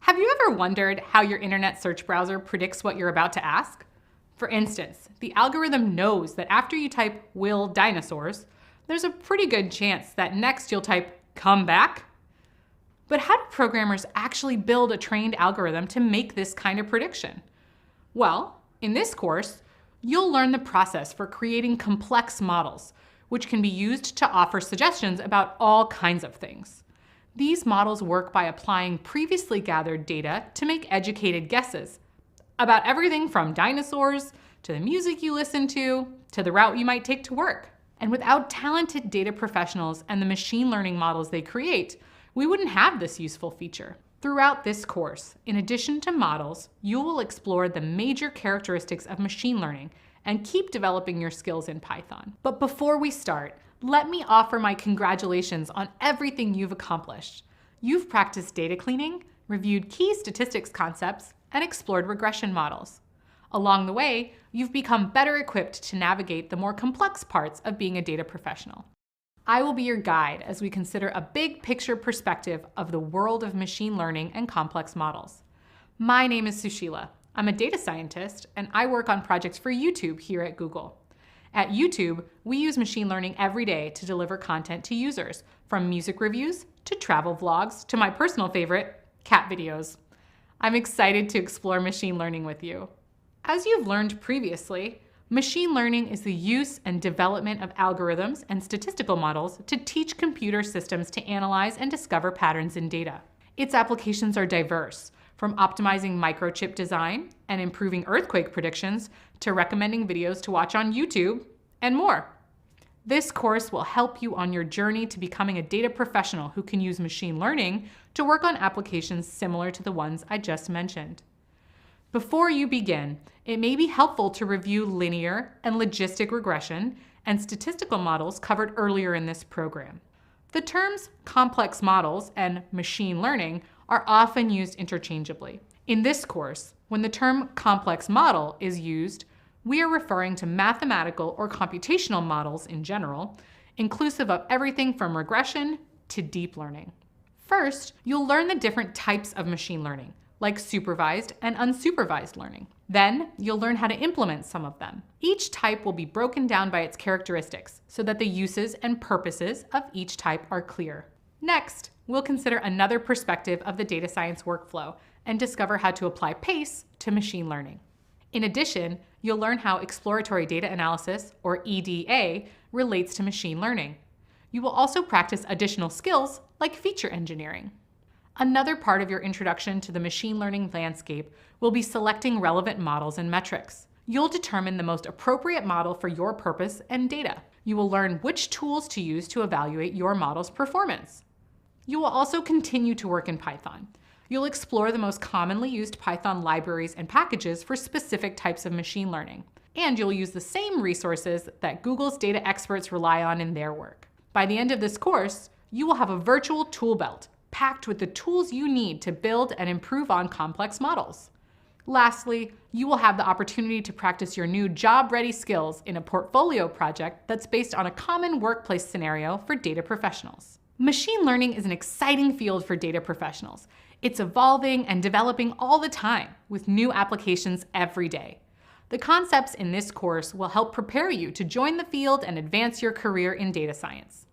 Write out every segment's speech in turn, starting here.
Have you ever wondered how your internet search browser predicts what you're about to ask? For instance, the algorithm knows that after you type "will dinosaurs," there's a pretty good chance that next you'll type "come back." But how do programmers actually build a trained algorithm to make this kind of prediction? Well, in this course, you'll learn the process for creating complex models, which can be used to offer suggestions about all kinds of things. These models work by applying previously gathered data to make educated guesses about everything from dinosaurs to the music you listen to the route you might take to work. And without talented data professionals and the machine learning models they create, we wouldn't have this useful feature. Throughout this course, in addition to models, you will explore the major characteristics of machine learning and keep developing your skills in Python. But before we start, let me offer my congratulations on everything you've accomplished. You've practiced data cleaning, reviewed key statistics concepts, and explored regression models. Along the way, you've become better equipped to navigate the more complex parts of being a data professional. I will be your guide as we consider a big picture perspective of the world of machine learning and complex models. My name is Sushila. I'm a data scientist, and I work on projects for YouTube here at Google. At YouTube, we use machine learning every day to deliver content to users, from music reviews to travel vlogs to my personal favorite, cat videos. I'm excited to explore machine learning with you. As you've learned previously, machine learning is the use and development of algorithms and statistical models to teach computer systems to analyze and discover patterns in data. Its applications are diverse, from optimizing microchip design and improving earthquake predictions to recommending videos to watch on YouTube, and more. This course will help you on your journey to becoming a data professional who can use machine learning to work on applications similar to the ones I just mentioned. Before you begin, it may be helpful to review linear and logistic regression and statistical models covered earlier in this program. The terms complex models and machine learning are often used interchangeably. In this course, when the term complex model is used, we are referring to mathematical or computational models in general, inclusive of everything from regression to deep learning. First, you'll learn the different types of machine learning, like supervised and unsupervised learning. Then, you'll learn how to implement some of them. Each type will be broken down by its characteristics so that the uses and purposes of each type are clear. Next, we'll consider another perspective of the data science workflow and discover how to apply PACE to machine learning. In addition, you'll learn how exploratory data analysis, or EDA, relates to machine learning. You will also practice additional skills like feature engineering. Another part of your introduction to the machine learning landscape will be selecting relevant models and metrics. You'll determine the most appropriate model for your purpose and data. You will learn which tools to use to evaluate your model's performance. You will also continue to work in Python. You'll explore the most commonly used Python libraries and packages for specific types of machine learning. And you'll use the same resources that Google's data experts rely on in their work. By the end of this course, you will have a virtual tool belt packed with the tools you need to build and improve on complex models. Lastly, you will have the opportunity to practice your new job-ready skills in a portfolio project that's based on a common workplace scenario for data professionals. Machine learning is an exciting field for data professionals. It's evolving and developing all the time with new applications every day. The concepts in this course will help prepare you to join the field and advance your career in data science.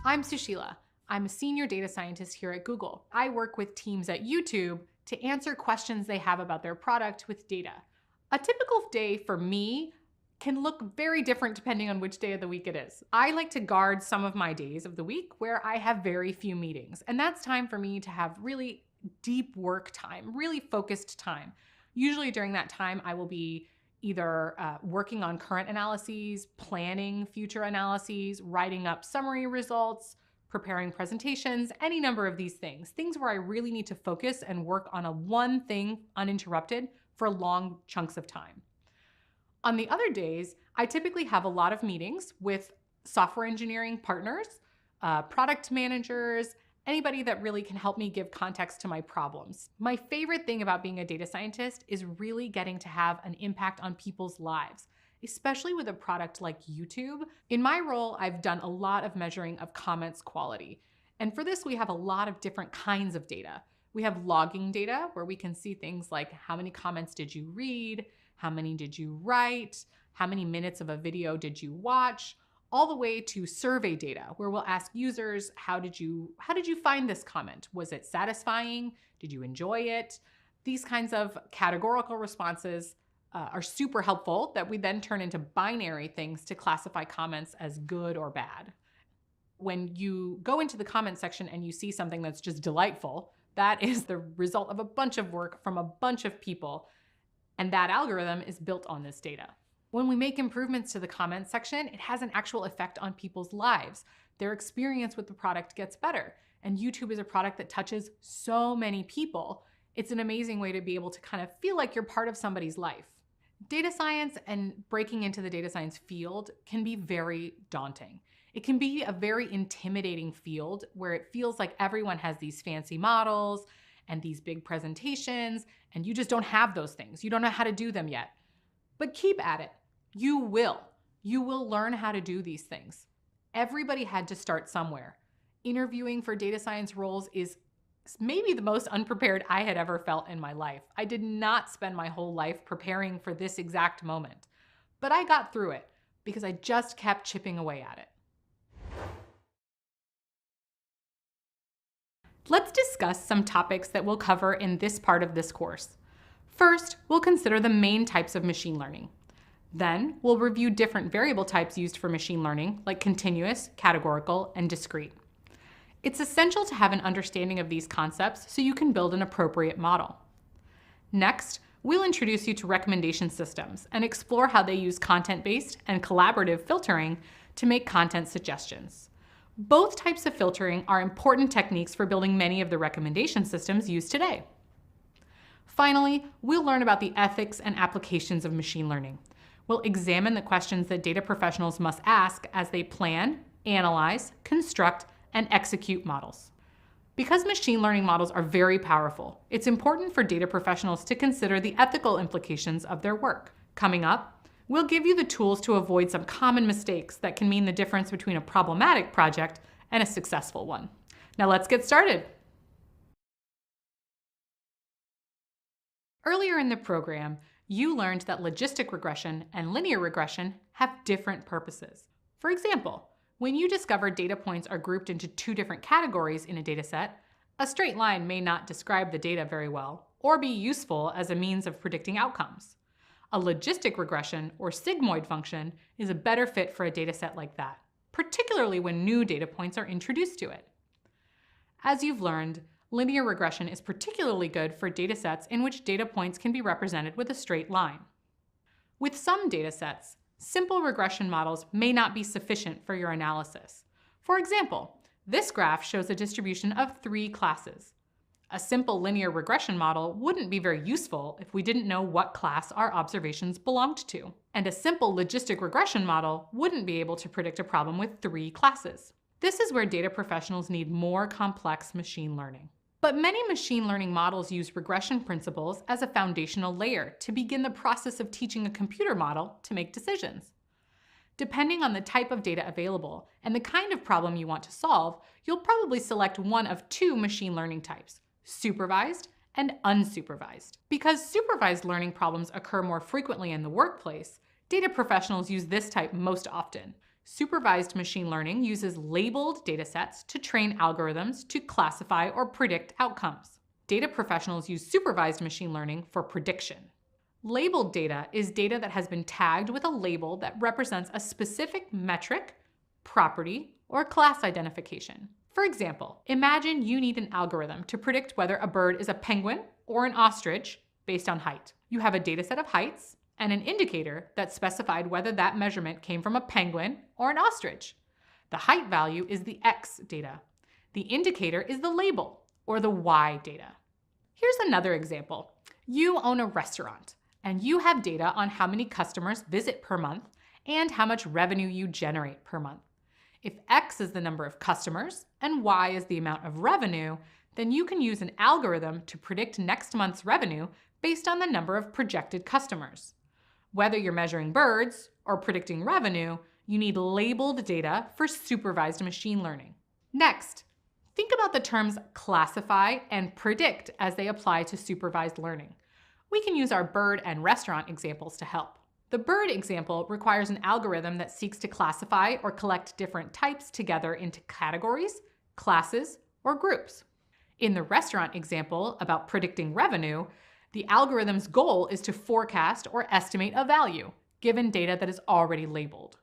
I'm Sushila. I'm a senior data scientist here at Google. I work with teams at YouTube to answer questions they have about their product with data. A typical day for me can look very different depending on which day of the week it is. I like to guard some of my days of the week where I have very few meetings, and that's time for me to have really deep work time, really focused time. Usually during that time, I will be either working on current analyses, planning future analyses, writing up summary results, preparing presentations, any number of these things where I really need to focus and work on one thing uninterrupted for long chunks of time. On the other days, I typically have a lot of meetings with software engineering partners, product managers, anybody that really can help me give context to my problems. My favorite thing about being a data scientist is really getting to have an impact on people's lives especially with a product like YouTube. In my role, I've done a lot of measuring of comments quality. And for this, we have a lot of different kinds of data. We have logging data where we can see things like how many comments did you read, how many did you write, how many minutes of a video did you watch, all the way to survey data where we'll ask users, how did you find this comment? Was it satisfying? Did you enjoy it? These kinds of categorical responses are super helpful that we then turn into binary things to classify comments as good or bad. When you go into the comment section and you see something that's just delightful, that is the result of a bunch of work from a bunch of people, and that algorithm is built on this data. When we make improvements to the comment section, it has an actual effect on people's lives. Their experience with the product gets better, and YouTube is a product that touches so many people. It's an amazing way to be able to kind of feel like you're part of somebody's life. Data science and breaking into the data science field can be very daunting. It can be a very intimidating field where it feels like everyone has these fancy models and these big presentations, and you just don't have those things. You don't know how to do them yet. But keep at it. You will. You will learn how to do these things. Everybody had to start somewhere. Interviewing for data science roles is maybe the most unprepared I had ever felt in my life. I did not spend my whole life preparing for this exact moment, but I got through it because I just kept chipping away at it. Let's discuss some topics that we'll cover in this part of this course. First, we'll consider the main types of machine learning. Then, we'll review different variable types used for machine learning, like continuous, categorical, and discrete. It's essential to have an understanding of these concepts so you can build an appropriate model. Next, we'll introduce you to recommendation systems and explore how they use content-based and collaborative filtering to make content suggestions. Both types of filtering are important techniques for building many of the recommendation systems used today. Finally, we'll learn about the ethics and applications of machine learning. We'll examine the questions that data professionals must ask as they plan, analyze, construct, and execute models. Because machine learning models are very powerful, it's important for data professionals to consider the ethical implications of their work. Coming up, we'll give you the tools to avoid some common mistakes that can mean the difference between a problematic project and a successful one. Now let's get started. Earlier in the program, you learned that logistic regression and linear regression have different purposes. For example, when you discover data points are grouped into two different categories in a dataset, a straight line may not describe the data very well or be useful as a means of predicting outcomes. A logistic regression or sigmoid function is a better fit for a dataset like that, particularly when new data points are introduced to it. As you've learned, linear regression is particularly good for datasets in which data points can be represented with a straight line. With some datasets, simple regression models may not be sufficient for your analysis. For example, this graph shows a distribution of 3 classes. A simple linear regression model wouldn't be very useful if we didn't know what class our observations belonged to. And a simple logistic regression model wouldn't be able to predict a problem with 3 classes. This is where data professionals need more complex machine learning. But many machine learning models use regression principles as a foundational layer to begin the process of teaching a computer model to make decisions. Depending on the type of data available and the kind of problem you want to solve, you'll probably select one of 2 machine learning types: supervised and unsupervised. Because supervised learning problems occur more frequently in the workplace, data professionals use this type most often. Supervised machine learning uses labeled datasets to train algorithms to classify or predict outcomes. Data professionals use supervised machine learning for prediction. Labeled data is data that has been tagged with a label that represents a specific metric, property, or class identification. For example, imagine you need an algorithm to predict whether a bird is a penguin or an ostrich based on height. You have a dataset of heights and an indicator that specified whether that measurement came from a penguin or an ostrich. The height value is the X data. The indicator is the label, or the Y data. Here's another example. You own a restaurant, and you have data on how many customers visit per month and how much revenue you generate per month. If X is the number of customers and Y is the amount of revenue, then you can use an algorithm to predict next month's revenue based on the number of projected customers. Whether you're measuring birds or predicting revenue, you need labeled data for supervised machine learning. Next, think about the terms classify and predict as they apply to supervised learning. We can use our bird and restaurant examples to help. The bird example requires an algorithm that seeks to classify or collect different types together into categories, classes, or groups. In the restaurant example about predicting revenue, the algorithm's goal is to forecast or estimate a value, given data that is already labeled.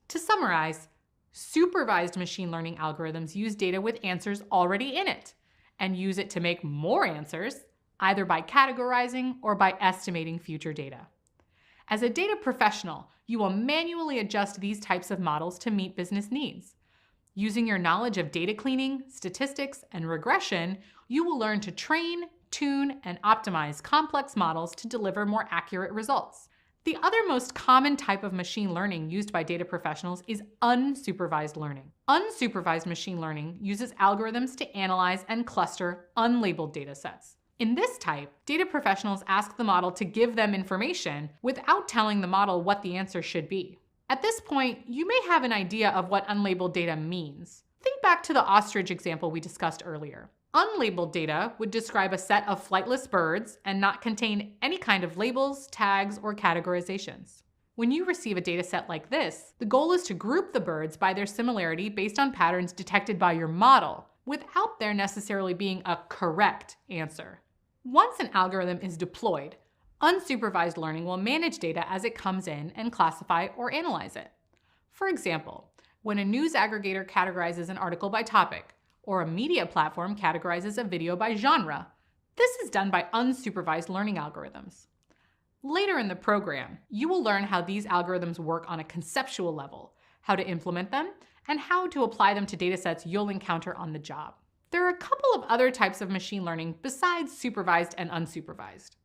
To summarize, supervised machine learning algorithms use data with answers already in it, and use it to make more answers, either by categorizing or by estimating future data. As a data professional, you will manually adjust these types of models to meet business needs. Using your knowledge of data cleaning, statistics, and regression, you will learn to train, tune, and optimize complex models to deliver more accurate results. The other most common type of machine learning used by data professionals is unsupervised learning. Unsupervised machine learning uses algorithms to analyze and cluster unlabeled datasets. In this type, data professionals ask the model to give them information without telling the model what the answer should be. At this point, you may have an idea of what unlabeled data means. Think back to the ostrich example we discussed earlier. Unlabeled data would describe a set of flightless birds and not contain any kind of labels, tags, or categorizations. When you receive a data set like this, the goal is to group the birds by their similarity based on patterns detected by your model, without there necessarily being a correct answer. Once an algorithm is deployed, unsupervised learning will manage data as it comes in and classify or analyze it. For example, when a news aggregator categorizes an article by topic, or a media platform categorizes a video by genre, this is done by unsupervised learning algorithms. Later in the program, you will learn how these algorithms work on a conceptual level, how to implement them, and how to apply them to datasets you'll encounter on the job. There are a couple of other types of machine learning besides supervised and unsupervised.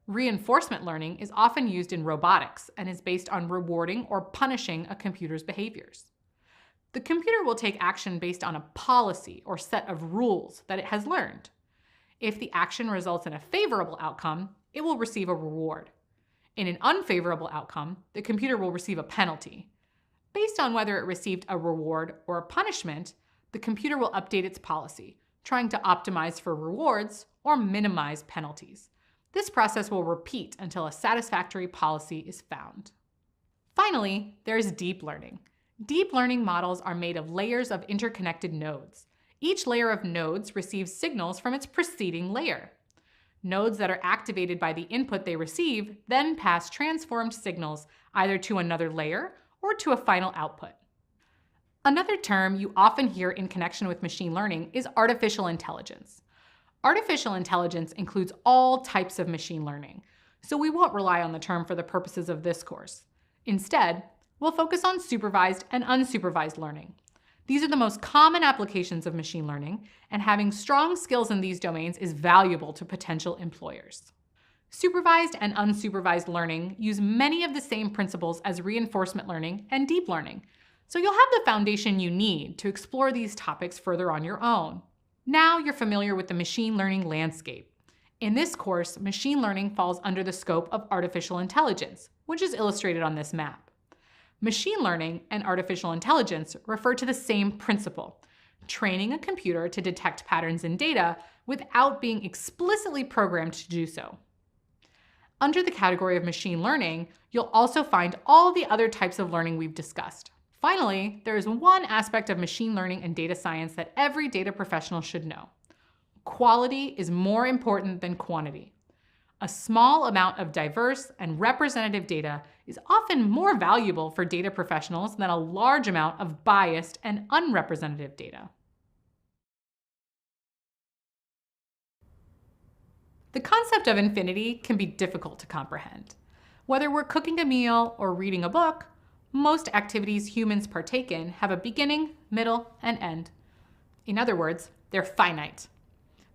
Reinforcement learning is often used in robotics and is based on rewarding or punishing a computer's behaviors. The computer will take action based on a policy or set of rules that it has learned. If the action results in a favorable outcome, it will receive a reward. In an unfavorable outcome, the computer will receive a penalty. Based on whether it received a reward or a punishment, the computer will update its policy, trying to optimize for rewards or minimize penalties. This process will repeat until a satisfactory policy is found. Finally, there's deep learning. Deep learning models are made of layers of interconnected nodes. Each layer of nodes receives signals from its preceding layer. Nodes that are activated by the input they receive then pass transformed signals either to another layer or to a final output. Another term you often hear in connection with machine learning is artificial intelligence. Artificial intelligence includes all types of machine learning, so we won't rely on the term for the purposes of this course. Instead, we'll focus on supervised and unsupervised learning. These are the most common applications of machine learning, and having strong skills in these domains is valuable to potential employers. Supervised and unsupervised learning use many of the same principles as reinforcement learning and deep learning, so you'll have the foundation you need to explore these topics further on your own. Now you're familiar with the machine learning landscape. In this course, machine learning falls under the scope of artificial intelligence, which is illustrated on this map. Machine learning and artificial intelligence refer to the same principle, training a computer to detect patterns in data without being explicitly programmed to do so. Under the category of machine learning, you'll also find all the other types of learning we've discussed. Finally, there is one aspect of machine learning and data science that every data professional should know. Quality is more important than quantity. A small amount of diverse and representative data is often more valuable for data professionals than a large amount of biased and unrepresentative data. The concept of infinity can be difficult to comprehend. Whether we're cooking a meal or reading a book, most activities humans partake in have a beginning, middle, and end. In other words, they're finite.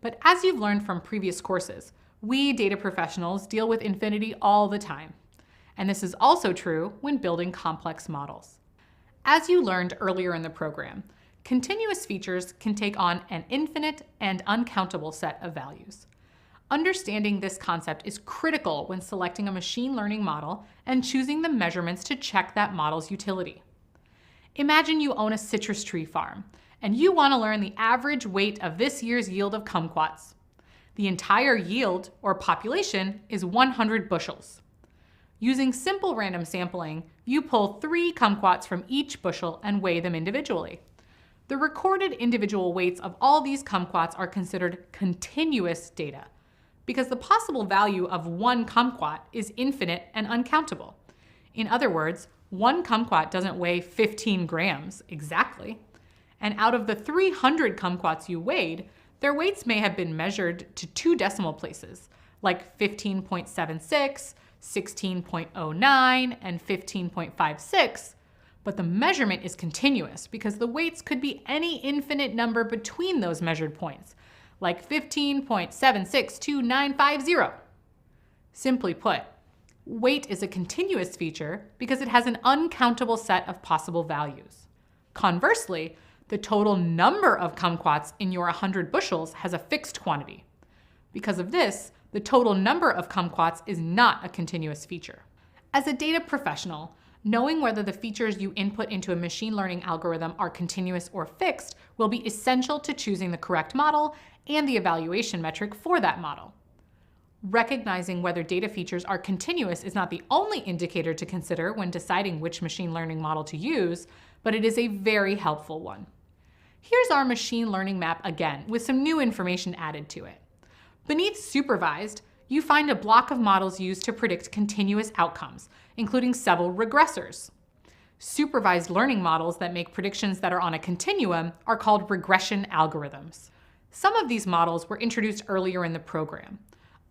But as you've learned from previous courses, we data professionals deal with infinity all the time. And this is also true when building complex models. As you learned earlier in the program, continuous features can take on an infinite and uncountable set of values. Understanding this concept is critical when selecting a machine learning model and choosing the measurements to check that model's utility. Imagine you own a citrus tree farm, and you want to learn the average weight of this year's yield of kumquats. The entire yield, or population, is 100 bushels. Using simple random sampling, you pull 3 kumquats from each bushel and weigh them individually. The recorded individual weights of all these kumquats are considered continuous data, because the possible value of 1 kumquat is infinite and uncountable. In other words, 1 kumquat doesn't weigh 15 grams exactly. And out of the 300 kumquats you weighed, their weights may have been measured to 2 decimal places, like 15.76, 16.09, and 15.56, but the measurement is continuous because the weights could be any infinite number between those measured points, like 15.762950. Simply put, weight is a continuous feature because it has an uncountable set of possible values. Conversely, the total number of kumquats in your 100 bushels has a fixed quantity. Because of this, the total number of kumquats is not a continuous feature. As a data professional, knowing whether the features you input into a machine learning algorithm are continuous or fixed will be essential to choosing the correct model and the evaluation metric for that model. Recognizing whether data features are continuous is not the only indicator to consider when deciding which machine learning model to use, but it is a very helpful one. Here's our machine learning map again, with some new information added to it. Beneath supervised, you find a block of models used to predict continuous outcomes, including several regressors. Supervised learning models that make predictions that are on a continuum are called regression algorithms. Some of these models were introduced earlier in the program.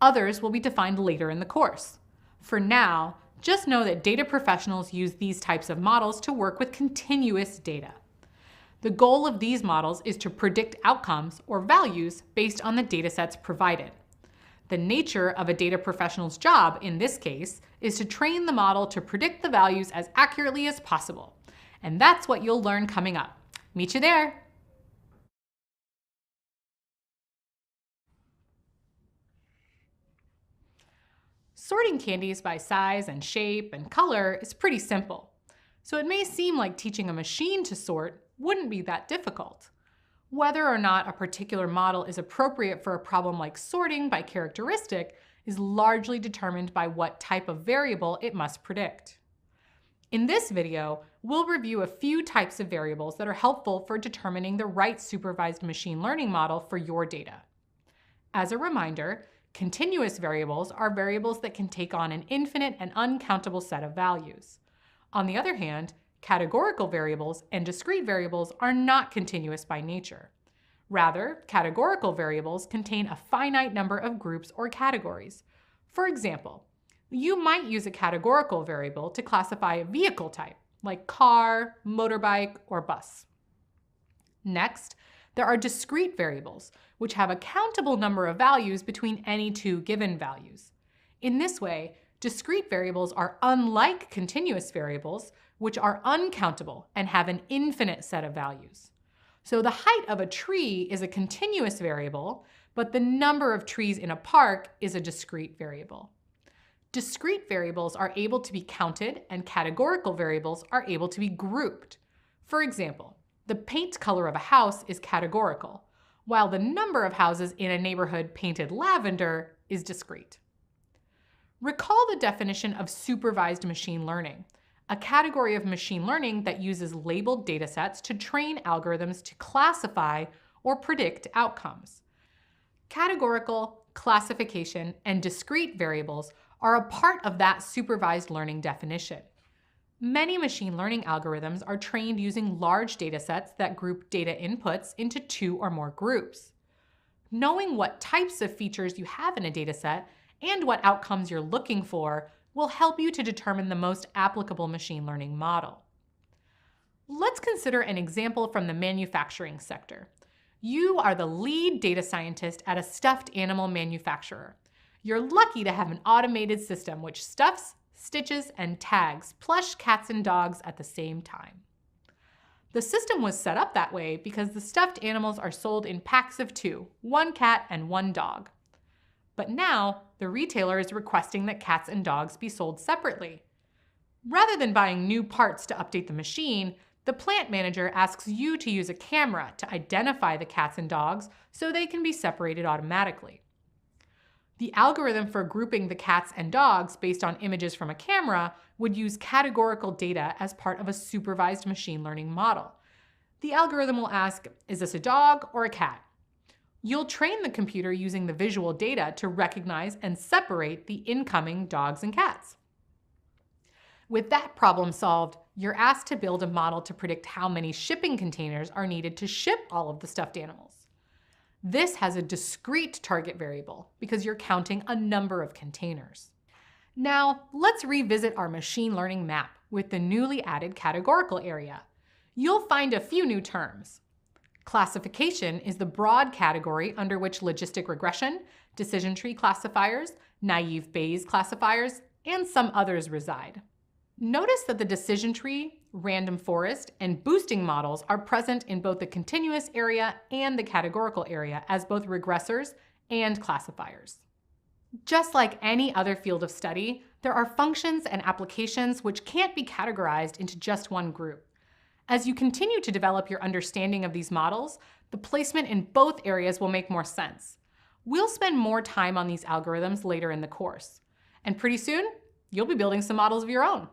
Others will be defined later in the course. For now, just know that data professionals use these types of models to work with continuous data. The goal of these models is to predict outcomes or values based on the datasets provided. The nature of a data professional's job in this case is to train the model to predict the values as accurately as possible. And that's what you'll learn coming up. Meet you there! Sorting candies by size and shape and color is pretty simple. So it may seem like teaching a machine to sort wouldn't be that difficult. Whether or not a particular model is appropriate for a problem like sorting by characteristic is largely determined by what type of variable it must predict. In this video, we'll review a few types of variables that are helpful for determining the right supervised machine learning model for your data. As a reminder, continuous variables are variables that can take on an infinite and uncountable set of values. On the other hand, categorical variables and discrete variables are not continuous by nature. Rather, categorical variables contain a finite number of groups or categories. For example, you might use a categorical variable to classify a vehicle type, like car, motorbike, or bus. Next, there are discrete variables, which have a countable number of values between any 2 given values. In this way, discrete variables are unlike continuous variables, which are uncountable and have an infinite set of values. So the height of a tree is a continuous variable, but the number of trees in a park is a discrete variable. Discrete variables are able to be counted, and categorical variables are able to be grouped. For example, the paint color of a house is categorical, while the number of houses in a neighborhood painted lavender is discrete. Recall the definition of supervised machine learning, a category of machine learning that uses labeled datasets to train algorithms to classify or predict outcomes. Categorical, classification, and discrete variables are a part of that supervised learning definition. Many machine learning algorithms are trained using large datasets that group data inputs into 2 or more groups. Knowing what types of features you have in a dataset and what outcomes you're looking for will help you to determine the most applicable machine learning model. Let's consider an example from the manufacturing sector. You are the lead data scientist at a stuffed animal manufacturer. You're lucky to have an automated system which stuffs, stitches, and tags plush cats and dogs at the same time. The system was set up that way because the stuffed animals are sold in packs of 2, 1 cat and 1 dog. But now, the retailer is requesting that cats and dogs be sold separately. Rather than buying new parts to update the machine, the plant manager asks you to use a camera to identify the cats and dogs so they can be separated automatically. The algorithm for grouping the cats and dogs based on images from a camera would use categorical data as part of a supervised machine learning model. The algorithm will ask, is this a dog or a cat? You'll train the computer using the visual data to recognize and separate the incoming dogs and cats. With that problem solved, you're asked to build a model to predict how many shipping containers are needed to ship all of the stuffed animals. This has a discrete target variable because you're counting a number of containers. Now, let's revisit our machine learning map with the newly added categorical area. You'll find a few new terms. Classification is the broad category under which logistic regression, decision tree classifiers, naive Bayes classifiers, and some others reside. Notice that the decision tree, random forest, and boosting models are present in both the continuous area and the categorical area as both regressors and classifiers. Just like any other field of study, there are functions and applications which can't be categorized into just one group. As you continue to develop your understanding of these models, the placement in both areas will make more sense. We'll spend more time on these algorithms later in the course. And pretty soon, you'll be building some models of your own.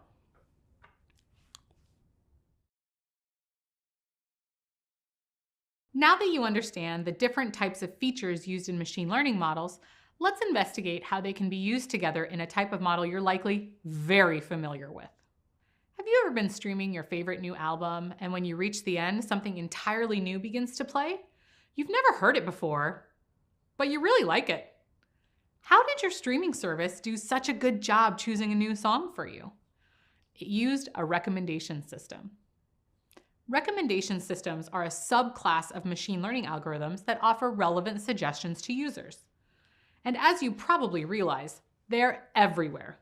Now that you understand the different types of features used in machine learning models, let's investigate how they can be used together in a type of model you're likely very familiar with. Have you ever been streaming your favorite new album, and when you reach the end, something entirely new begins to play? You've never heard it before, but you really like it. How did your streaming service do such a good job choosing a new song for you? It used a recommendation system. Recommendation systems are a subclass of machine learning algorithms that offer relevant suggestions to users. And as you probably realize, they're everywhere.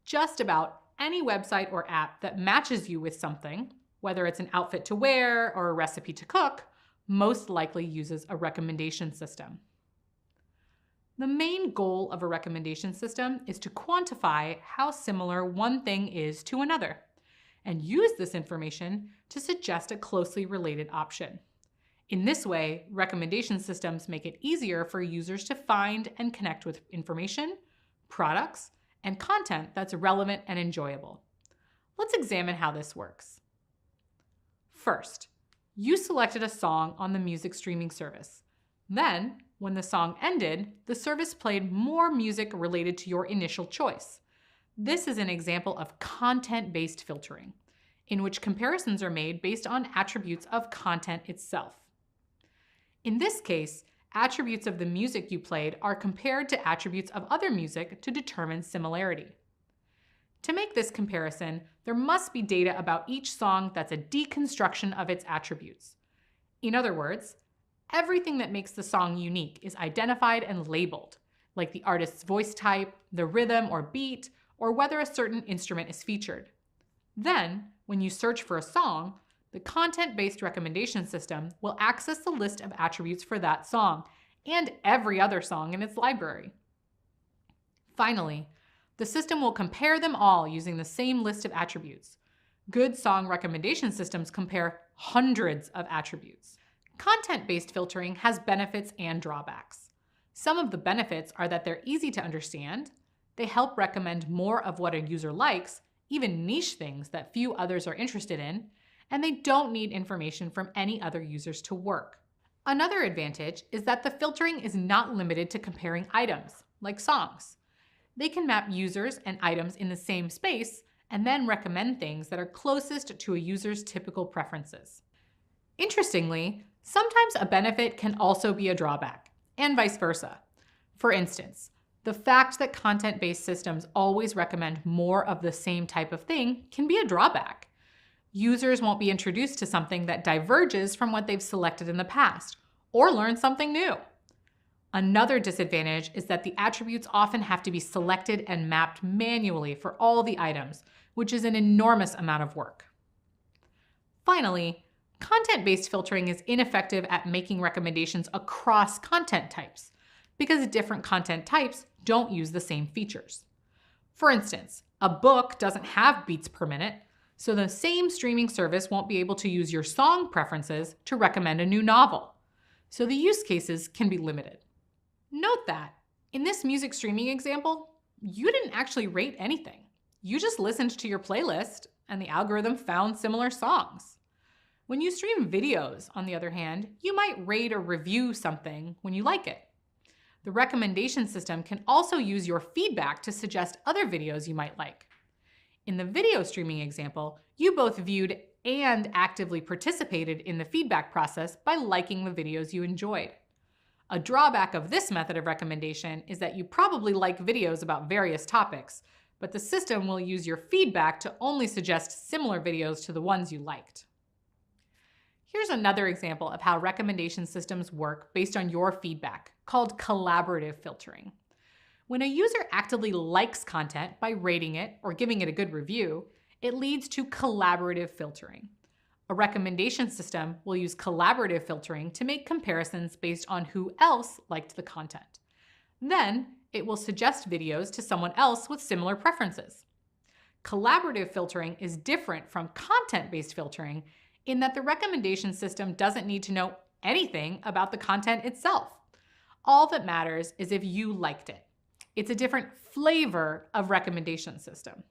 Just about any website or app that matches you with something, whether it's an outfit to wear or a recipe to cook, most likely uses a recommendation system. The main goal of a recommendation system is to quantify how similar one thing is to another, and use this information to suggest a closely related option. In this way, recommendation systems make it easier for users to find and connect with information, products, and content that's relevant and enjoyable. Let's examine how this works. First, you selected a song on the music streaming service. Then, when the song ended, the service played more music related to your initial choice. This is an example of content-based filtering, in which comparisons are made based on attributes of content itself. In this case, attributes of the music you played are compared to attributes of other music to determine similarity. To make this comparison, there must be data about each song that's a deconstruction of its attributes. In other words, everything that makes the song unique is identified and labeled, like the artist's voice type, the rhythm or beat, or whether a certain instrument is featured. Then, when you search for a song, the content-based recommendation system will access the list of attributes for that song and every other song in its library. Finally, the system will compare them all using the same list of attributes. Good song recommendation systems compare hundreds of attributes. Content-based filtering has benefits and drawbacks. Some of the benefits are that they're easy to understand, they help recommend more of what a user likes, even niche things that few others are interested in, and they don't need information from any other users to work. Another advantage is that the filtering is not limited to comparing items, like songs. They can map users and items in the same space and then recommend things that are closest to a user's typical preferences. Interestingly, sometimes a benefit can also be a drawback, and vice versa. For instance, the fact that content-based systems always recommend more of the same type of thing can be a drawback. Users won't be introduced to something that diverges from what they've selected in the past, or learn something new. Another disadvantage is that the attributes often have to be selected and mapped manually for all the items, which is an enormous amount of work. Finally, content-based filtering is ineffective at making recommendations across content types. because different content types don't use the same features. For instance, a book doesn't have beats per minute, so the same streaming service won't be able to use your song preferences to recommend a new novel. So the use cases can be limited. Note that, in this music streaming example, you didn't actually rate anything. You just listened to your playlist and the algorithm found similar songs. When you stream videos, on the other hand, you might rate or review something when you like it. The recommendation system can also use your feedback to suggest other videos you might like. In the video streaming example, you both viewed and actively participated in the feedback process by liking the videos you enjoyed. A drawback of this method of recommendation is that you probably like videos about various topics, but the system will use your feedback to only suggest similar videos to the ones you liked. Here's another example of how recommendation systems work based on your feedback, called collaborative filtering. When a user actively likes content by rating it or giving it a good review, it leads to collaborative filtering. A recommendation system will use collaborative filtering to make comparisons based on who else liked the content. Then, it will suggest videos to someone else with similar preferences. Collaborative filtering is different from content-based filtering in that the recommendation system doesn't need to know anything about the content itself. All that matters is if you liked it. It's a different flavor of recommendation system.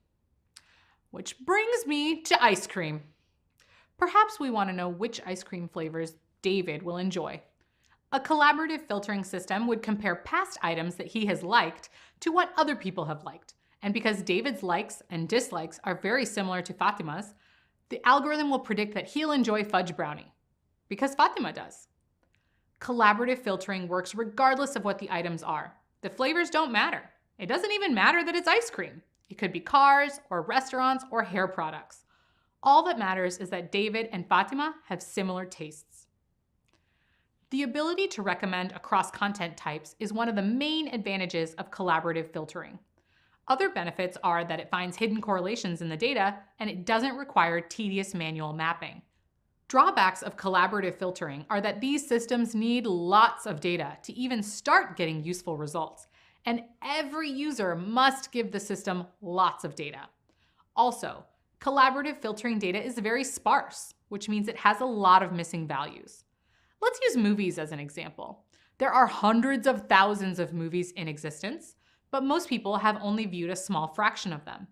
Which brings me to ice cream. Perhaps we want to know which ice cream flavors David will enjoy. A collaborative filtering system would compare past items that he has liked to what other people have liked. And because David's likes and dislikes are very similar to Fatima's, the algorithm will predict that he'll enjoy fudge brownie, because Fatima does. Collaborative filtering works regardless of what the items are. The flavors don't matter. It doesn't even matter that it's ice cream. It could be cars or restaurants or hair products. All that matters is that David and Fatima have similar tastes. The ability to recommend across content types is one of the main advantages of collaborative filtering. Other benefits are that it finds hidden correlations in the data and it doesn't require tedious manual mapping. Drawbacks of collaborative filtering are that these systems need lots of data to even start getting useful results, and every user must give the system lots of data. Also, collaborative filtering data is very sparse, which means it has a lot of missing values. Let's use movies as an example. There are hundreds of thousands of movies in existence, but most people have only viewed a small fraction of them.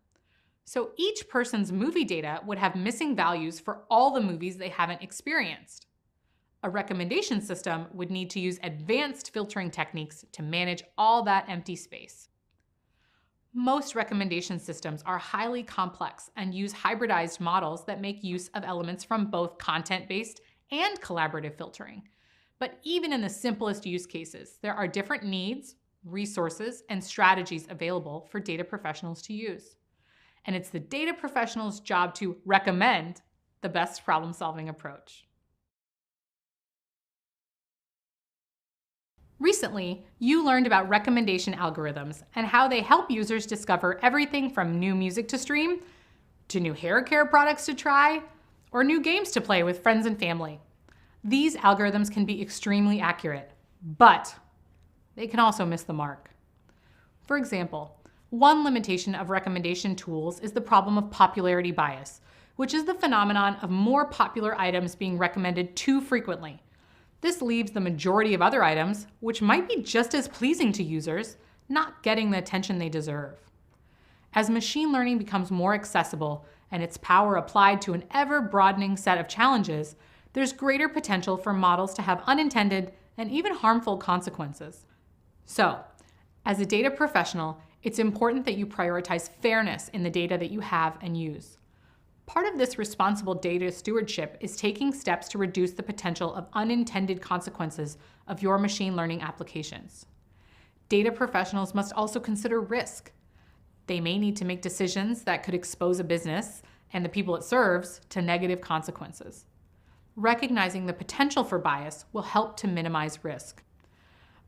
So each person's movie data would have missing values for all the movies they haven't experienced. A recommendation system would need to use advanced filtering techniques to manage all that empty space. Most recommendation systems are highly complex and use hybridized models that make use of elements from both content-based and collaborative filtering. But even in the simplest use cases, there are different needs, resources, and strategies available for data professionals to use. And it's the data professional's job to recommend the best problem-solving approach. Recently, you learned about recommendation algorithms and how they help users discover everything from new music to stream, to new hair care products to try, or new games to play with friends and family. These algorithms can be extremely accurate, but they can also miss the mark. For example, one limitation of recommendation tools is the problem of popularity bias, which is the phenomenon of more popular items being recommended too frequently. This leaves the majority of other items, which might be just as pleasing to users, not getting the attention they deserve. As machine learning becomes more accessible and its power applied to an ever-broadening set of challenges, there's greater potential for models to have unintended and even harmful consequences. So, as a data professional, it's important that you prioritize fairness in the data that you have and use. Part of this responsible data stewardship is taking steps to reduce the potential of unintended consequences of your machine learning applications. Data professionals must also consider risk. They may need to make decisions that could expose a business and the people it serves to negative consequences. Recognizing the potential for bias will help to minimize risk.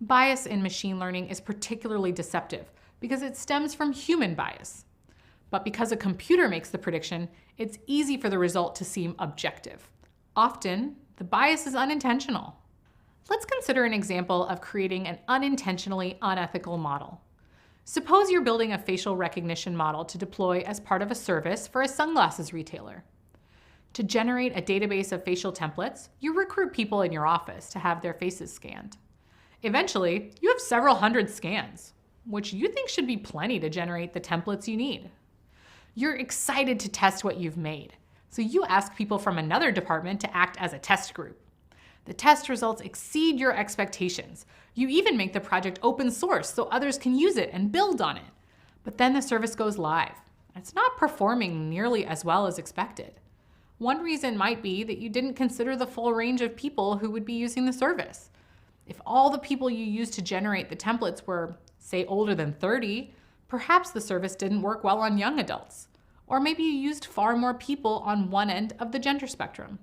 Bias in machine learning is particularly deceptive because it stems from human bias. But because a computer makes the prediction, it's easy for the result to seem objective. Often, the bias is unintentional. Let's consider an example of creating an unintentionally unethical model. Suppose you're building a facial recognition model to deploy as part of a service for a sunglasses retailer. To generate a database of facial templates, you recruit people in your office to have their faces scanned. Eventually, you have several hundred scans, which you think should be plenty to generate the templates you need. You're excited to test what you've made, so you ask people from another department to act as a test group. The test results exceed your expectations. You even make the project open source so others can use it and build on it. But then the service goes live. It's not performing nearly as well as expected. One reason might be that you didn't consider the full range of people who would be using the service. If all the people you used to generate the templates were, say, older than 30, perhaps the service didn't work well on young adults. Or maybe you used far more people on one end of the gender spectrum.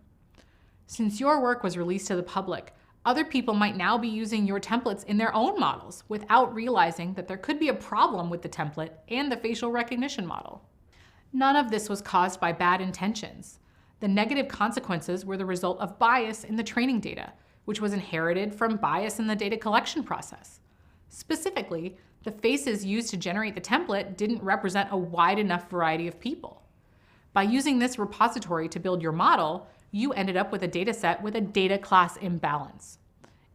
Since your work was released to the public, other people might now be using your templates in their own models without realizing that there could be a problem with the template and the facial recognition model. None of this was caused by bad intentions. The negative consequences were the result of bias in the training data, which was inherited from bias in the data collection process. Specifically, the faces used to generate the template didn't represent a wide enough variety of people. By using this repository to build your model, you ended up with a dataset with a data class imbalance.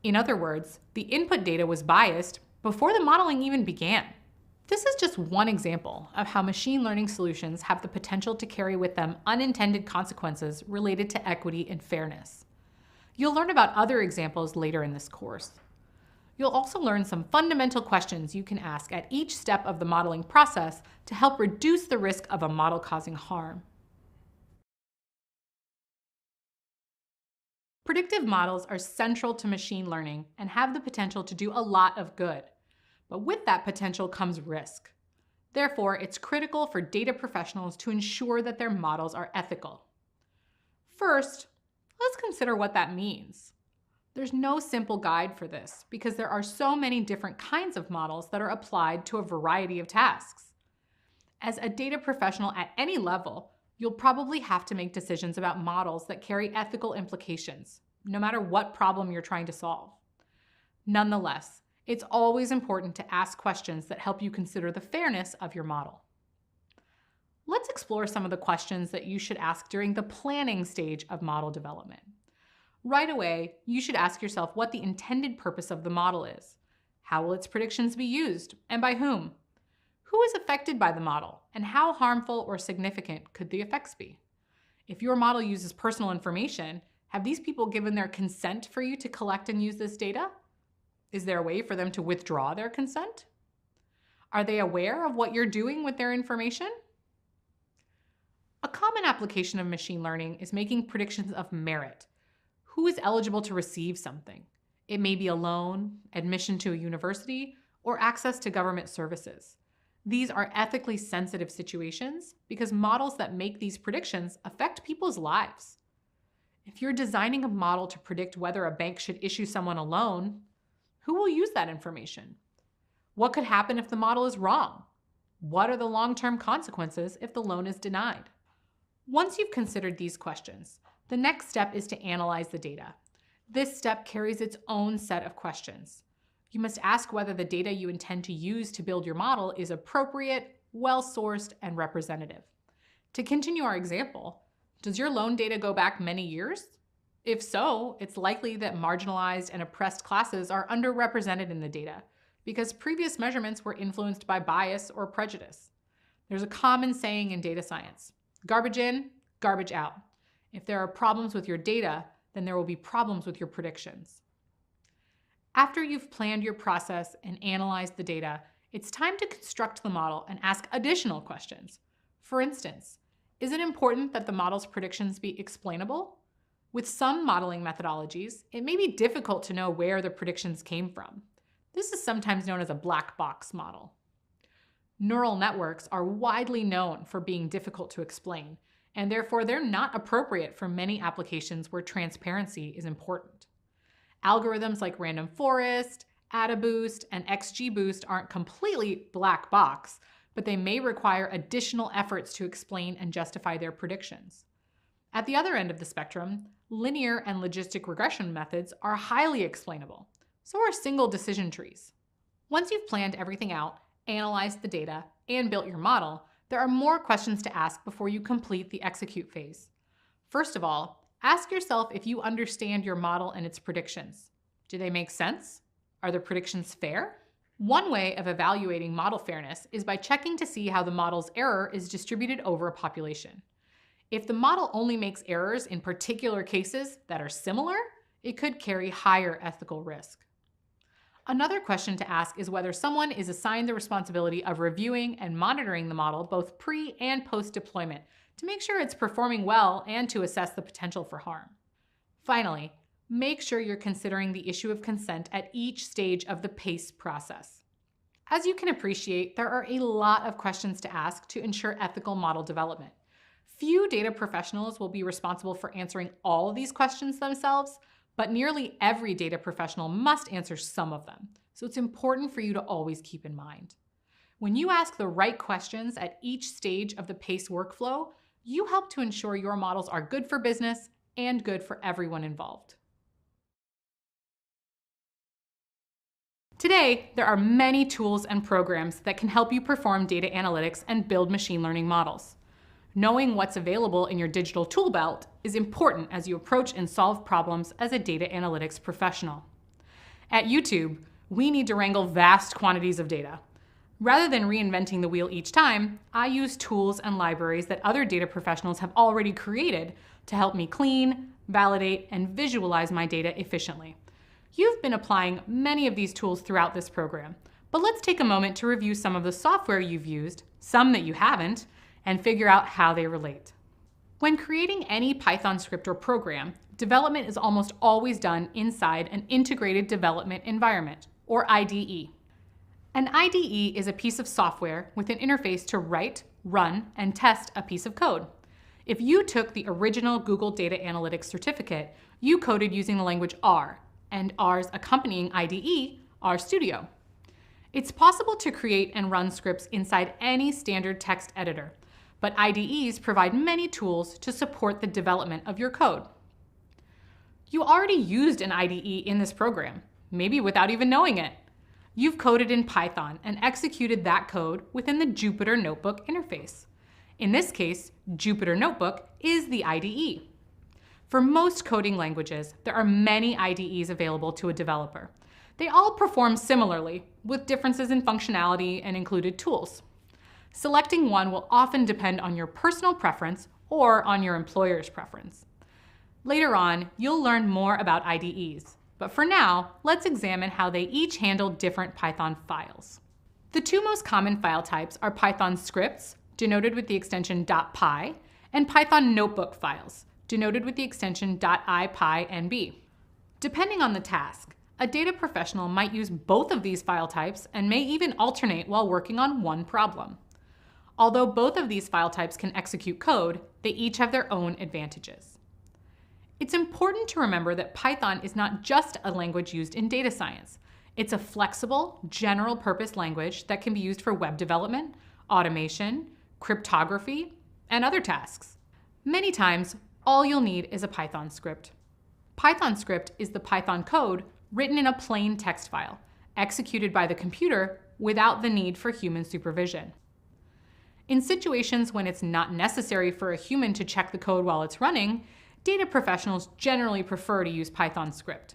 In other words, the input data was biased before the modeling even began. This is just one example of how machine learning solutions have the potential to carry with them unintended consequences related to equity and fairness. You'll learn about other examples later in this course. You'll also learn some fundamental questions you can ask at each step of the modeling process to help reduce the risk of a model causing harm. Predictive models are central to machine learning and have the potential to do a lot of good. But with that potential comes risk. Therefore, it's critical for data professionals to ensure that their models are ethical. First, let's consider what that means. There's no simple guide for this because there are so many different kinds of models that are applied to a variety of tasks. As a data professional at any level, you'll probably have to make decisions about models that carry ethical implications, no matter what problem you're trying to solve. Nonetheless, it's always important to ask questions that help you consider the fairness of your model. Let's explore some of the questions that you should ask during the planning stage of model development. Right away, you should ask yourself what the intended purpose of the model is. How will its predictions be used, and by whom? Who is affected by the model, and how harmful or significant could the effects be? If your model uses personal information, have these people given their consent for you to collect and use this data? Is there a way for them to withdraw their consent? Are they aware of what you're doing with their information? A common application of machine learning is making predictions of merit. Who is eligible to receive something? It may be a loan, admission to a university, or access to government services. These are ethically sensitive situations because models that make these predictions affect people's lives. If you're designing a model to predict whether a bank should issue someone a loan, who will use that information? What could happen if the model is wrong? What are the long-term consequences if the loan is denied? Once you've considered these questions, the next step is to analyze the data. This step carries its own set of questions. You must ask whether the data you intend to use to build your model is appropriate, well-sourced, and representative. To continue our example, does your loan data go back many years? If so, it's likely that marginalized and oppressed classes are underrepresented in the data because previous measurements were influenced by bias or prejudice. There's a common saying in data science: garbage in, garbage out. If there are problems with your data, then there will be problems with your predictions. After you've planned your process and analyzed the data, it's time to construct the model and ask additional questions. For instance, is it important that the model's predictions be explainable? With some modeling methodologies, it may be difficult to know where the predictions came from. This is sometimes known as a black box model. Neural networks are widely known for being difficult to explain, and therefore they're not appropriate for many applications where transparency is important. Algorithms like random forest, AdaBoost, and XGBoost aren't completely black box, but they may require additional efforts to explain and justify their predictions. At the other end of the spectrum, Linear and logistic regression methods are highly explainable. So are single decision trees. Once you've planned everything out, analyzed the data, and built your model, there are more questions to ask before you complete the execute phase. First of all, ask yourself if you understand your model and its predictions. Do they make sense? Are the predictions fair? One way of evaluating model fairness is by checking to see how the model's error is distributed over a population. If the model only makes errors in particular cases that are similar, it could carry higher ethical risk. Another question to ask is whether someone is assigned the responsibility of reviewing and monitoring the model both pre- and post-deployment to make sure it's performing well and to assess the potential for harm. Finally, make sure you're considering the issue of consent at each stage of the PACE process. As you can appreciate, there are a lot of questions to ask to ensure ethical model development. Few data professionals will be responsible for answering all of these questions themselves, but nearly every data professional must answer some of them, so it's important for you to always keep in mind. When you ask the right questions at each stage of the PACE workflow, you help to ensure your models are good for business and good for everyone involved. Today, there are many tools and programs that can help you perform data analytics and build machine learning models. Knowing what's available in your digital tool belt is important as you approach and solve problems as a data analytics professional. At YouTube, we need to wrangle vast quantities of data. Rather than reinventing the wheel each time, I use tools and libraries that other data professionals have already created to help me clean, validate, and visualize my data efficiently. You've been applying many of these tools throughout this program, but let's take a moment to review some of the software you've used, some that you haven't, and figure out how they relate. When creating any Python script or program, development is almost always done inside an integrated development environment, or IDE. An IDE is a piece of software with an interface to write, run, and test a piece of code. If you took the original Google Data Analytics certificate, you coded using the language R, and R's accompanying IDE, RStudio. It's possible to create and run scripts inside any standard text editor, but IDEs provide many tools to support the development of your code. You already used an IDE in this program, maybe without even knowing it. You've coded in Python and executed that code within the Jupyter Notebook interface. In this case, Jupyter Notebook is the IDE. For most coding languages, there are many IDEs available to a developer. They all perform similarly, with differences in functionality and included tools. Selecting one will often depend on your personal preference or on your employer's preference. Later on, you'll learn more about IDEs, but for now, let's examine how they each handle different Python files. The two most common file types are Python scripts, denoted with the extension .py, and Python notebook files, denoted with the extension .ipynb. Depending on the task, a data professional might use both of these file types and may even alternate while working on one problem. Although both of these file types can execute code, they each have their own advantages. It's important to remember that Python is not just a language used in data science. It's a flexible, general-purpose language that can be used for web development, automation, cryptography, and other tasks. Many times, all you'll need is a Python script. Python script is the Python code written in a plain text file, executed by the computer without the need for human supervision. In situations when it's not necessary for a human to check the code while it's running, data professionals generally prefer to use Python script.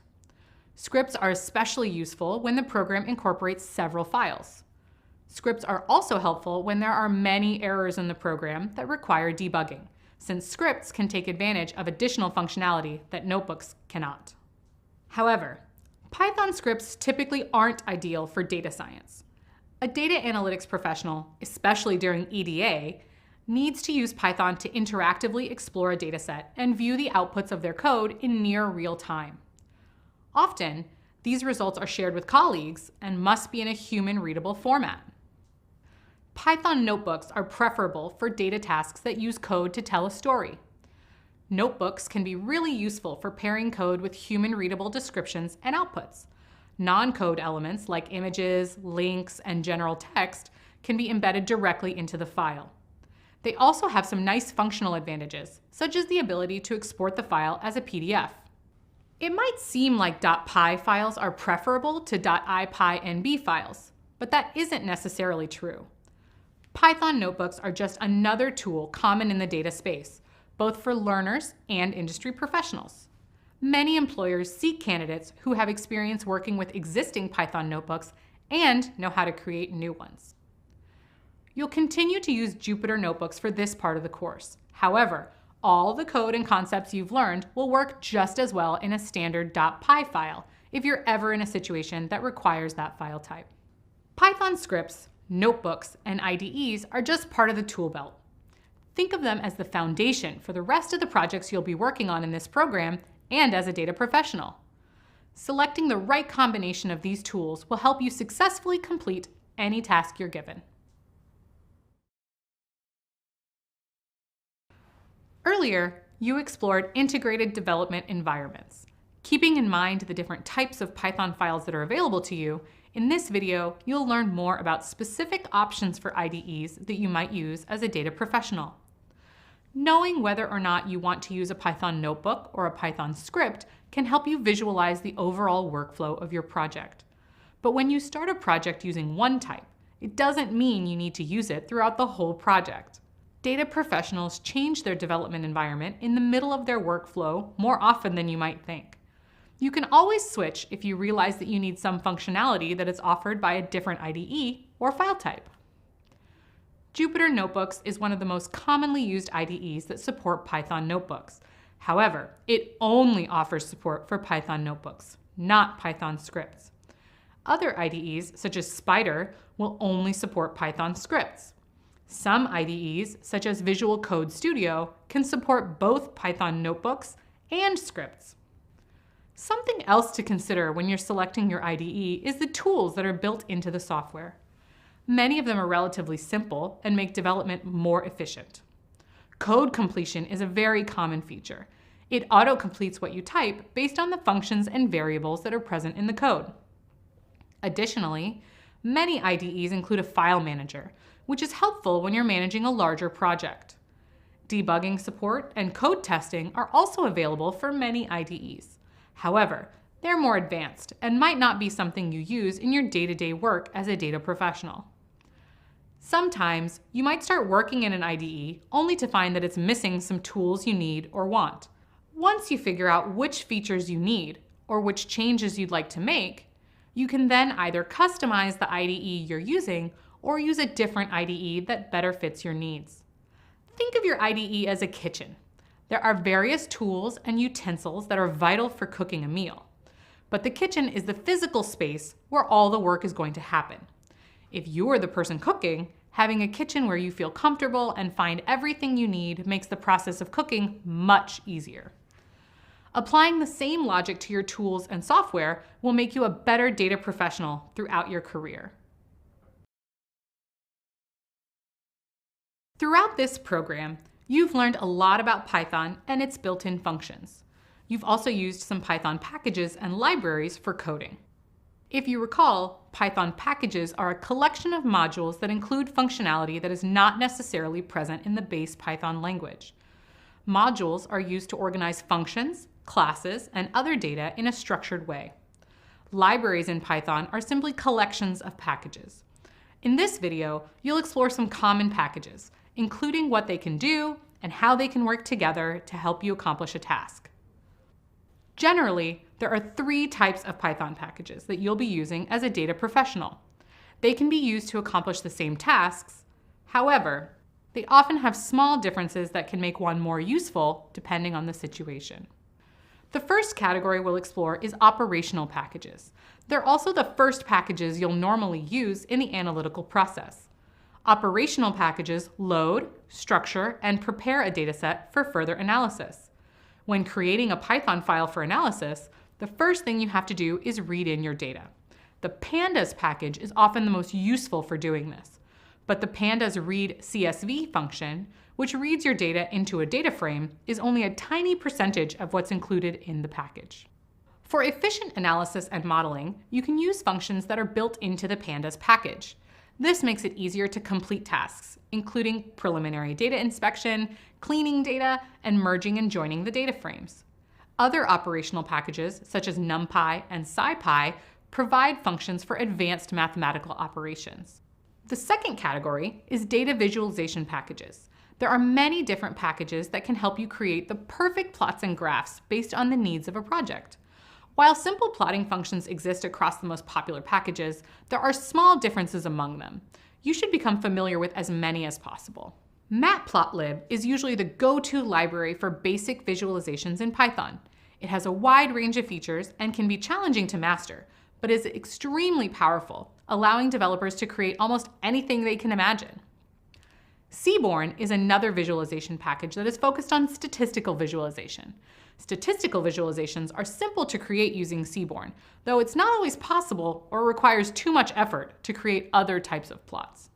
Scripts are especially useful when the program incorporates several files. Scripts are also helpful when there are many errors in the program that require debugging, since scripts can take advantage of additional functionality that notebooks cannot. However, Python scripts typically aren't ideal for data science. A data analytics professional, especially during EDA, needs to use Python to interactively explore a dataset and view the outputs of their code in near real time. Often, these results are shared with colleagues and must be in a human-readable format. Python notebooks are preferable for data tasks that use code to tell a story. Notebooks can be really useful for pairing code with human-readable descriptions and outputs. Non-code elements like images, links, and general text can be embedded directly into the file. They also have some nice functional advantages, such as the ability to export the file as a PDF. It might seem like .py files are preferable to .ipynb files, but that isn't necessarily true. Python notebooks are just another tool common in the data space, both for learners and industry professionals. Many employers seek candidates who have experience working with existing Python notebooks and know how to create new ones. You'll continue to use Jupyter notebooks for this part of the course. However, all the code and concepts you've learned will work just as well in a standard .py file if you're ever in a situation that requires that file type. Python scripts, notebooks, and IDEs are just part of the tool belt. Think of them as the foundation for the rest of the projects you'll be working on in this program and as a data professional. Selecting the right combination of these tools will help you successfully complete any task you're given. Earlier, you explored integrated development environments. Keeping in mind the different types of Python files that are available to you, in this video, you'll learn more about specific options for IDEs that you might use as a data professional. Knowing whether or not you want to use a Python notebook or a Python script can help you visualize the overall workflow of your project. But when you start a project using one type, it doesn't mean you need to use it throughout the whole project. Data professionals change their development environment in the middle of their workflow more often than you might think. You can always switch if you realize that you need some functionality that is offered by a different IDE or file type. Jupyter Notebooks is one of the most commonly used IDEs that support Python notebooks. However, it only offers support for Python notebooks, not Python scripts. Other IDEs, such as Spider, will only support Python scripts. Some IDEs, such as Visual Code Studio, can support both Python notebooks and scripts. Something else to consider when you're selecting your IDE is the tools that are built into the software. Many of them are relatively simple and make development more efficient. Code completion is a very common feature. It auto-completes what you type based on the functions and variables that are present in the code. Additionally, many IDEs include a file manager, which is helpful when you're managing a larger project. Debugging support and code testing are also available for many IDEs. However, they're more advanced and might not be something you use in your day-to-day work as a data professional. Sometimes, you might start working in an IDE only to find that it's missing some tools you need or want. Once you figure out which features you need or which changes you'd like to make, you can then either customize the IDE you're using or use a different IDE that better fits your needs. Think of your IDE as a kitchen. There are various tools and utensils that are vital for cooking a meal. But the kitchen is the physical space where all the work is going to happen. If you're the person cooking, having a kitchen where you feel comfortable and find everything you need makes the process of cooking much easier. Applying the same logic to your tools and software will make you a better data professional throughout your career. Throughout this program, you've learned a lot about Python and its built-in functions. You've also used some Python packages and libraries for coding. If you recall, Python packages are a collection of modules that include functionality that is not necessarily present in the base Python language. Modules are used to organize functions, classes, and other data in a structured way. Libraries in Python are simply collections of packages. In this video, you'll explore some common packages, including what they can do and how they can work together to help you accomplish a task. Generally, there are 3 types of Python packages that you'll be using as a data professional. They can be used to accomplish the same tasks. However, they often have small differences that can make one more useful depending on the situation. The first category we'll explore is operational packages. They're also the first packages you'll normally use in the analytical process. Operational packages load, structure, and prepare a dataset for further analysis. When creating a Python file for analysis, the first thing you have to do is read in your data. The pandas package is often the most useful for doing this, but the pandas read CSV function, which reads your data into a data frame, is only a tiny percentage of what's included in the package. For efficient analysis and modeling, you can use functions that are built into the pandas package. This makes it easier to complete tasks, including preliminary data inspection, cleaning data, and merging and joining the data frames. Other operational packages, such as NumPy and SciPy, provide functions for advanced mathematical operations. The second category is data visualization packages. There are many different packages that can help you create the perfect plots and graphs based on the needs of a project. While simple plotting functions exist across the most popular packages, there are small differences among them. You should become familiar with as many as possible. Matplotlib is usually the go-to library for basic visualizations in Python. It has a wide range of features and can be challenging to master, but is extremely powerful, allowing developers to create almost anything they can imagine. Seaborn is another visualization package that is focused on statistical visualization. Statistical visualizations are simple to create using Seaborn, though it's not always possible or requires too much effort to create other types of plots.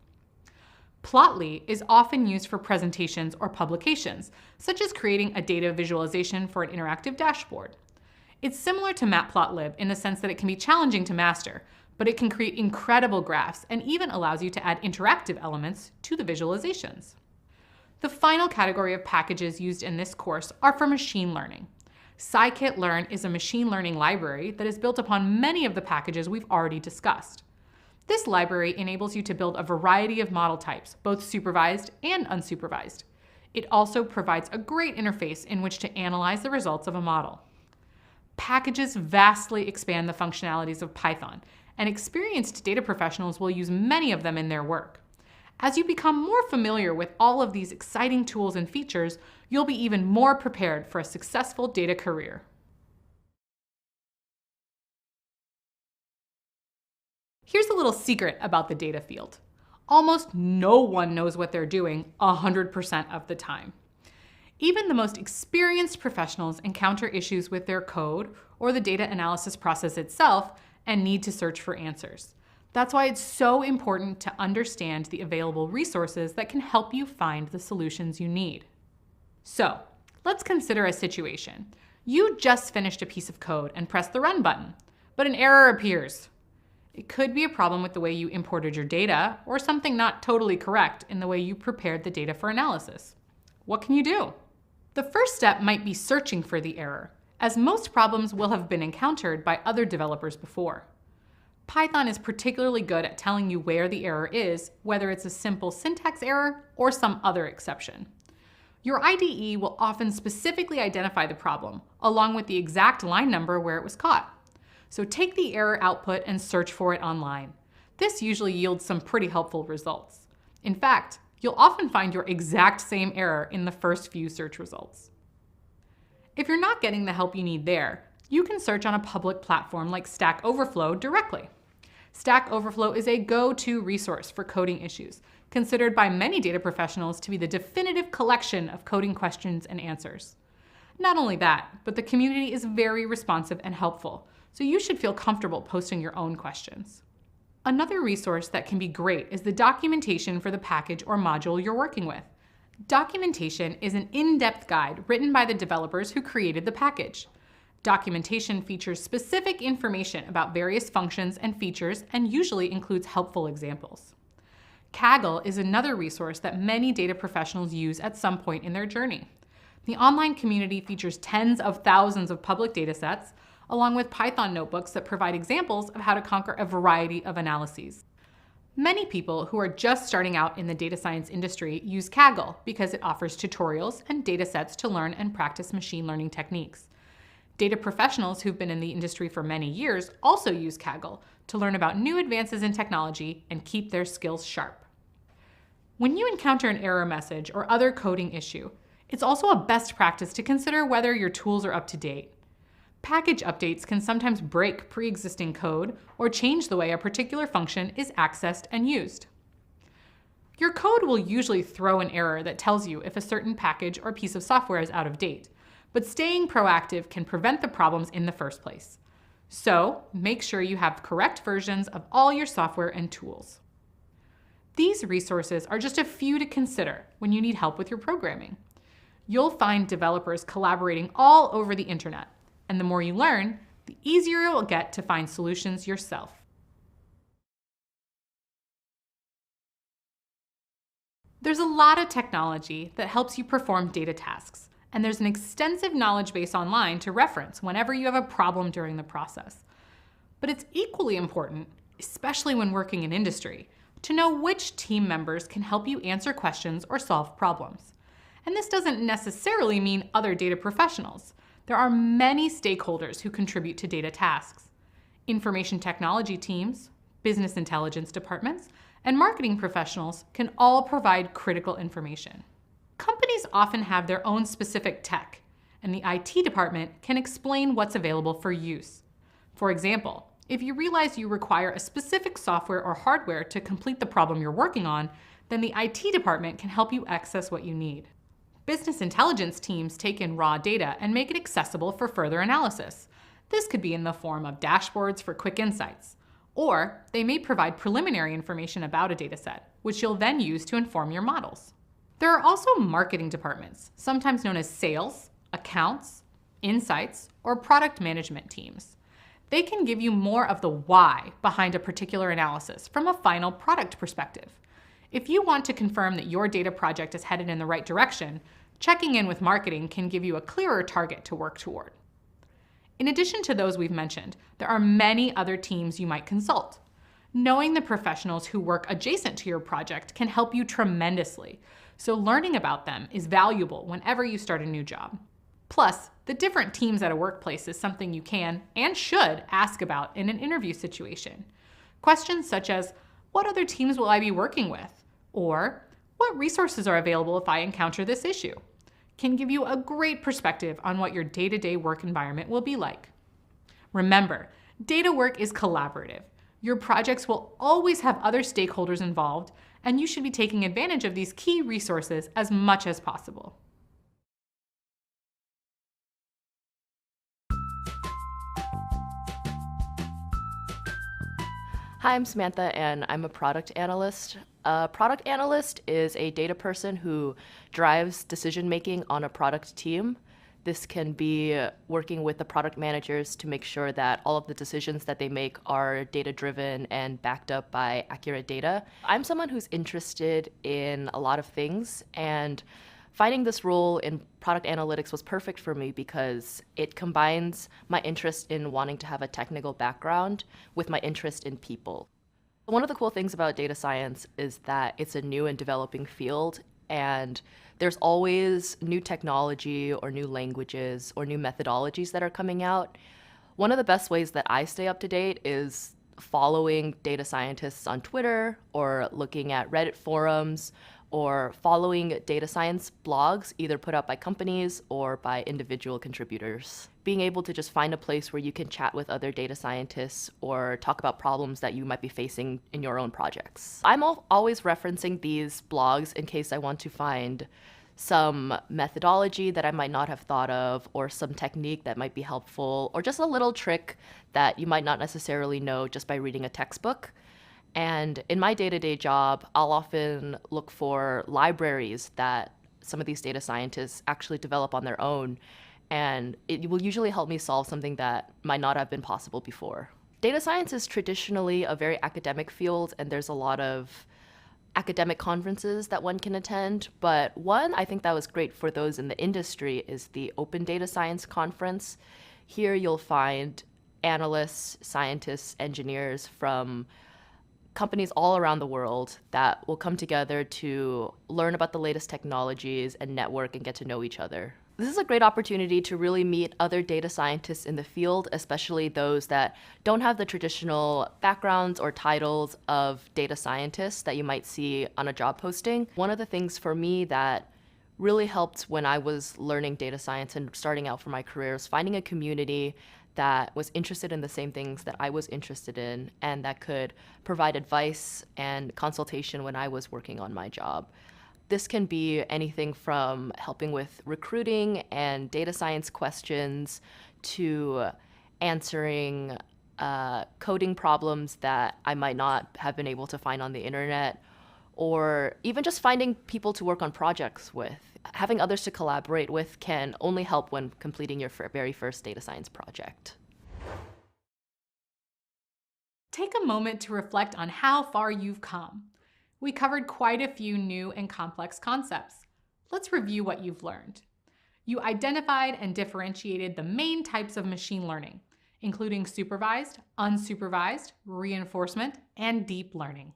Plotly is often used for presentations or publications, such as creating a data visualization for an interactive dashboard. It's similar to Matplotlib in the sense that it can be challenging to master, but it can create incredible graphs and even allows you to add interactive elements to the visualizations. The final category of packages used in this course are for machine learning. scikit-learn is a machine learning library that is built upon many of the packages we've already discussed. This library enables you to build a variety of model types, both supervised and unsupervised. It also provides a great interface in which to analyze the results of a model. Packages vastly expand the functionalities of Python, and experienced data professionals will use many of them in their work. As you become more familiar with all of these exciting tools and features, you'll be even more prepared for a successful data career. Here's a little secret about the data field. Almost no one knows what they're doing 100% of the time. Even the most experienced professionals encounter issues with their code or the data analysis process itself and need to search for answers. That's why it's so important to understand the available resources that can help you find the solutions you need. So, let's consider a situation. You just finished a piece of code and pressed the run button, but an error appears. It could be a problem with the way you imported your data or something not totally correct in the way you prepared the data for analysis. What can you do? The first step might be searching for the error, as most problems will have been encountered by other developers before. Python is particularly good at telling you where the error is, whether it's a simple syntax error or some other exception. Your IDE will often specifically identify the problem, along with the exact line number where it was caught. So take the error output and search for it online. This usually yields some pretty helpful results. In fact, you'll often find your exact same error in the first few search results. If you're not getting the help you need there, you can search on a public platform like Stack Overflow directly. Stack Overflow is a go-to resource for coding issues, considered by many data professionals to be the definitive collection of coding questions and answers. Not only that, but the community is very responsive and helpful, so you should feel comfortable posting your own questions. Another resource that can be great is the documentation for the package or module you're working with. Documentation is an in-depth guide written by the developers who created the package. Documentation features specific information about various functions and features and usually includes helpful examples. Kaggle is another resource that many data professionals use at some point in their journey. The online community features tens of thousands of public datasets, along with Python notebooks that provide examples of how to conquer a variety of analyses. Many people who are just starting out in the data science industry use Kaggle because it offers tutorials and datasets to learn and practice machine learning techniques. Data professionals who've been in the industry for many years also use Kaggle to learn about new advances in technology and keep their skills sharp. When you encounter an error message or other coding issue, it's also a best practice to consider whether your tools are up to date. Package updates can sometimes break pre-existing code or change the way a particular function is accessed and used. Your code will usually throw an error that tells you if a certain package or piece of software is out of date, but staying proactive can prevent the problems in the first place. So, make sure you have correct versions of all your software and tools. These resources are just a few to consider when you need help with your programming. You'll find developers collaborating all over the internet, and the more you learn, the easier it will get to find solutions yourself. There's a lot of technology that helps you perform data tasks, and there's an extensive knowledge base online to reference whenever you have a problem during the process. But it's equally important, especially when working in industry, to know which team members can help you answer questions or solve problems. And this doesn't necessarily mean other data professionals. There are many stakeholders who contribute to data tasks. Information technology teams, business intelligence departments, and marketing professionals can all provide critical information. Companies often have their own specific tech, and the IT department can explain what's available for use. For example, if you realize you require a specific software or hardware to complete the problem you're working on, then the IT department can help you access what you need. Business intelligence teams take in raw data and make it accessible for further analysis. This could be in the form of dashboards for quick insights. Or they may provide preliminary information about a dataset, which you'll then use to inform your models. There are also marketing departments, sometimes known as sales, accounts, insights, or product management teams. They can give you more of the why behind a particular analysis from a final product perspective. If you want to confirm that your data project is headed in the right direction, checking in with marketing can give you a clearer target to work toward. In addition to those we've mentioned, there are many other teams you might consult. Knowing the professionals who work adjacent to your project can help you tremendously, so learning about them is valuable whenever you start a new job. Plus, the different teams at a workplace is something you can and should ask about in an interview situation. Questions such as, what other teams will I be working with? Or, what resources are available if I encounter this issue? Can give you a great perspective on what your day-to-day work environment will be like. Remember, data work is collaborative. Your projects will always have other stakeholders involved, and you should be taking advantage of these key resources as much as possible. Hi, I'm Samantha, and I'm a product analyst. A product analyst is a data person who drives decision-making on a product team. This can be working with the product managers to make sure that all of the decisions that they make are data-driven and backed up by accurate data. I'm someone who's interested in a lot of things, and finding this role in product analytics was perfect for me because it combines my interest in wanting to have a technical background with my interest in people. One of the cool things about data science is that it's a new and developing field, and there's always new technology or new languages or new methodologies that are coming out. One of the best ways that I stay up to date is following data scientists on Twitter or looking at Reddit forums or following data science blogs, either put out by companies or by individual contributors. Being able to just find a place where you can chat with other data scientists or talk about problems that you might be facing in your own projects. I'm always referencing these blogs in case I want to find some methodology that I might not have thought of, or some technique that might be helpful, or just a little trick that you might not necessarily know just by reading a textbook. And in my day-to-day job, I'll often look for libraries that some of these data scientists actually develop on their own, and it will usually help me solve something that might not have been possible before. Data science is traditionally a very academic field, and there's a lot of academic conferences that one can attend, but one I think that was great for those in the industry is the Open Data Science Conference. Here you'll find analysts, scientists, engineers from companies all around the world that will come together to learn about the latest technologies and network and get to know each other. This is a great opportunity to really meet other data scientists in the field, especially those that don't have the traditional backgrounds or titles of data scientists that you might see on a job posting. One of the things for me that really helped when I was learning data science and starting out for my career is finding a community that was interested in the same things that I was interested in and that could provide advice and consultation when I was working on my job. This can be anything from helping with recruiting and data science questions to answering coding problems that I might not have been able to find on the internet, or even just finding people to work on projects with. Having others to collaborate with can only help when completing your very first data science project. Take a moment to reflect on how far you've come. We covered quite a few new and complex concepts. Let's review what you've learned. You identified and differentiated the main types of machine learning, including supervised, unsupervised, reinforcement, and deep learning.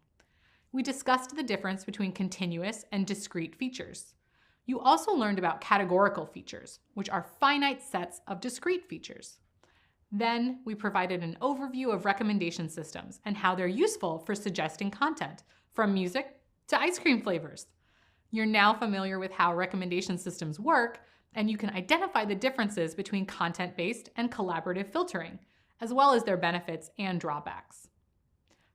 We discussed the difference between continuous and discrete features. You also learned about categorical features, which are finite sets of discrete features. Then we provided an overview of recommendation systems and how they're useful for suggesting content, from music to ice cream flavors. You're now familiar with how recommendation systems work, and you can identify the differences between content-based and collaborative filtering, as well as their benefits and drawbacks.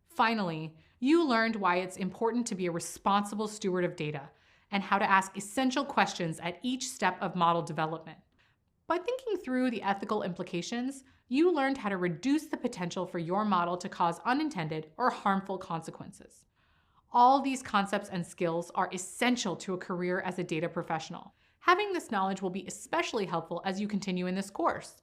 Finally, you learned why it's important to be a responsible steward of data and how to ask essential questions at each step of model development. By thinking through the ethical implications, you learned how to reduce the potential for your model to cause unintended or harmful consequences. All these concepts and skills are essential to a career as a data professional. Having this knowledge will be especially helpful as you continue in this course.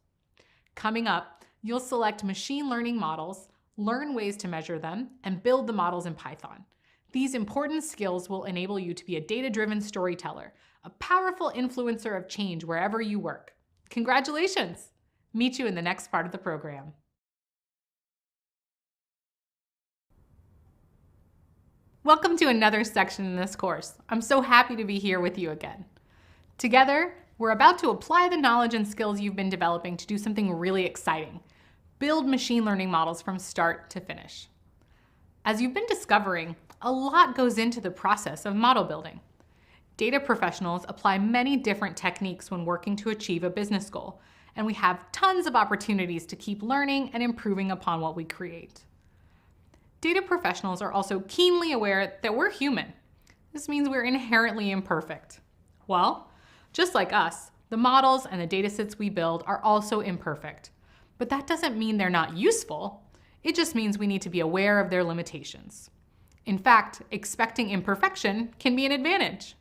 Coming up, you'll select machine learning models, learn ways to measure them, and build the models in Python. These important skills will enable you to be a data-driven storyteller, a powerful influencer of change wherever you work. Congratulations! Meet you in the next part of the program. Welcome to another section in this course. I'm so happy to be here with you again. Together, we're about to apply the knowledge and skills you've been developing to do something really exciting: build machine learning models from start to finish. As you've been discovering, a lot goes into the process of model building. Data professionals apply many different techniques when working to achieve a business goal, and we have tons of opportunities to keep learning and improving upon what we create. Data professionals are also keenly aware that we're human. This means we're inherently imperfect. Well, just like us, the models and the datasets we build are also imperfect. But that doesn't mean they're not useful. It just means we need to be aware of their limitations. In fact, expecting imperfection can be an advantage.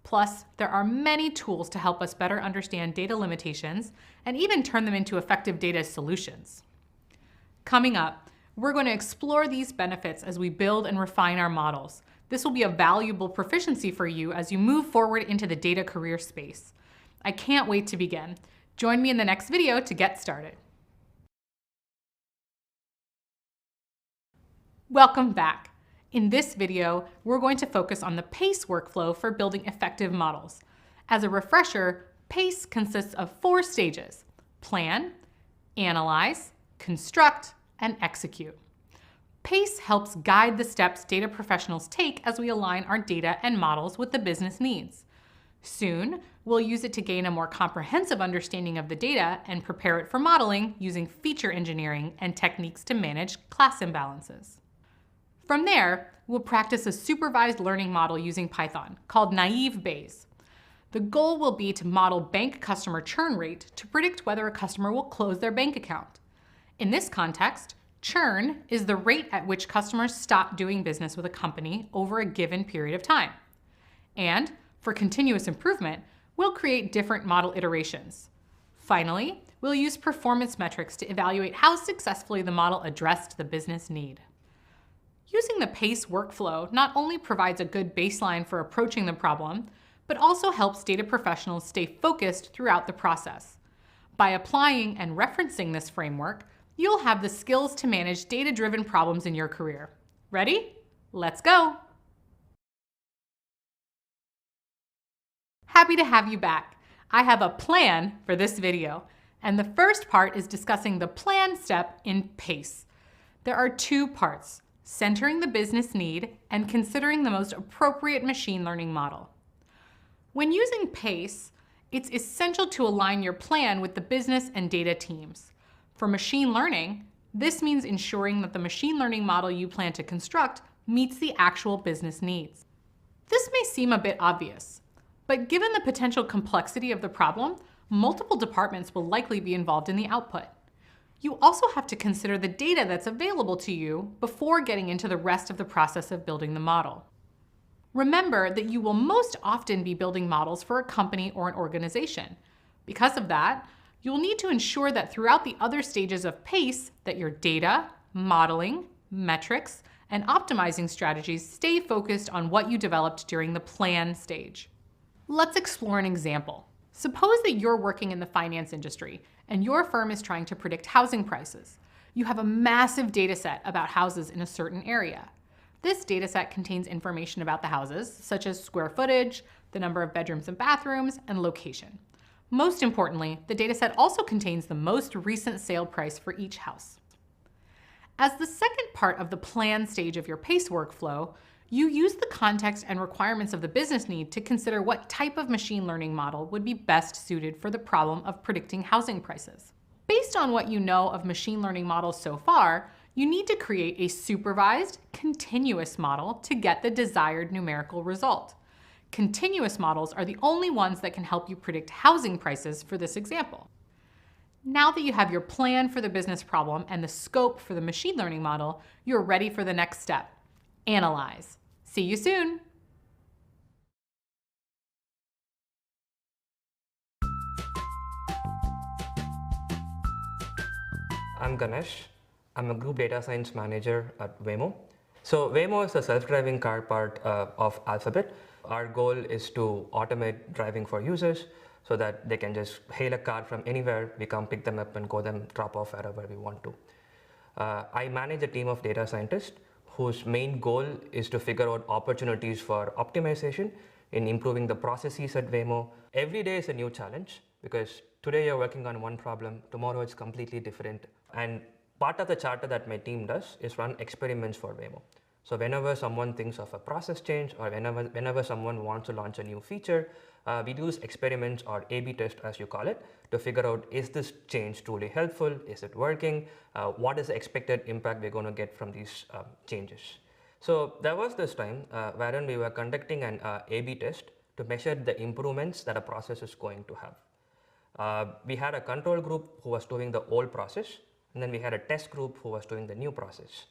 Plus, there are many tools to help us better understand data limitations and even turn them into effective data solutions. Coming up, we're going to explore these benefits as we build and refine our models. This will be a valuable proficiency for you as you move forward into the data career space. I can't wait to begin. Join me in the next video to get started. Welcome back. In this video, we're going to focus on the PACE workflow for building effective models. As a refresher, PACE consists of 4 stages: plan, analyze, construct, and execute. PACE helps guide the steps data professionals take as we align our data and models with the business needs. Soon, we'll use it to gain a more comprehensive understanding of the data and prepare it for modeling using feature engineering and techniques to manage class imbalances. From there, we'll practice a supervised learning model using Python called naive Bayes. The goal will be to model bank customer churn rate to predict whether a customer will close their bank account. In this context, churn is the rate at which customers stop doing business with a company over a given period of time. And for continuous improvement, we'll create different model iterations. Finally, we'll use performance metrics to evaluate how successfully the model addressed the business need. Using the PACE workflow not only provides a good baseline for approaching the problem, but also helps data professionals stay focused throughout the process. By applying and referencing this framework, you'll have the skills to manage data-driven problems in your career. Ready? Let's go! Happy to have you back. I have a plan for this video, and the first part is discussing the plan step in PACE. There are 2 parts: centering the business need and considering the most appropriate machine learning model. When using PACE, it's essential to align your plan with the business and data teams. For machine learning, this means ensuring that the machine learning model you plan to construct meets the actual business needs. This may seem a bit obvious, but given the potential complexity of the problem, multiple departments will likely be involved in the output. You also have to consider the data that's available to you before getting into the rest of the process of building the model. Remember that you will most often be building models for a company or an organization. Because of that, you'll need to ensure that throughout the other stages of PACE that your data, modeling, metrics, and optimizing strategies stay focused on what you developed during the plan stage. Let's explore an example. Suppose that you're working in the finance industry and your firm is trying to predict housing prices. You have a massive data set about houses in a certain area. This data set contains information about the houses, such as square footage, the number of bedrooms and bathrooms, and location. Most importantly, the data set also contains the most recent sale price for each house. As the second part of the plan stage of your PACE workflow, you use the context and requirements of the business need to consider what type of machine learning model would be best suited for the problem of predicting housing prices. Based on what you know of machine learning models so far, you need to create a supervised, continuous model to get the desired numerical result. Continuous models are the only ones that can help you predict housing prices for this example. Now that you have your plan for the business problem and the scope for the machine learning model, you're ready for the next step: analyze. See you soon. I'm Ganesh. I'm a group data science manager at Waymo. So Waymo is the self-driving car part of Alphabet. Our goal is to automate driving for users so that they can just hail a car from anywhere. We come pick them up and go them drop off wherever we want to. I manage a team of data scientists whose main goal is to figure out opportunities for optimization in improving the processes at Waymo. Every day is a new challenge because today you're working on one problem, tomorrow it's completely different. And part of the charter that my team does is run experiments for Waymo. So whenever someone thinks of a process change or whenever someone wants to launch a new feature, we do experiments or A/B test, as you call it, to figure out, is this change truly helpful? Is it working? What is the expected impact we're going to get from these changes? So there was this time wherein we were conducting an A/B test to measure the improvements that a process is going to have. We had a control group who was doing the old process, and then we had a test group who was doing the new process.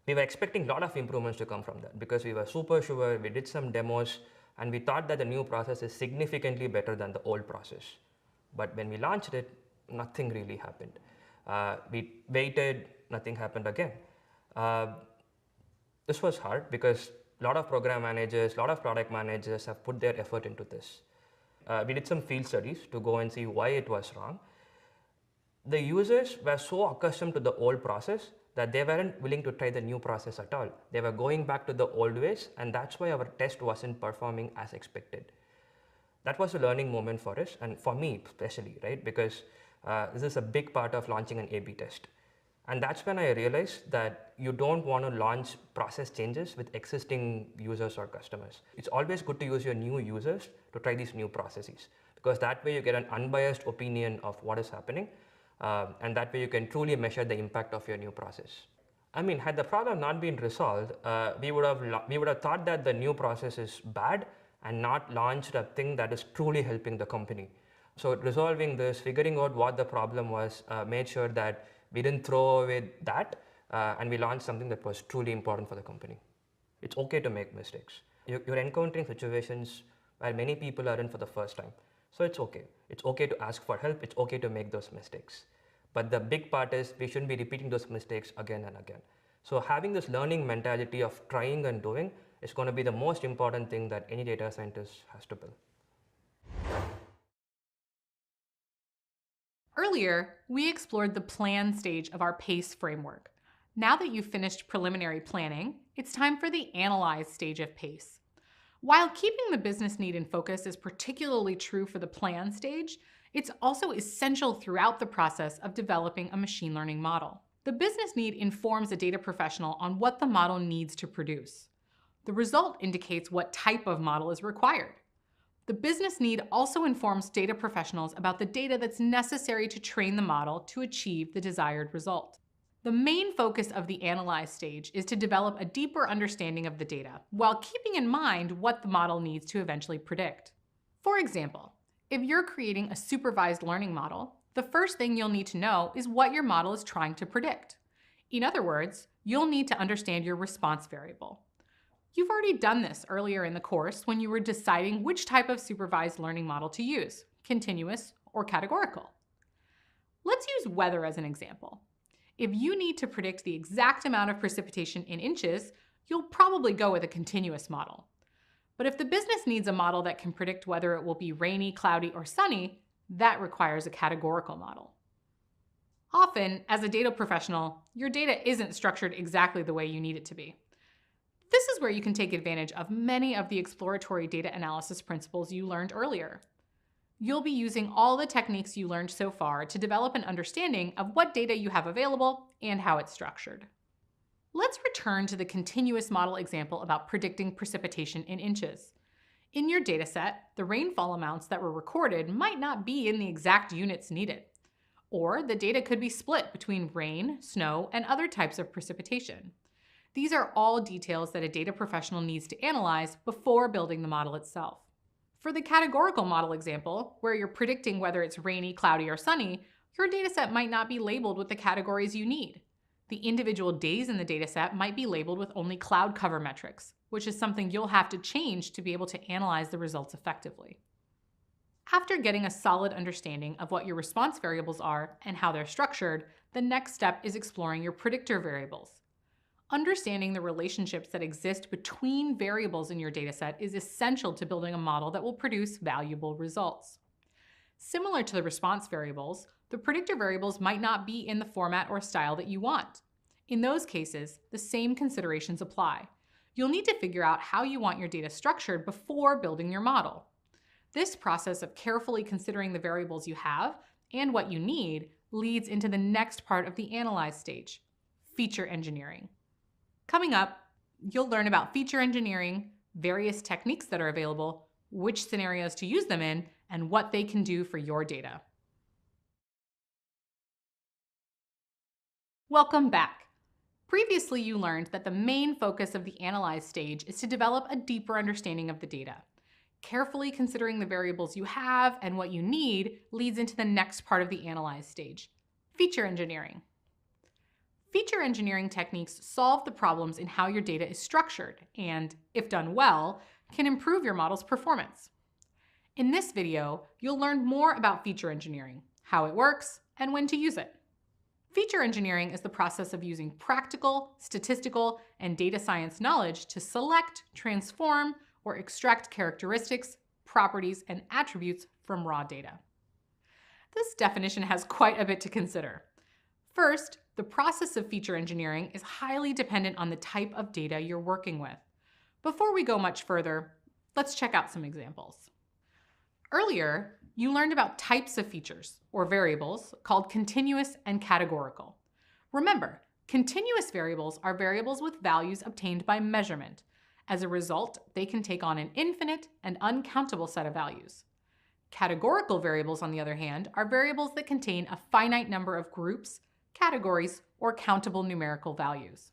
We were expecting a lot of improvements to come from that because we were super sure, we did some demos, and we thought that the new process is significantly better than the old process. But when we launched it, nothing really happened. We waited, nothing happened again. This was hard because a lot of program managers, a lot of product managers have put their effort into this. We did some field studies to go and see why it was wrong. The users were so accustomed to the old process that they weren't willing to try the new process at all. They were going back to the old ways, and that's why our test wasn't performing as expected. That was a learning moment for us, and for me especially, right? Because this is a big part of launching an A/B test. And that's when I realized that you don't want to launch process changes with existing users or customers. It's always good to use your new users to try these new processes, because that way you get an unbiased opinion of what is happening. And that way you can truly measure the impact of your new process. I mean, had the problem not been resolved, we would have thought that the new process is bad and not launched a thing that is truly helping the company. So resolving this, figuring out what the problem was, made sure that we didn't throw away that, and we launched something that was truly important for the company. It's okay to make mistakes. You're encountering situations where many people are in for the first time. So it's okay. It's okay to ask for help. It's okay to make those mistakes. But the big part is we shouldn't be repeating those mistakes again and again. So having this learning mentality of trying and doing is going to be the most important thing that any data scientist has to build. Earlier, we explored the plan stage of our PACE framework. Now that you've finished preliminary planning, it's time for the analyze stage of PACE. While keeping the business need in focus is particularly true for the plan stage, it's also essential throughout the process of developing a machine learning model. The business need informs a data professional on what the model needs to produce. The result indicates what type of model is required. The business need also informs data professionals about the data that's necessary to train the model to achieve the desired result. The main focus of the analyze stage is to develop a deeper understanding of the data, while keeping in mind what the model needs to eventually predict. For example, if you're creating a supervised learning model, the first thing you'll need to know is what your model is trying to predict. In other words, you'll need to understand your response variable. You've already done this earlier in the course when you were deciding which type of supervised learning model to use, continuous or categorical. Let's use weather as an example. If you need to predict the exact amount of precipitation in inches, you'll probably go with a continuous model. But if the business needs a model that can predict whether it will be rainy, cloudy, or sunny, that requires a categorical model. Often, as a data professional, your data isn't structured exactly the way you need it to be. This is where you can take advantage of many of the exploratory data analysis principles you learned earlier. You'll be using all the techniques you learned so far to develop an understanding of what data you have available and how it's structured. Let's return to the continuous model example about predicting precipitation in inches. In your dataset, the rainfall amounts that were recorded might not be in the exact units needed. Or the data could be split between rain, snow, and other types of precipitation. These are all details that a data professional needs to analyze before building the model itself. For the categorical model example, where you're predicting whether it's rainy, cloudy, or sunny, your dataset might not be labeled with the categories you need. The individual days in the dataset might be labeled with only cloud cover metrics, which is something you'll have to change to be able to analyze the results effectively. After getting a solid understanding of what your response variables are and how they're structured, the next step is exploring your predictor variables. Understanding the relationships that exist between variables in your dataset is essential to building a model that will produce valuable results. Similar to the response variables, the predictor variables might not be in the format or style that you want. In those cases, the same considerations apply. You'll need to figure out how you want your data structured before building your model. This process of carefully considering the variables you have and what you need leads into the next part of the analyze stage, feature engineering. Coming up, you'll learn about feature engineering, various techniques that are available, which scenarios to use them in, and what they can do for your data. Welcome back. Previously, you learned that the main focus of the analyze stage is to develop a deeper understanding of the data. Carefully considering the variables you have and what you need leads into the next part of the analyze stage, feature engineering. Feature engineering techniques solve the problems in how your data is structured and, if done well, can improve your model's performance. In this video, you'll learn more about feature engineering, how it works, and when to use it. Feature engineering is the process of using practical, statistical, and data science knowledge to select, transform, or extract characteristics, properties, and attributes from raw data. This definition has quite a bit to consider. First, the process of feature engineering is highly dependent on the type of data you're working with. Before we go much further, let's check out some examples. Earlier, you learned about types of features, or variables, called continuous and categorical. Remember, continuous variables are variables with values obtained by measurement. As a result, they can take on an infinite and uncountable set of values. Categorical variables, on the other hand, are variables that contain a finite number of groups, categories, or countable numerical values.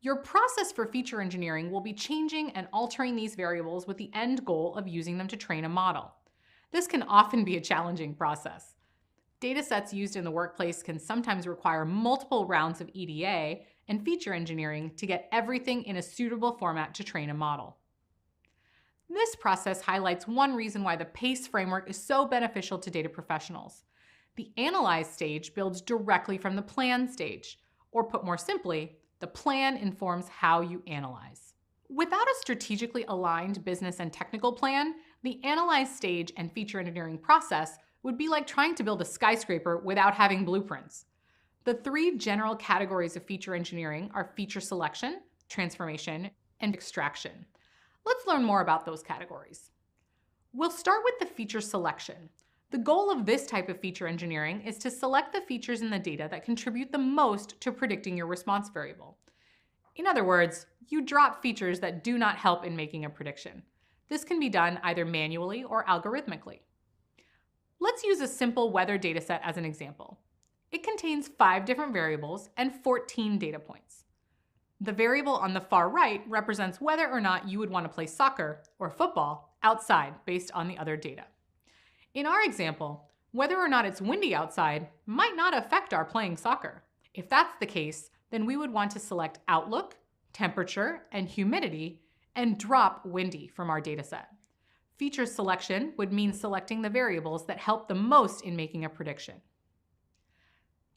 Your process for feature engineering will be changing and altering these variables with the end goal of using them to train a model. This can often be a challenging process. Datasets used in the workplace can sometimes require multiple rounds of EDA and feature engineering to get everything in a suitable format to train a model. This process highlights one reason why the PACE framework is so beneficial to data professionals. The analyze stage builds directly from the plan stage, or put more simply, the plan informs how you analyze. Without a strategically aligned business and technical plan, the analyze stage and feature engineering process would be like trying to build a skyscraper without having blueprints. The three general categories of feature engineering are feature selection, transformation, and extraction. Let's learn more about those categories. We'll start with the feature selection. The goal of this type of feature engineering is to select the features in the data that contribute the most to predicting your response variable. In other words, you drop features that do not help in making a prediction. This can be done either manually or algorithmically. Let's use a simple weather dataset as an example. It contains 5 different variables and 14 data points. The variable on the far right represents whether or not you would want to play soccer or football outside based on the other data. In our example, whether or not it's windy outside might not affect our playing soccer. If that's the case, then we would want to select outlook, temperature, and humidity, and drop windy from our dataset. Feature selection would mean selecting the variables that help the most in making a prediction.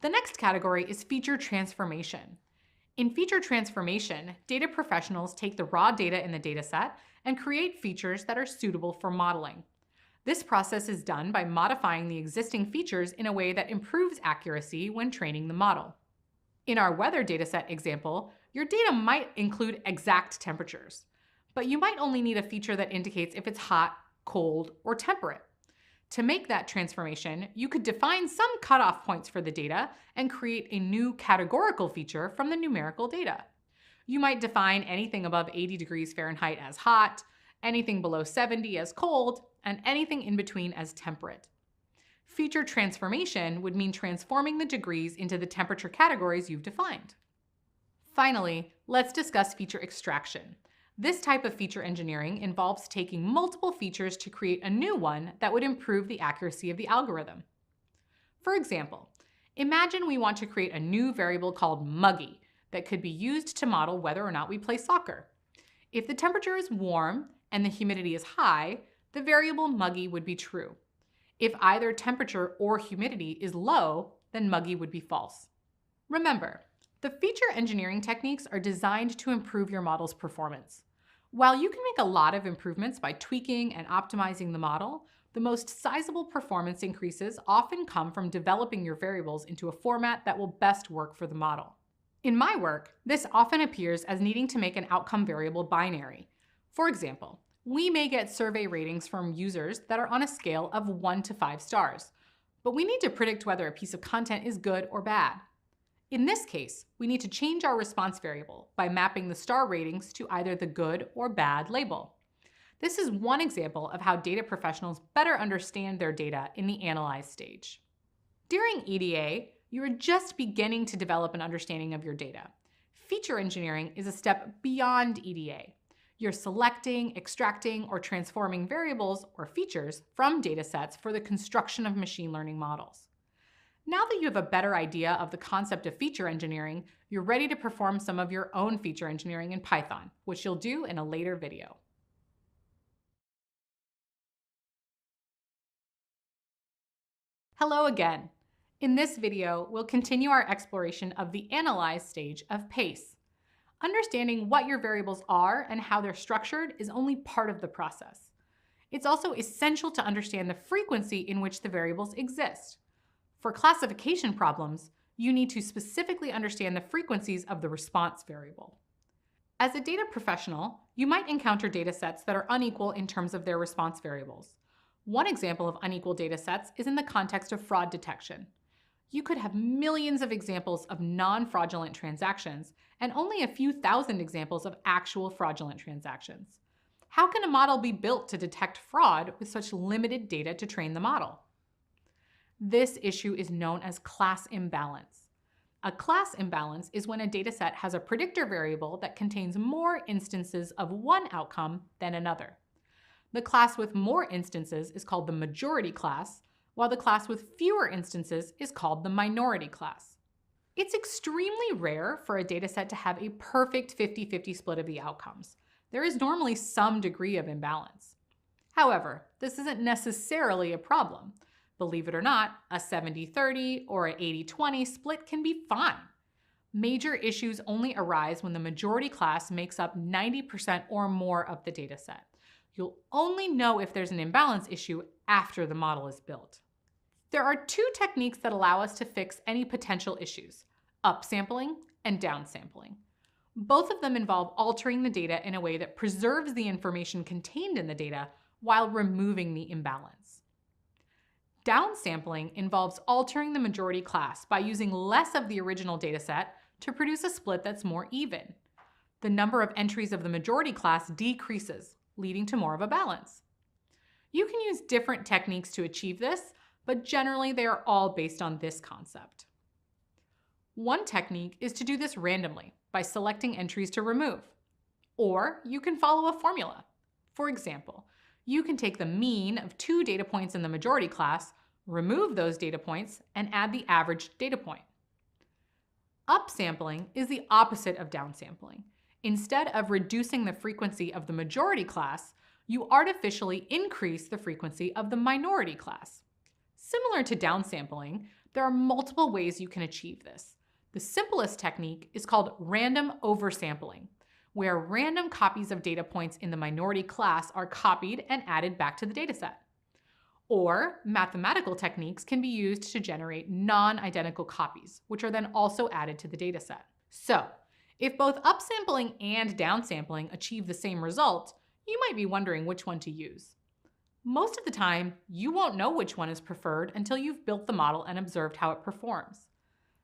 The next category is feature transformation. In feature transformation, data professionals take the raw data in the dataset and create features that are suitable for modeling. This process is done by modifying the existing features in a way that improves accuracy when training the model. In our weather dataset example, your data might include exact temperatures, but you might only need a feature that indicates if it's hot, cold, or temperate. To make that transformation, you could define some cutoff points for the data and create a new categorical feature from the numerical data. You might define anything above 80 degrees Fahrenheit as hot, anything below 70 as cold, and anything in between as temperate. Feature transformation would mean transforming the degrees into the temperature categories you've defined. Finally, let's discuss feature extraction. This type of feature engineering involves taking multiple features to create a new one that would improve the accuracy of the algorithm. For example, imagine we want to create a new variable called muggy that could be used to model whether or not we play soccer. If the temperature is warm and the humidity is high, the variable muggy would be true. If either temperature or humidity is low, then muggy would be false. Remember, the feature engineering techniques are designed to improve your model's performance. While you can make a lot of improvements by tweaking and optimizing the model, the most sizable performance increases often come from developing your variables into a format that will best work for the model. In my work, this often appears as needing to make an outcome variable binary. For example, we may get survey ratings from users that are on a scale of 1 to 5 stars, but we need to predict whether a piece of content is good or bad. In this case, we need to change our response variable by mapping the star ratings to either the good or bad label. This is one example of how data professionals better understand their data in the analyze stage. During EDA, you are just beginning to develop an understanding of your data. Feature engineering is a step beyond EDA. You're selecting, extracting, or transforming variables or features from datasets for the construction of machine learning models. Now that you have a better idea of the concept of feature engineering, you're ready to perform some of your own feature engineering in Python, which you'll do in a later video. Hello again. In this video, we'll continue our exploration of the analyze stage of PACE. Understanding what your variables are and how they're structured is only part of the process. It's also essential to understand the frequency in which the variables exist. For classification problems, you need to specifically understand the frequencies of the response variable. As a data professional, you might encounter datasets that are unequal in terms of their response variables. One example of unequal datasets is in the context of fraud detection. You could have millions of examples of non-fraudulent transactions and only a few thousand examples of actual fraudulent transactions. How can a model be built to detect fraud with such limited data to train the model? This issue is known as class imbalance. A class imbalance is when a dataset has a predictor variable that contains more instances of one outcome than another. The class with more instances is called the majority class, while the class with fewer instances is called the minority class. It's extremely rare for a dataset to have a perfect 50-50 split of the outcomes. There is normally some degree of imbalance. However, this isn't necessarily a problem. Believe it or not, a 70-30 or an 80-20 split can be fine. Major issues only arise when the majority class makes up 90% or more of the dataset. You'll only know if there's an imbalance issue after the model is built. There are two techniques that allow us to fix any potential issues: upsampling and downsampling. Both of them involve altering the data in a way that preserves the information contained in the data while removing the imbalance. Downsampling involves altering the majority class by using less of the original dataset to produce a split that's more even. The number of entries of the majority class decreases, leading to more of a balance. You can use different techniques to achieve this, but generally they are all based on this concept. One technique is to do this randomly by selecting entries to remove. Or you can follow a formula. For example, you can take the mean of 2 data points in the majority class, remove those data points, and add the average data point. Upsampling is the opposite of downsampling. Instead of reducing the frequency of the majority class, you artificially increase the frequency of the minority class. Similar to downsampling, There are multiple ways you can achieve this. The simplest technique is called random oversampling, where random copies of data points in the minority class are copied and added back to the dataset. Or mathematical techniques can be used to generate non-identical copies, which are then also added to the dataset. So, if both upsampling and downsampling achieve the same result, you might be wondering which one to use. Most of the time, you won't know which one is preferred until you've built the model and observed how it performs.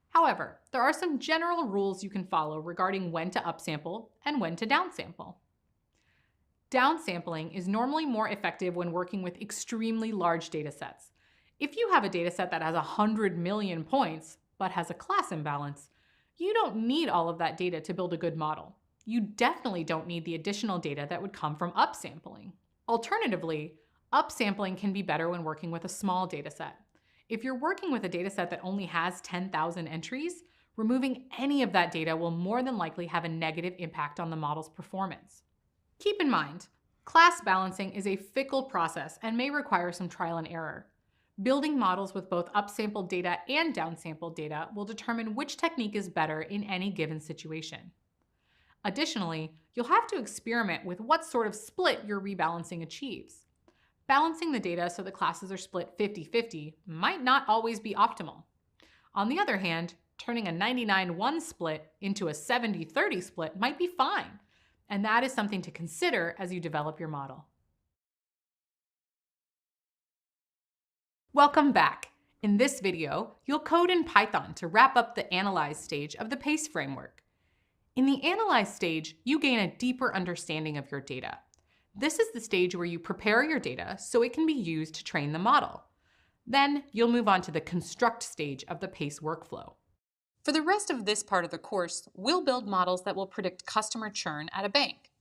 However, there are some general rules you can follow regarding when to upsample and when to downsample. Downsampling is normally more effective when working with extremely large datasets. If you have a dataset that has 100 million points, but has a class imbalance, you don't need all of that data to build a good model. You definitely don't need the additional data that would come from upsampling. Alternatively, upsampling can be better when working with a small dataset. If you're working with a dataset that only has 10,000 entries, removing any of that data will more than likely have a negative impact on the model's performance. Keep in mind, class balancing is a fickle process and may require some trial and error. Building models with both upsampled data and downsampled data will determine which technique is better in any given situation. Additionally, you'll have to experiment with what sort of split your rebalancing achieves. Balancing the data so the classes are split 50-50 might not always be optimal. On the other hand, turning a 99-1 split into a 70-30 split might be fine, and that is something to consider as you develop your model. Welcome back. In this video, you'll code in Python to wrap up the analyze stage of the PACE framework. In the analyze stage, you gain a deeper understanding of your data. This is the stage where you prepare your data so it can be used to train the model. Then you'll move on to the construct stage of the PACE workflow. For the rest of this part of the course, we'll build models that will predict customer churn at a bank.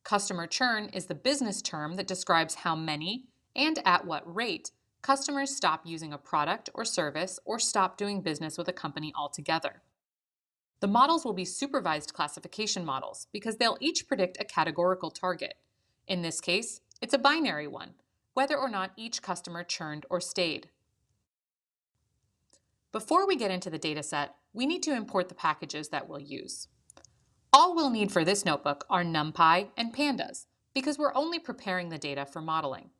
Customer churn is the business term that describes how many and at what rate customers stop using a product or service or stop doing business with a company altogether. The models will be supervised classification models because they'll each predict a categorical target. In this case, it's a binary one, whether or not each customer churned or stayed. Before we get into the dataset, we need to import the packages that we'll use. All we'll need for this notebook are NumPy and pandas, because we're only preparing the data for modeling.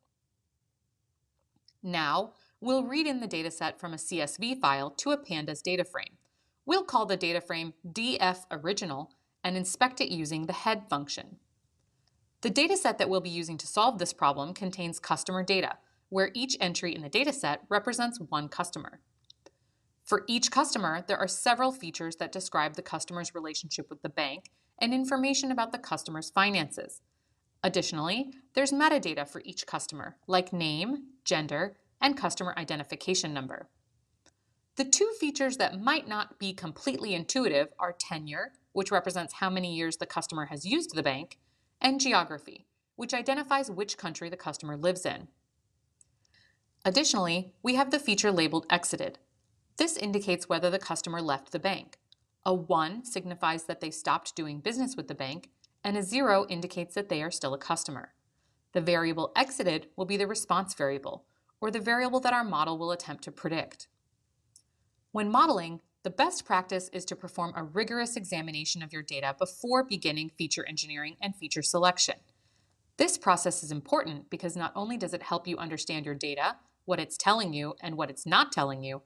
Now, we'll read in the dataset from a CSV file to a pandas data frame. We'll call the data frame df_original and inspect it using the head function. The dataset that we'll be using to solve this problem contains customer data, where each entry in the dataset represents one customer. For each customer, there are several features that describe the customer's relationship with the bank and information about the customer's finances. Additionally, there's metadata for each customer, like name, gender, and customer identification number. The two features that might not be completely intuitive are tenure, which represents how many years the customer has used the bank, and geography, which identifies which country the customer lives in. Additionally, we have the feature labeled exited. This indicates whether the customer left the bank. A 1 signifies that they stopped doing business with the bank, and a 0 indicates that they are still a customer. The variable exited will be the response variable, or the variable that our model will attempt to predict. When modeling, the best practice is to perform a rigorous examination of your data before beginning feature engineering and feature selection. This process is important because not only does it help you understand your data, what it's telling you and what it's not telling you,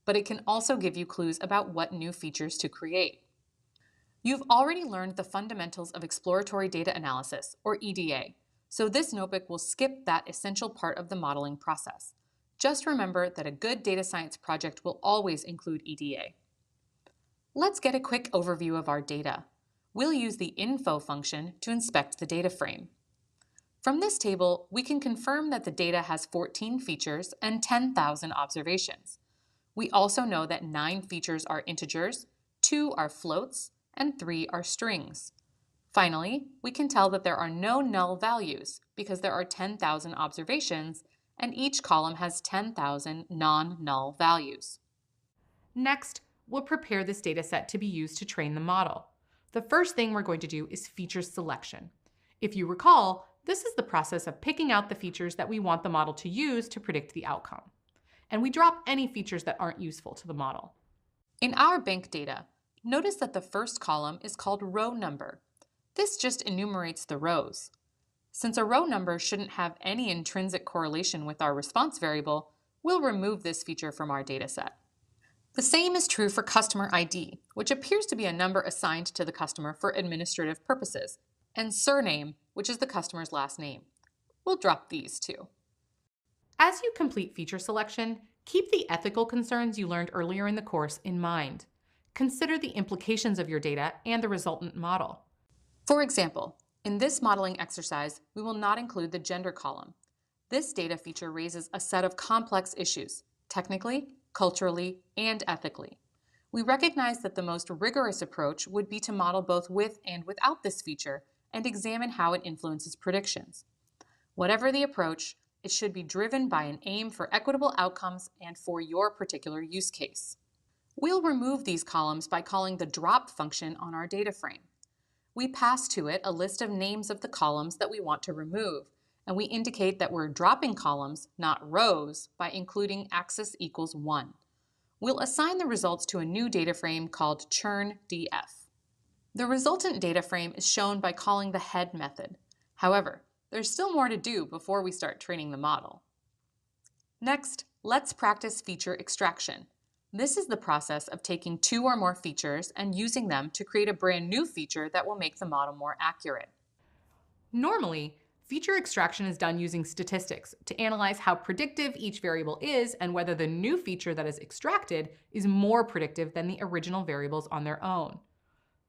but it can also give you clues about what new features to create. You've already learned the fundamentals of exploratory data analysis, or EDA, so this notebook will skip that essential part of the modeling process. Just remember that a good data science project will always include EDA. Let's get a quick overview of our data. We'll use the info function to inspect the data frame. From this table, we can confirm that the data has 14 features and 10,000 observations. We also know that 9 features are integers, 2 are floats, and 3 are strings. Finally, we can tell that there are no null values because there are 10,000 observations and each column has 10,000 non-null values. Next, we'll prepare this dataset to be used to train the model. The first thing we're going to do is feature selection. If you recall, this is the process of picking out the features that we want the model to use to predict the outcome. and we drop any features that aren't useful to the model. In our bank data, notice that the first column is called row number. This just enumerates the rows. Since a row number shouldn't have any intrinsic correlation with our response variable, we'll remove this feature from our dataset. The same is true for customer ID, which appears to be a number assigned to the customer for administrative purposes, and surname, which is the customer's last name. We'll drop these too. As you complete feature selection, keep the ethical concerns you learned earlier in the course in mind. Consider the implications of your data and the resultant model. For example, in this modeling exercise, we will not include the gender column. This data feature raises a set of complex issues, technically, culturally, and ethically. We recognize that the most rigorous approach would be to model both with and without this feature and examine how it influences predictions. Whatever the approach, it should be driven by an aim for equitable outcomes and for your particular use case. We'll remove these columns by calling the drop function on our data frame. We pass to it a list of names of the columns that we want to remove, and we indicate that we're dropping columns, not rows, by including axis equals 1. We'll assign the results to a new data frame called churn_df. The resultant data frame is shown by calling the head method. However, there's still more to do before we start training the model. Next, let's practice feature extraction. This is the process of taking two or more features and using them to create a brand new feature that will make the model more accurate. Normally, feature extraction is done using statistics to analyze how predictive each variable is and whether the new feature that is extracted is more predictive than the original variables on their own.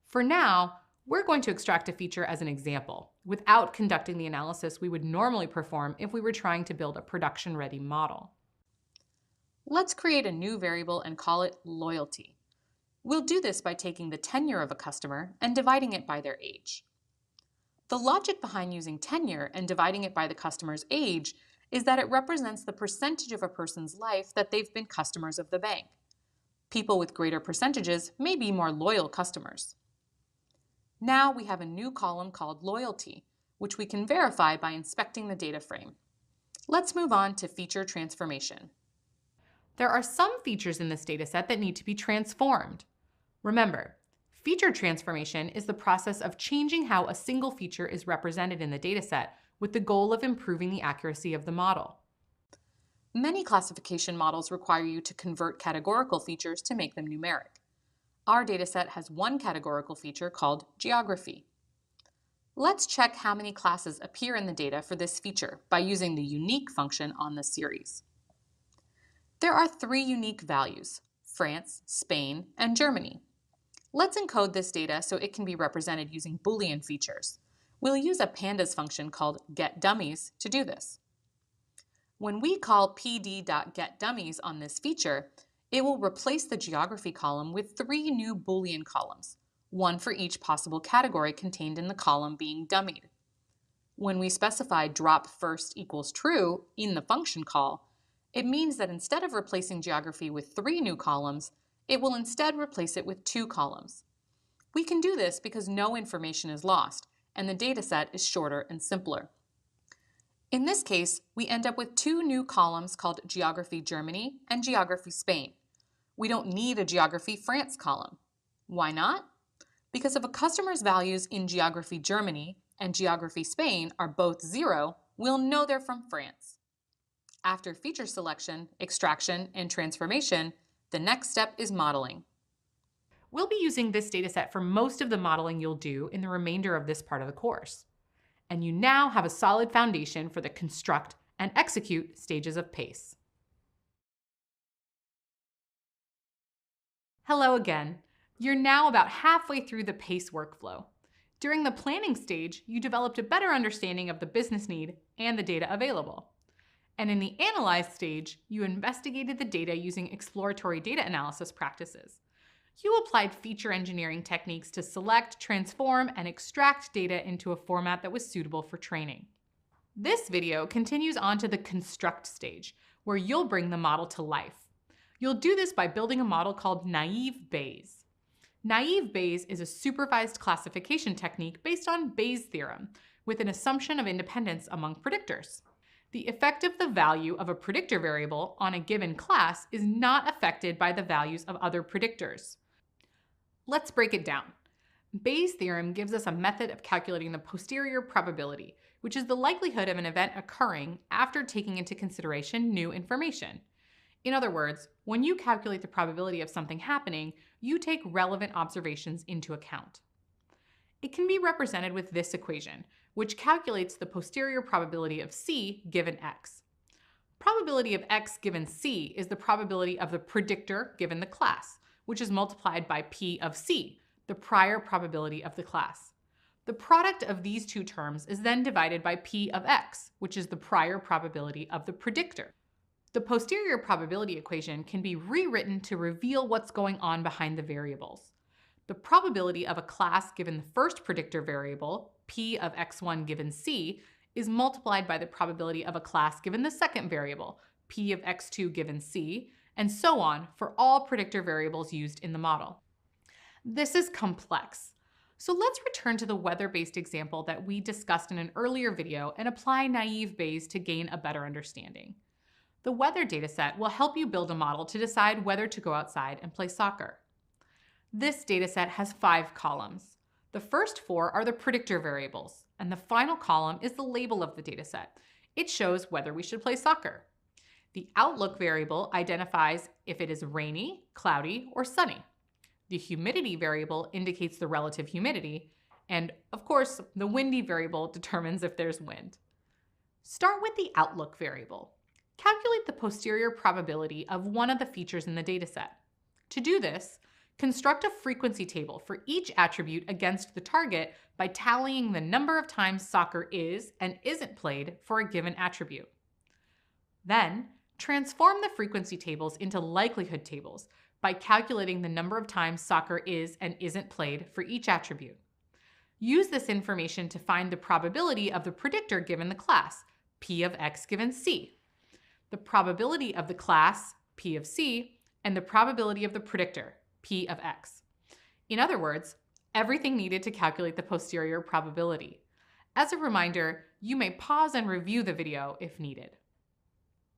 For now, we're going to extract a feature as an example, without conducting the analysis we would normally perform if we were trying to build a production-ready model. Let's create a new variable and call it loyalty. We'll do this by taking the tenure of a customer and dividing it by their age. The logic behind using tenure and dividing it by the customer's age is that it represents the percentage of a person's life that they've been customers of the bank. People with greater percentages may be more loyal customers. Now we have a new column called loyalty, which we can verify by inspecting the data frame. Let's move on to feature transformation. There are some features in this dataset that need to be transformed. Remember, feature transformation is the process of changing how a single feature is represented in the dataset with the goal of improving the accuracy of the model. Many classification models require you to convert categorical features to make them numeric. Our dataset has one categorical feature called geography. Let's check how many classes appear in the data for this feature by using the unique function on the series. There are 3 unique values: France, Spain, and Germany. Let's encode this data so it can be represented using Boolean features. We'll use a pandas function called getDummies to do this. When we call pd.getDummies on this feature, it will replace the geography column with 3 new Boolean columns, one for each possible category contained in the column being dummied. When we specify drop first equals true in the function call, it means that instead of replacing geography with 3 new columns, it will instead replace it with 2 columns. We can do this because no information is lost, and the dataset is shorter and simpler. In this case, we end up with 2 new columns called Geography Germany and Geography Spain. We don't need a Geography France column. Why not? Because if a customer's values in Geography Germany and Geography Spain are both 0, we'll know they're from France. After feature selection, extraction, and transformation, the next step is modeling. We'll be using this dataset for most of the modeling you'll do in the remainder of this part of the course. And you now have a solid foundation for the construct and execute stages of PACE. Hello again. You're now about halfway through the PACE workflow. During the planning stage, you developed a better understanding of the business need and the data available. And in the analyze stage, you investigated the data using exploratory data analysis practices. You applied feature engineering techniques to select, transform, and extract data into a format that was suitable for training. This video continues on to the construct stage, where you'll bring the model to life. You'll do this by building a model called naive Bayes. Naive Bayes is a supervised classification technique based on Bayes' theorem, with an assumption of independence among predictors. The effect of the value of a predictor variable on a given class is not affected by the values of other predictors. Let's break it down. Bayes' theorem gives us a method of calculating the posterior probability, which is the likelihood of an event occurring after taking into consideration new information. In other words, when you calculate the probability of something happening, you take relevant observations into account. It can be represented with this equation, which calculates the posterior probability of C given X. Probability of X given C is the probability of the predictor given the class, which is multiplied by P of C, the prior probability of the class. The product of these two terms is then divided by P of X, which is the prior probability of the predictor. The posterior probability equation can be rewritten to reveal what's going on behind the variables. The probability of a class given the first predictor variable, P of x1 given C, is multiplied by the probability of a class given the second variable, P of x2 given C, and so on for all predictor variables used in the model. This is complex. So let's return to the weather-based example that we discussed in an earlier video and apply naive Bayes to gain a better understanding. The weather dataset will help you build a model to decide whether to go outside and play soccer. This dataset has 5 columns. The first 4 are the predictor variables, and the final column is the label of the dataset. It shows whether we should play soccer. The outlook variable identifies if it is rainy, cloudy, or sunny. The humidity variable indicates the relative humidity, and of course, the windy variable determines if there's wind. Start with the outlook variable. Calculate the posterior probability of one of the features in the dataset. To do this, construct a frequency table for each attribute against the target by tallying the number of times soccer is and isn't played for a given attribute. Then, transform the frequency tables into likelihood tables by calculating the number of times soccer is and isn't played for each attribute. Use this information to find the probability of the predictor given the class, P of X given C, the probability of the class, P of C, and the probability of the predictor, P of X. In other words, everything needed to calculate the posterior probability. As a reminder, you may pause and review the video if needed.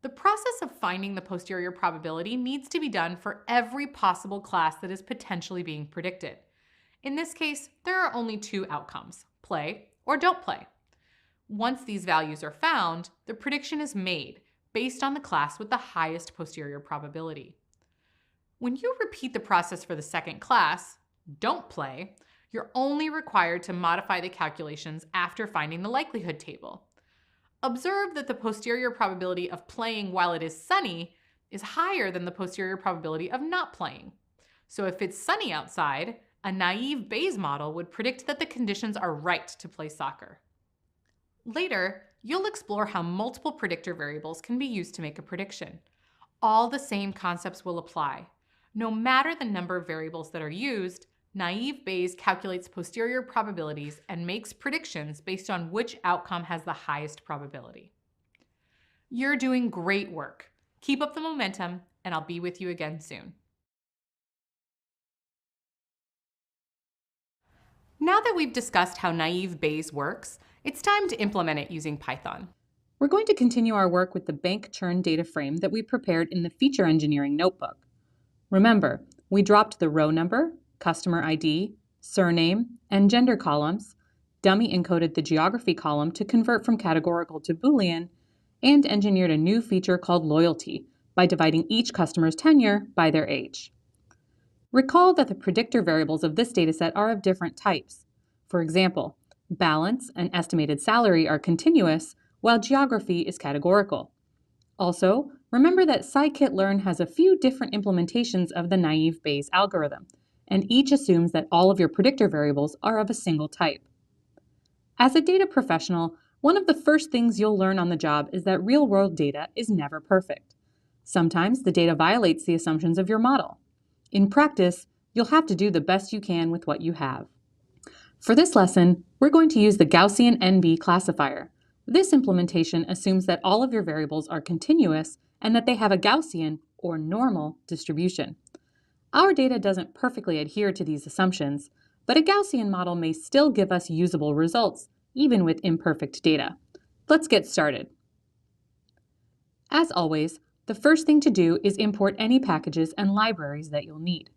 The process of finding the posterior probability needs to be done for every possible class that is potentially being predicted. In this case, there are only 2 outcomes, play or don't play. Once these values are found, the prediction is made based on the class with the highest posterior probability. When you repeat the process for the second class, don't play, you're only required to modify the calculations after finding the likelihood table. Observe that the posterior probability of playing while it is sunny is higher than the posterior probability of not playing. So if it's sunny outside, a naive Bayes model would predict that the conditions are right to play soccer. Later, you'll explore how multiple predictor variables can be used to make a prediction. All the same concepts will apply. No matter the number of variables that are used, naive Bayes calculates posterior probabilities and makes predictions based on which outcome has the highest probability. You're doing great work. Keep up the momentum, and I'll be with you again soon. Now that we've discussed how naive Bayes works, it's time to implement it using Python. We're going to continue our work with the bank churn data frame that we prepared in the feature engineering notebook. Remember, we dropped the row number, customer ID, surname, and gender columns, dummy encoded the geography column to convert from categorical to Boolean, and engineered a new feature called loyalty by dividing each customer's tenure by their age. Recall that the predictor variables of this dataset are of different types. For example, balance and estimated salary are continuous, while geography is categorical. Also, remember that scikit-learn has a few different implementations of the naive Bayes algorithm, and each assumes that all of your predictor variables are of a single type. As a data professional, one of the first things you'll learn on the job is that real-world data is never perfect. Sometimes the data violates the assumptions of your model. In practice, you'll have to do the best you can with what you have. For this lesson, we're going to use the Gaussian NB classifier. This implementation assumes that all of your variables are continuous and that they have a Gaussian, or normal, distribution. Our data doesn't perfectly adhere to these assumptions, but a Gaussian model may still give us usable results, even with imperfect data. Let's get started. As always, the first thing to do is import any packages and libraries that you'll need.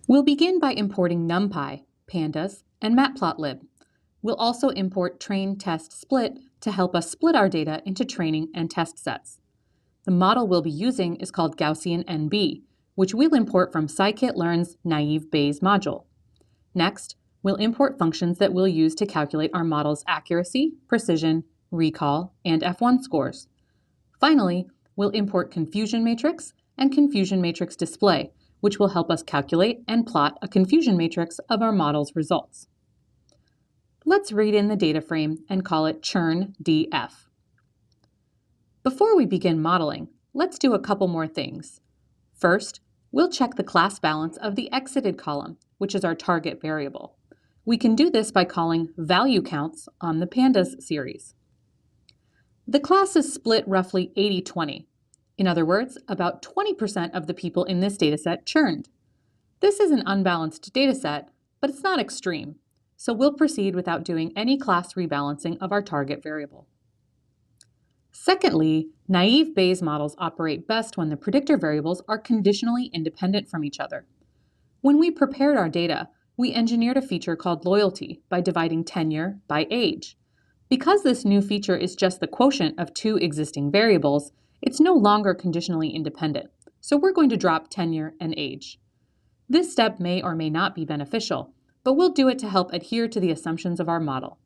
We'll begin by importing NumPy, Pandas, and Matplotlib. We'll also import train, test, split to help us split our data into training and test sets. The model we'll be using is called Gaussian NB, which we'll import from scikit-learn's naive Bayes module. Next, we'll import functions that we'll use to calculate our model's accuracy, precision, recall, and F1 scores. Finally, we'll import confusion matrix and confusion matrix display, which will help us calculate and plot a confusion matrix of our model's results. Let's read in the data frame and call it churn df. Before we begin modeling, let's do a couple more things. First, we'll check the class balance of the exited column, which is our target variable. We can do this by calling value counts on the pandas series. The class is split roughly 80-20. In other words, about 20% of the people in this dataset churned. This is an unbalanced dataset, but it's not extreme, so we'll proceed without doing any class rebalancing of our target variable. Secondly, naive Bayes models operate best when the predictor variables are conditionally independent from each other. When we prepared our data, we engineered a feature called loyalty by dividing tenure by age. Because this new feature is just the quotient of two existing variables, it's no longer conditionally independent, so we're going to drop tenure and age. This step may or may not be beneficial, but we'll do it to help adhere to the assumptions of our model.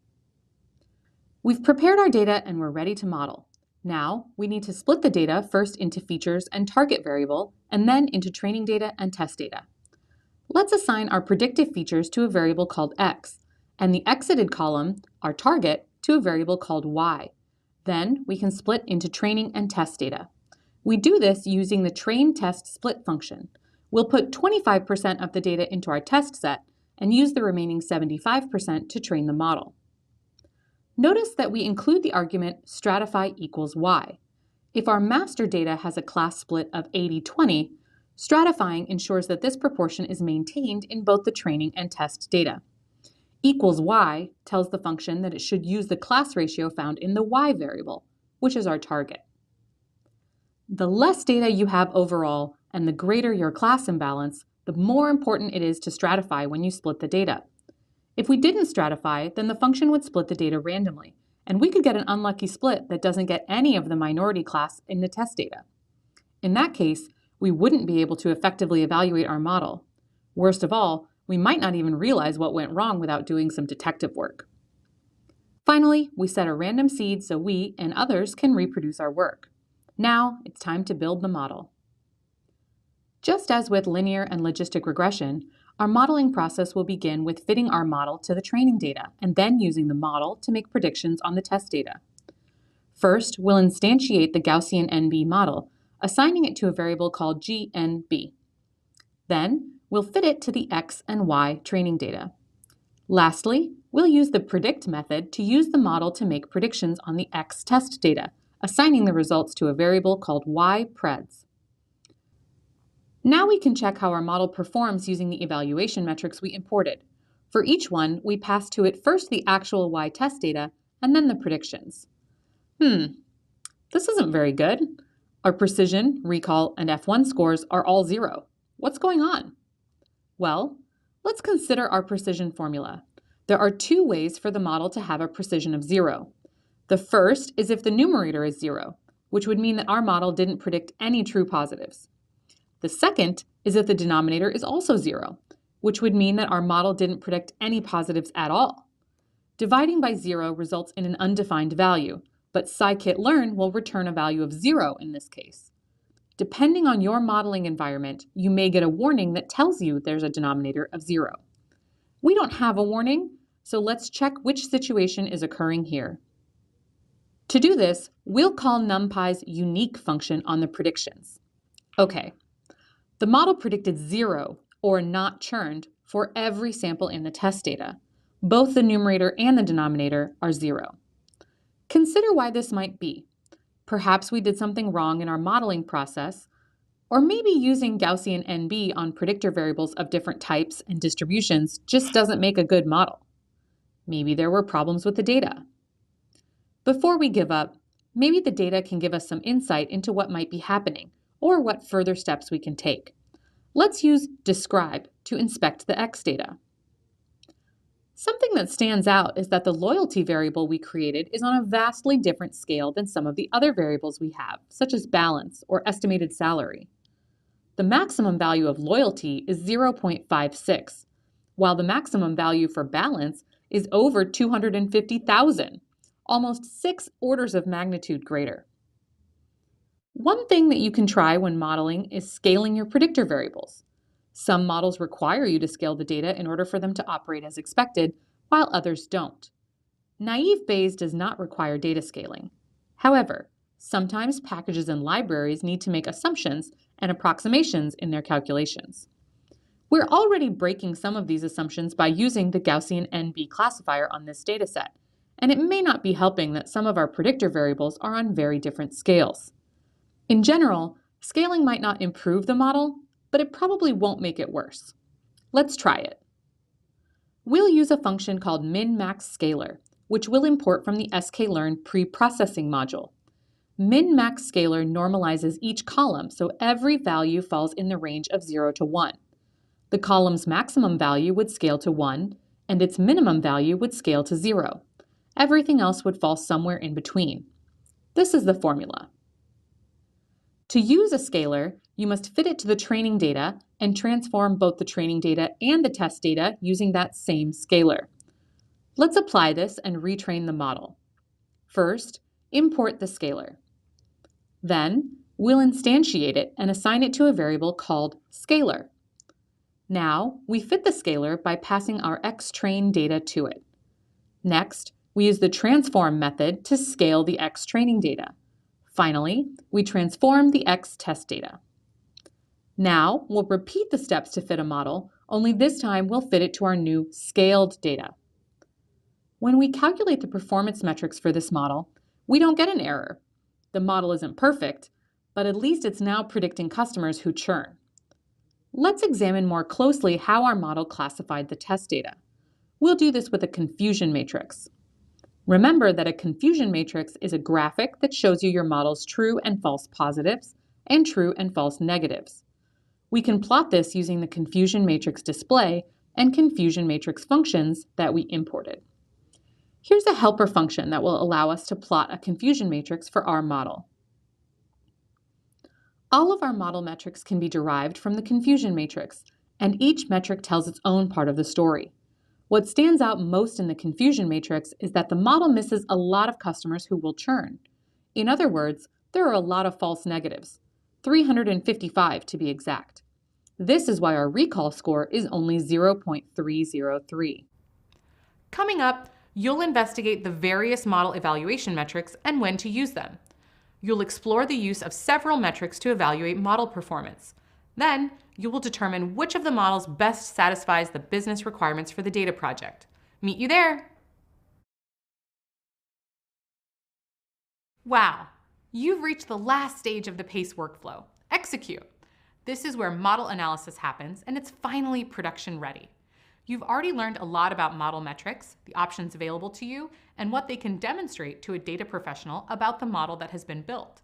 We've prepared our data and we're ready to model. Now, we need to split the data first into features and target variable, and then into training data and test data. Let's assign our predictive features to a variable called x, and the exited column, our target, to a variable called y. Then we can split into training and test data. We do this using the train test split function. We'll put 25% of the data into our test set and use the remaining 75% to train the model. Notice that we include the argument stratify equals y. If our master data has a class split of 80-20, stratifying ensures that this proportion is maintained in both the training and test data. Equals y tells the function that it should use the class ratio found in the y variable, which is our target. The less data you have overall and the greater your class imbalance, the more important it is to stratify when you split the data. If we didn't stratify, then the function would split the data randomly, and we could get an unlucky split that doesn't get any of the minority class in the test data. In that case, we wouldn't be able to effectively evaluate our model. Worst of all, we might not even realize what went wrong without doing some detective work. Finally, we set a random seed so we and others can reproduce our work. Now, it's time to build the model. Just as with linear and logistic regression, our modeling process will begin with fitting our model to the training data and then using the model to make predictions on the test data. First, we'll instantiate the Gaussian NB model, assigning it to a variable called GNB. Then, we'll fit it to the x and y training data. Lastly, we'll use the predict method to use the model to make predictions on the x test data, assigning the results to a variable called ypreds. Now we can check how our model performs using the evaluation metrics we imported. For each one, we pass to it first the actual y test data and then the predictions. This isn't very good. Our precision, recall, and F1 scores are all 0. What's going on? Well, let's consider our precision formula. There are two ways for the model to have a precision of 0. The first is if the numerator is 0, which would mean that our model didn't predict any true positives. The second is if the denominator is also 0, which would mean that our model didn't predict any positives at all. Dividing by 0 results in an undefined value, but scikit-learn will return a value of 0 in this case. Depending on your modeling environment, you may get a warning that tells you there's a denominator of 0. We don't have a warning, so let's check which situation is occurring here. To do this, we'll call NumPy's unique function on the predictions. Okay, the model predicted 0, or not churned, for every sample in the test data. Both the numerator and the denominator are 0. Consider why this might be. Perhaps we did something wrong in our modeling process, or maybe using Gaussian NB on predictor variables of different types and distributions just doesn't make a good model. Maybe there were problems with the data. Before we give up, Maybe the data can give us some insight into what might be happening or what further steps we can take. Let's use describe to inspect the X data. Something that stands out is that the loyalty variable we created is on a vastly different scale than some of the other variables we have, such as balance or estimated salary. The maximum value of loyalty is 0.56, while the maximum value for balance is over 250,000, almost 6 orders of magnitude greater. One thing that you can try when modeling is scaling your predictor variables. Some models require you to scale the data in order for them to operate as expected, while others don't. Naive Bayes does not require data scaling. However, sometimes packages and libraries need to make assumptions and approximations in their calculations. We're already breaking some of these assumptions by using the Gaussian NB classifier on this dataset, and it may not be helping that some of our predictor variables are on very different scales. In general, scaling might not improve the model, but it probably won't make it worse. Let's try it. We'll use a function called min-max-scaler, which we'll import from the sklearn pre-processing module. Min-max-scaler normalizes each column so every value falls in the range of 0 to 1. The column's maximum value would scale to 1, and its minimum value would scale to 0. Everything else would fall somewhere in between. This is the formula. To use a scaler, you must fit it to the training data and transform both the training data and the test data using that same scaler. Let's apply this and retrain the model. First, import the scaler. Then, we'll instantiate it and assign it to a variable called scaler. Now, we fit the scaler by passing our xtrain data to it. Next, we use the transform method to scale the xtraining data. Finally, we transform the x-test data. Now, we'll repeat the steps to fit a model, only this time we'll fit it to our new scaled data. When we calculate the performance metrics for this model, we don't get an error. The model isn't perfect, but at least it's now predicting customers who churn. Let's examine more closely how our model classified the test data. We'll do this with a confusion matrix. Remember that a confusion matrix is a graphic that shows you your model's true and false positives and true and false negatives. We can plot this using the confusion matrix display and confusion matrix functions that we imported. Here's a helper function that will allow us to plot a confusion matrix for our model. All of our model metrics can be derived from the confusion matrix, and each metric tells its own part of the story. What stands out most in the confusion matrix is that the model misses a lot of customers who will churn. In other words, there are a lot of false negatives, 355 to be exact. This is why our recall score is only 0.303. Coming up, you'll investigate the various model evaluation metrics and when to use them. You'll explore the use of several metrics to evaluate model performance. Then, you will determine which of the models best satisfies the business requirements for the data project. Meet you there! Wow, you've reached the last stage of the PACE workflow. Execute. This is where model analysis happens, and it's finally production ready. You've already learned a lot about model metrics, the options available to you, and what they can demonstrate to a data professional about the model that has been built.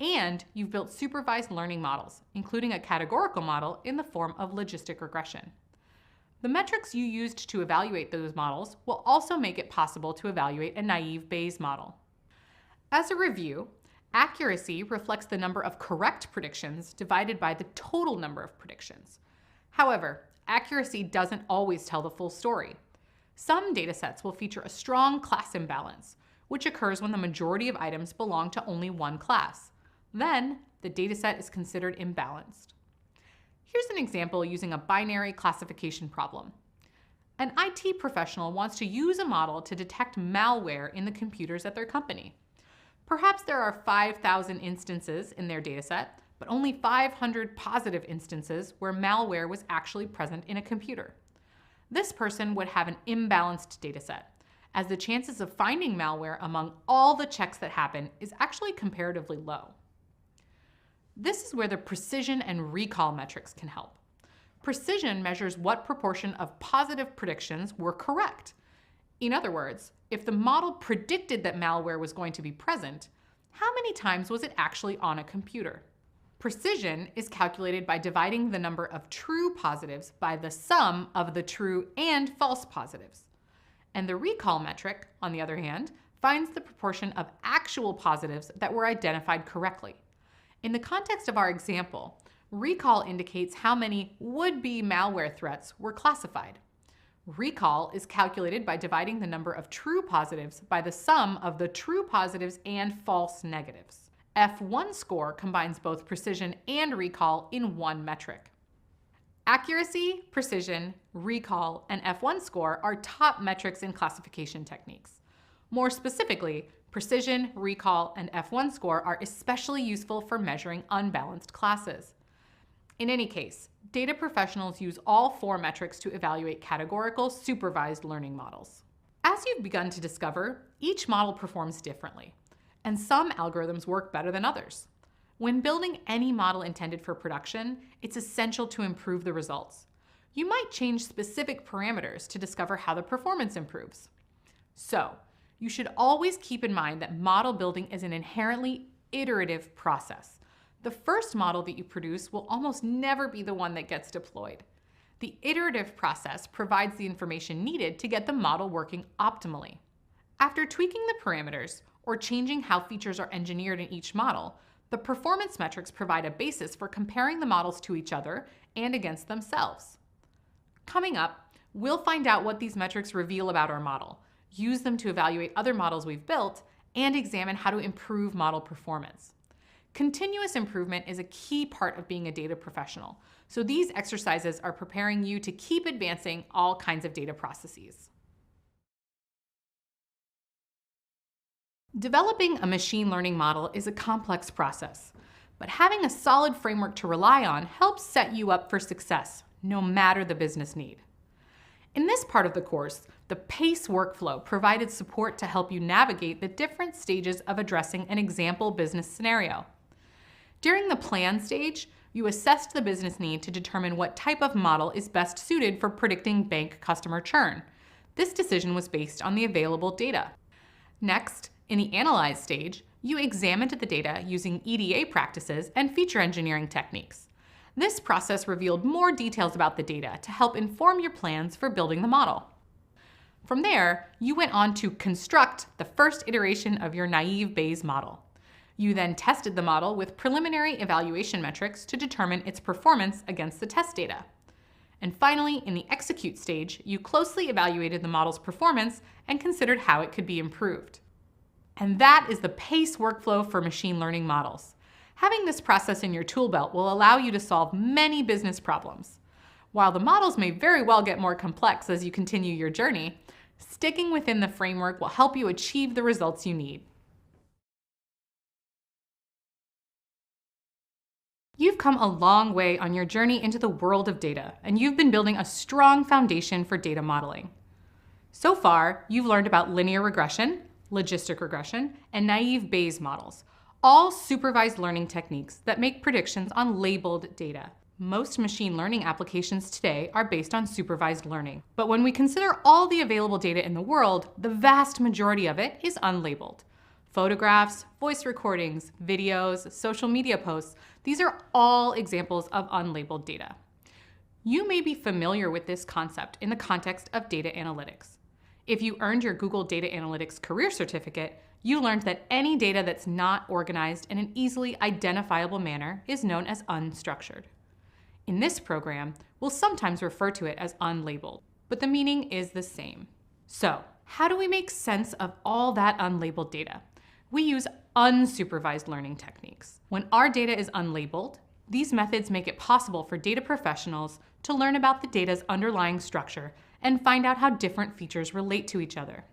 And you've built supervised learning models, including a categorical model in the form of logistic regression. The metrics you used to evaluate those models will also make it possible to evaluate a naive Bayes model. As a review, accuracy reflects the number of correct predictions divided by the total number of predictions. However, accuracy doesn't always tell the full story. Some datasets will feature a strong class imbalance, which occurs when the majority of items belong to only one class. Then, the dataset is considered imbalanced. Here's an example using a binary classification problem. An IT professional wants to use a model to detect malware in the computers at their company. Perhaps there are 5,000 instances in their dataset, but only 500 positive instances where malware was actually present in a computer. This person would have an imbalanced dataset, as the chances of finding malware among all the checks that happen is actually comparatively low. This is where the precision and recall metrics can help. Precision measures what proportion of positive predictions were correct. In other words, if the model predicted that malware was going to be present, How many times was it actually on a computer? Precision is calculated by dividing the number of true positives by the sum of the true and false positives. And the recall metric, on the other hand, finds the proportion of actual positives that were identified correctly. In the context of our example, recall indicates how many would-be malware threats were classified. Recall is calculated by dividing the number of true positives by the sum of the true positives and false negatives. F1 score combines both precision and recall in one metric. Accuracy, precision, recall, and F1 score are top metrics in classification techniques. More specifically, precision, recall, and F1 score are especially useful for measuring unbalanced classes. In any case, data professionals use all four metrics to evaluate categorical supervised learning models. As you've begun to discover, each model performs differently, and some algorithms work better than others. When building any model intended for production, it's essential to improve the results. You might change specific parameters to discover how the performance improves. So, you should always keep in mind that model building is an inherently iterative process. The first model that you produce will almost never be the one that gets deployed. The iterative process provides the information needed to get the model working optimally. After tweaking the parameters or changing how features are engineered in each model, the performance metrics provide a basis for comparing the models to each other and against themselves. Coming up, we'll find out what these metrics reveal about our model, use them to evaluate other models we've built, and examine how to improve model performance. Continuous improvement is a key part of being a data professional, so these exercises are preparing you to keep advancing all kinds of data processes. Developing a machine learning model is a complex process, but having a solid framework to rely on helps set you up for success, no matter the business need. In this part of the course, the PACE workflow provided support to help you navigate the different stages of addressing an example business scenario. During the plan stage, you assessed the business need to determine what type of model is best suited for predicting bank customer churn. This decision was based on the available data. Next, in the analyze stage, you examined the data using EDA practices and feature engineering techniques. This process revealed more details about the data to help inform your plans for building the model. From there, you went on to construct the first iteration of your naive Bayes model. You then tested the model with preliminary evaluation metrics to determine its performance against the test data. And finally, in the execute stage, you closely evaluated the model's performance and considered how it could be improved. And that is the PACE workflow for machine learning models. Having this process in your tool belt will allow you to solve many business problems. While the models may very well get more complex as you continue your journey, sticking within the framework will help you achieve the results you need. You've come a long way on your journey into the world of data, and you've been building a strong foundation for data modeling. So far, you've learned about linear regression, logistic regression, and naive Bayes models, all supervised learning techniques that make predictions on labeled data. Most machine learning applications today are based on supervised learning. But when we consider all the available data in the world, the vast majority of it is unlabeled. Photographs, voice recordings, videos, social media posts, these are all examples of unlabeled data. You may be familiar with this concept in the context of data analytics. If you earned your Google Data Analytics Career Certificate, you learned that any data that's not organized in an easily identifiable manner is known as unstructured. In this program, we'll sometimes refer to it as unlabeled, but the meaning is the same. So, how do we make sense of all that unlabeled data? We use unsupervised learning techniques. When our data is unlabeled, these methods make it possible for data professionals to learn about the data's underlying structure and find out how different features relate to each other.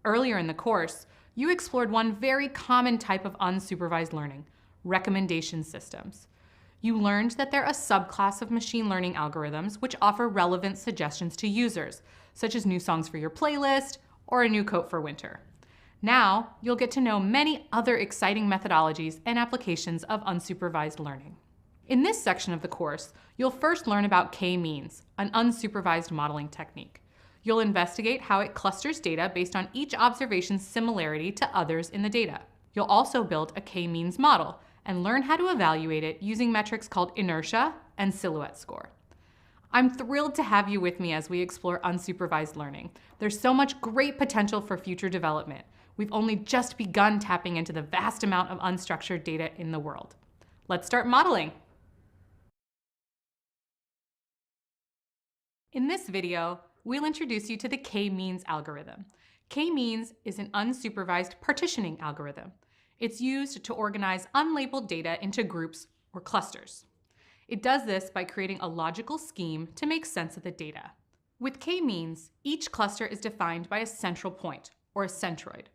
Earlier in the course, you explored one very common type of unsupervised learning, recommendation systems. You learned that they're a subclass of machine learning algorithms which offer relevant suggestions to users, such as new songs for your playlist or a new coat for winter. Now, you'll get to know many other exciting methodologies and applications of unsupervised learning. In this section of the course, you'll first learn about K-means, an unsupervised modeling technique. You'll investigate how it clusters data based on each observation's similarity to others in the data. You'll also build a k-means model and learn how to evaluate it using metrics called inertia and silhouette score. I'm thrilled to have you with me as we explore unsupervised learning. There's so much great potential for future development. We've only just begun tapping into the vast amount of unstructured data in the world. Let's start modeling. In this video, we'll introduce you to the k-means algorithm. K-means is an unsupervised partitioning algorithm. It's used to organize unlabeled data into groups or clusters. It does this by creating a logical scheme to make sense of the data. With k-means, each cluster is defined by a central point, or a centroid.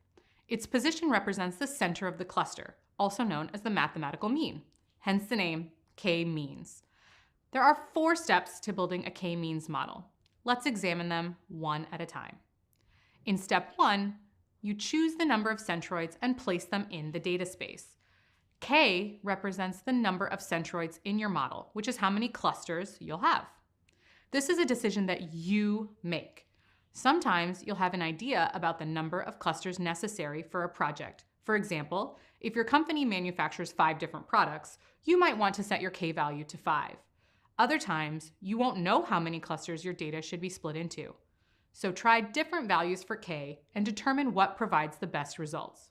Its position represents the center of the cluster, also known as the mathematical mean, hence the name k-means. There are 4 steps to building a k-means model. Let's examine them one at a time. In step 1, you choose the number of centroids and place them in the data space. K represents the number of centroids in your model, which is how many clusters you'll have. This is a decision that you make. Sometimes you'll have an idea about the number of clusters necessary for a project. For example, if your company manufactures 5 different products, you might want to set your K value to 5. Other times, you won't know how many clusters your data should be split into. So try different values for K and determine what provides the best results.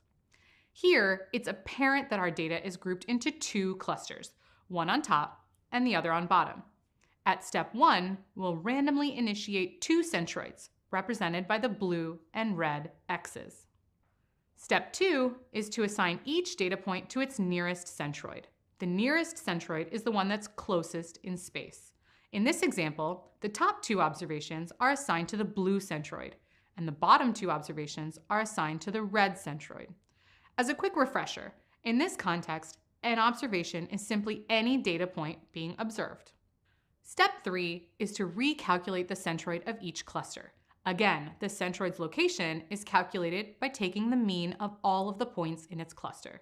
Here, it's apparent that our data is grouped into 2 clusters, one on top and the other on bottom. At step 1, we'll randomly initiate 2 centroids, represented by the blue and red X's. Step 2 is to assign each data point to its nearest centroid. The nearest centroid is the one that's closest in space. In this example, the top 2 observations are assigned to the blue centroid, and the bottom 2 observations are assigned to the red centroid. As a quick refresher, in this context, an observation is simply any data point being observed. Step 3 is to recalculate the centroid of each cluster. Again, the centroid's location is calculated by taking the mean of all of the points in its cluster.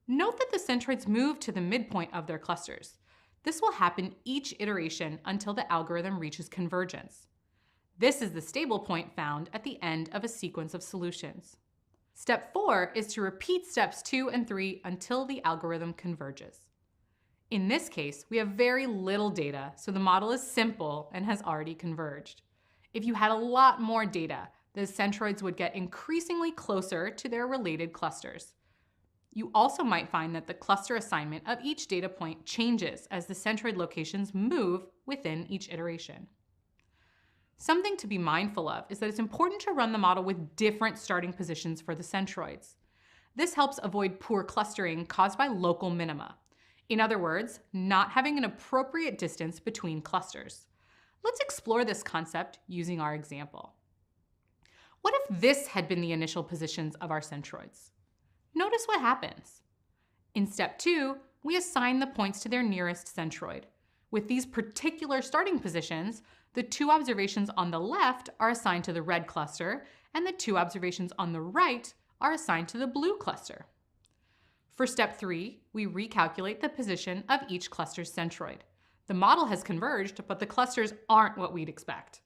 Note that the centroids move to the midpoint of their clusters. This will happen each iteration until the algorithm reaches convergence. This is the stable point found at the end of a sequence of solutions. Step 4 is to repeat steps 2 and 3 until the algorithm converges. In this case, we have very little data, so the model is simple and has already converged. If you had a lot more data, the centroids would get increasingly closer to their related clusters. You also might find that the cluster assignment of each data point changes as the centroid locations move within each iteration. Something to be mindful of is that it's important to run the model with different starting positions for the centroids. This helps avoid poor clustering caused by local minima. In other words, not having an appropriate distance between clusters. Let's explore this concept using our example. What if this had been the initial positions of our centroids? Notice what happens. In step 2, we assign the points to their nearest centroid. With these particular starting positions, the 2 observations on the left are assigned to the red cluster, and the 2 observations on the right are assigned to the blue cluster. For step 3, we recalculate the position of each cluster's centroid. The model has converged, but the clusters aren't what we'd expect.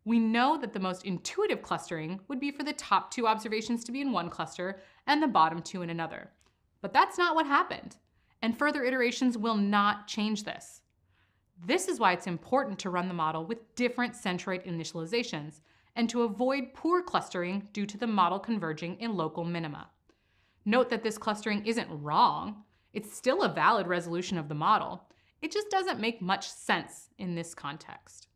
We know that the most intuitive clustering would be for the top 2 observations to be in one cluster and the bottom 2 in another. But that's not what happened, and further iterations will not change this. This is why it's important to run the model with different centroid initializations and to avoid poor clustering due to the model converging in local minima. Note that this clustering isn't wrong. It's still a valid resolution of the model. It just doesn't make much sense in this context.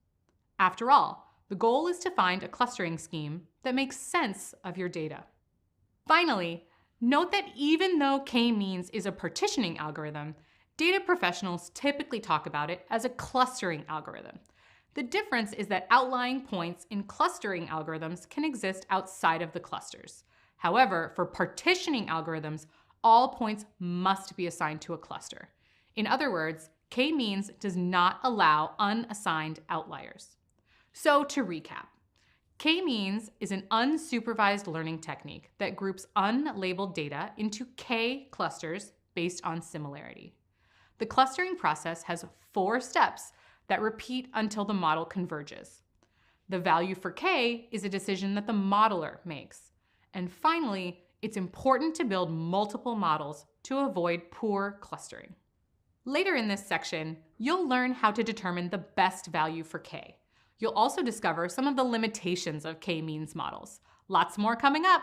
After all, the goal is to find a clustering scheme that makes sense of your data. Finally, note that even though k-means is a partitioning algorithm, data professionals typically talk about it as a clustering algorithm. The difference is that outlying points in clustering algorithms can exist outside of the clusters. However, for partitioning algorithms, all points must be assigned to a cluster. In other words, k-means does not allow unassigned outliers. So to recap, k-means is an unsupervised learning technique that groups unlabeled data into k clusters based on similarity. The clustering process has 4 steps that repeat until the model converges. The value for k is a decision that the modeler makes. And finally, It's important to build multiple models to avoid poor clustering. Later in this section, you'll learn how to determine the best value for k. You'll also discover some of the limitations of k-means models. Lots more coming up.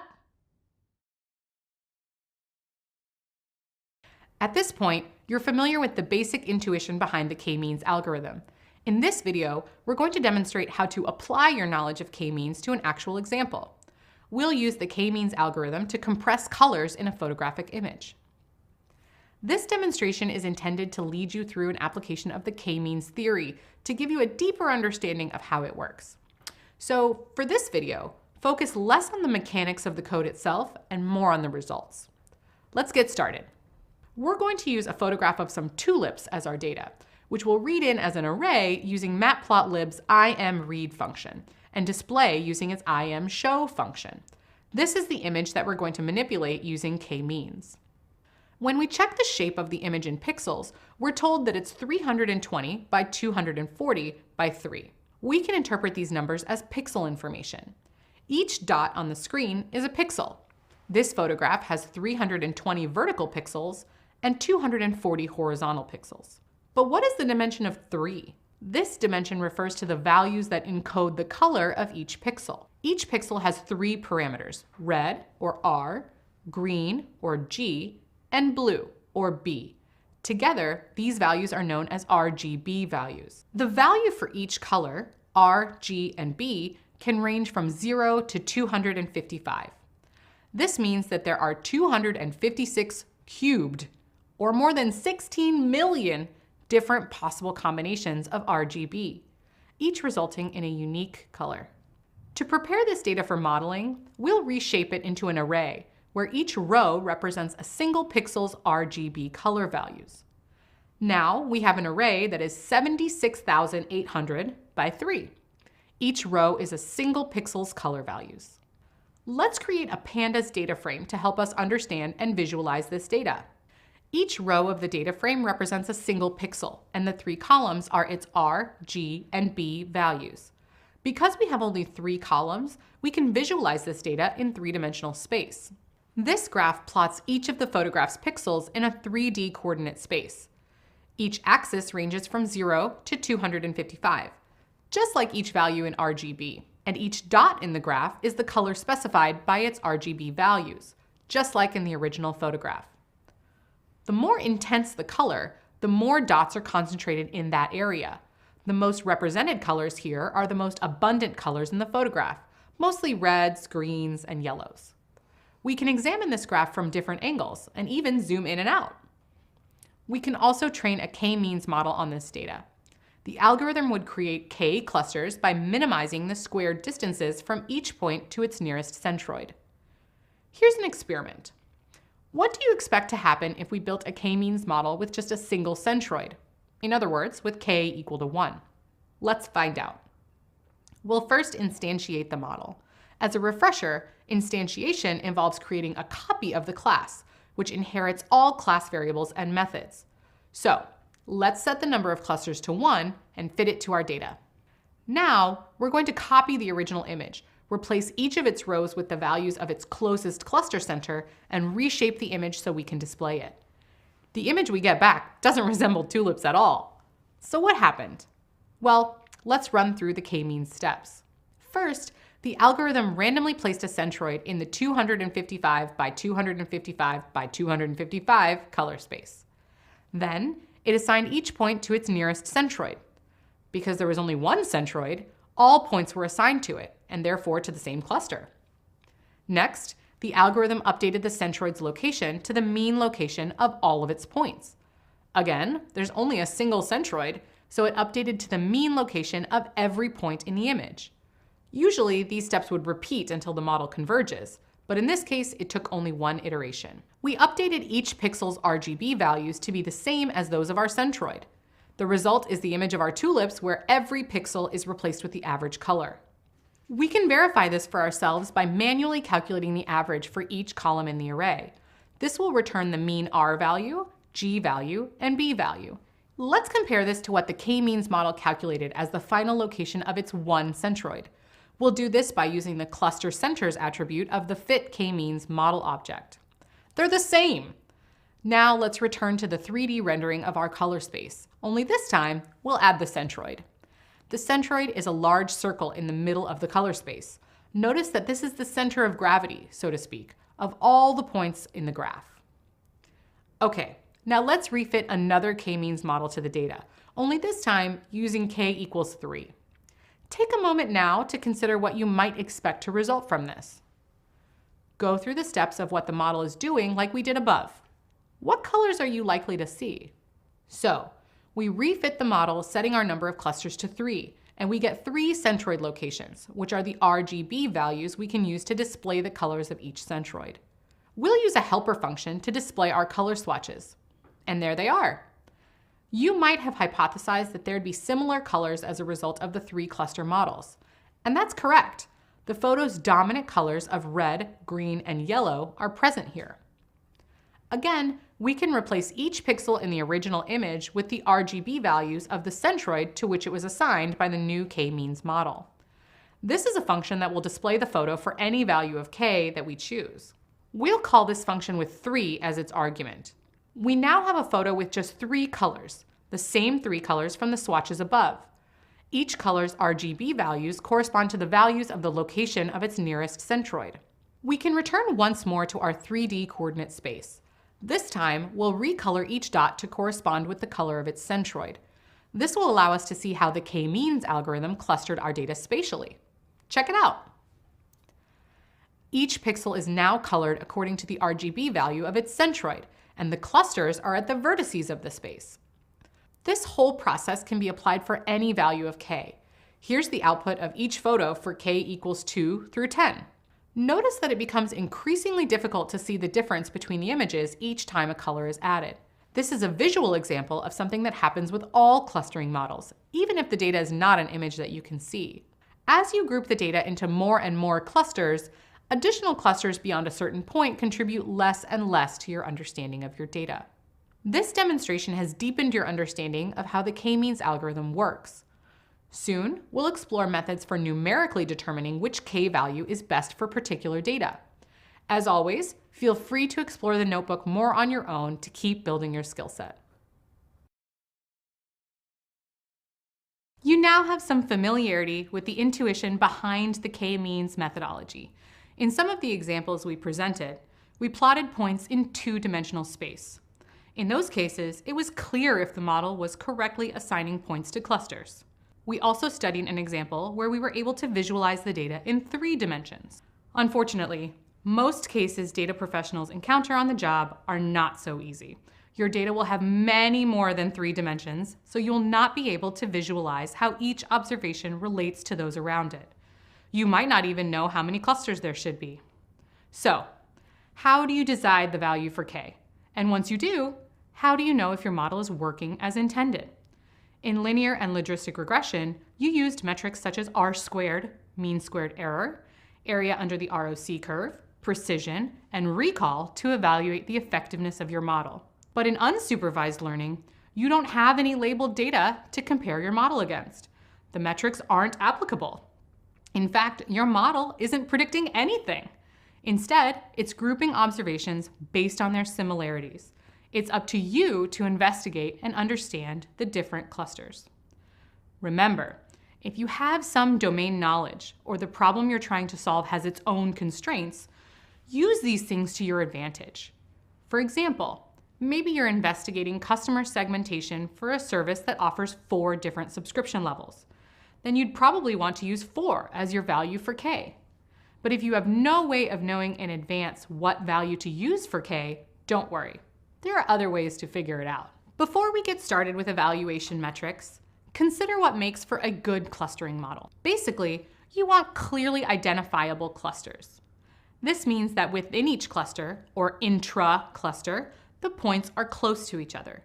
At this point, you're familiar with the basic intuition behind the k-means algorithm. In this video, we're going to demonstrate how to apply your knowledge of k-means to an actual example. We'll use the k-means algorithm to compress colors in a photographic image. This demonstration is intended to lead you through an application of the k-means theory to give you a deeper understanding of how it works. So for this video, focus less on the mechanics of the code itself and more on the results. Let's get started. We're going to use a photograph of some tulips as our data, which we'll read in as an array using matplotlib's imRead function and display using its imShow function. This is the image that we're going to manipulate using k-means. When we check the shape of the image in pixels, we're told that it's 320 by 240 by 3. We can interpret these numbers as pixel information. Each dot on the screen is a pixel. This photograph has 320 vertical pixels and 240 horizontal pixels. But what is the dimension of 3? This dimension refers to the values that encode the color of each pixel. Each pixel has 3 parameters: red, or R, green, or G, and blue, or B. Together, these values are known as RGB values. The value for each color, R, G, and B, can range from 0 to 255. This means that there are 256 cubed, or more than 16 million different possible combinations of RGB, each resulting in a unique color. To prepare this data for modeling, we'll reshape it into an array where each row represents a single pixel's RGB color values. Now we have an array that is 76,800 by 3. Each row is a single pixel's color values. Let's create a pandas data frame to help us understand and visualize this data. Each row of the data frame represents a single pixel, and the 3 columns are its R, G, and B values. Because we have only 3 columns, we can visualize this data in 3-dimensional space. This graph plots each of the photograph's pixels in a 3D coordinate space. Each axis ranges from 0 to 255, just like each value in RGB. And each dot in the graph is the color specified by its RGB values, just like in the original photograph. The more intense the color, the more dots are concentrated in that area. The most represented colors here are the most abundant colors in the photograph, mostly reds, greens, and yellows. We can examine this graph from different angles and even zoom in and out. We can also train a k-means model on this data. The algorithm would create k clusters by minimizing the squared distances from each point to its nearest centroid. Here's an experiment. What do you expect to happen if we built a k-means model with just a single centroid? In other words, with k equal to 1. Let's find out. We'll first instantiate the model. As a refresher, instantiation involves creating a copy of the class, which inherits all class variables and methods. So let's set the number of clusters to 1 and fit it to our data. Now we're going to copy the original image, replace each of its rows with the values of its closest cluster center, and reshape the image so we can display it. The image we get back doesn't resemble tulips at all. So what happened? Well, let's run through the k-means steps. First, the algorithm randomly placed a centroid in the 255 by 255 by 255 color space. Then, it assigned each point to its nearest centroid. Because there was only one centroid, all points were assigned to it, and therefore to the same cluster. Next, the algorithm updated the centroid's location to the mean location of all of its points. Again, there's only a single centroid, so it updated to the mean location of every point in the image. Usually, these steps would repeat until the model converges, but in this case, it took only one iteration. We updated each pixel's RGB values to be the same as those of our centroid. The result is the image of our tulips where every pixel is replaced with the average color. We can verify this for ourselves by manually calculating the average for each column in the array. This will return the mean R value, G value, and B value. Let's compare this to what the k-means model calculated as the final location of its one centroid. We'll do this by using the cluster centers attribute of the fit k-means model object. They're the same. Now let's return to the 3D rendering of our color space, only this time we'll add the centroid. The centroid is a large circle in the middle of the color space. Notice that this is the center of gravity, so to speak, of all the points in the graph. Okay, now let's refit another k-means model to the data, only this time using k equals 3. Take a moment now to consider what you might expect to result from this. Go through the steps of what the model is doing like we did above. What colors are you likely to see? So, we refit the model setting our number of clusters to 3, and we get 3 centroid locations, which are the RGB values we can use to display the colors of each centroid. We'll use a helper function to display our color swatches. And there they are. You might have hypothesized that there'd be similar colors as a result of the 3 cluster models. And that's correct. The photo's dominant colors of red, green, and yellow are present here. Again, we can replace each pixel in the original image with the RGB values of the centroid to which it was assigned by the new k-means model. This is a function that will display the photo for any value of k that we choose. We'll call this function with 3 as its argument. We now have a photo with just 3 colors, the same 3 colors from the swatches above. Each color's RGB values correspond to the values of the location of its nearest centroid. We can return once more to our 3D coordinate space. This time, we'll recolor each dot to correspond with the color of its centroid. This will allow us to see how the k-means algorithm clustered our data spatially. Check it out. Each pixel is now colored according to the RGB value of its centroid, and the clusters are at the vertices of the space. This whole process can be applied for any value of k. Here's the output of each photo for k equals 2 through 10. Notice that it becomes increasingly difficult to see the difference between the images each time a color is added. This is a visual example of something that happens with all clustering models, even if the data is not an image that you can see. As you group the data into more and more clusters, additional clusters beyond a certain point contribute less and less to your understanding of your data. This demonstration has deepened your understanding of how the k-means algorithm works. Soon, we'll explore methods for numerically determining which k value is best for particular data. As always, feel free to explore the notebook more on your own to keep building your skill set. You now have some familiarity with the intuition behind the k-means methodology. In some of the examples we presented, we plotted points in 2-dimensional space. In those cases, it was clear if the model was correctly assigning points to clusters. We also studied an example where we were able to visualize the data in 3 dimensions. Unfortunately, most cases data professionals encounter on the job are not so easy. Your data will have many more than 3 dimensions, so you'll not be able to visualize how each observation relates to those around it. You might not even know how many clusters there should be. So, how do you decide the value for k? And once you do, how do you know if your model is working as intended? In linear and logistic regression, you used metrics such as R-squared, mean squared error, area under the ROC curve, precision, and recall to evaluate the effectiveness of your model. But in unsupervised learning, you don't have any labeled data to compare your model against. The metrics aren't applicable. In fact, your model isn't predicting anything. Instead, it's grouping observations based on their similarities. It's up to you to investigate and understand the different clusters. Remember, if you have some domain knowledge or the problem you're trying to solve has its own constraints, use these things to your advantage. For example, maybe you're investigating customer segmentation for a service that offers 4 different subscription levels. Then you'd probably want to use 4 as your value for k. But if you have no way of knowing in advance what value to use for k, don't worry. There are other ways to figure it out. Before we get started with evaluation metrics, consider what makes for a good clustering model. Basically, you want clearly identifiable clusters. This means that within each cluster, or intra-cluster, the points are close to each other.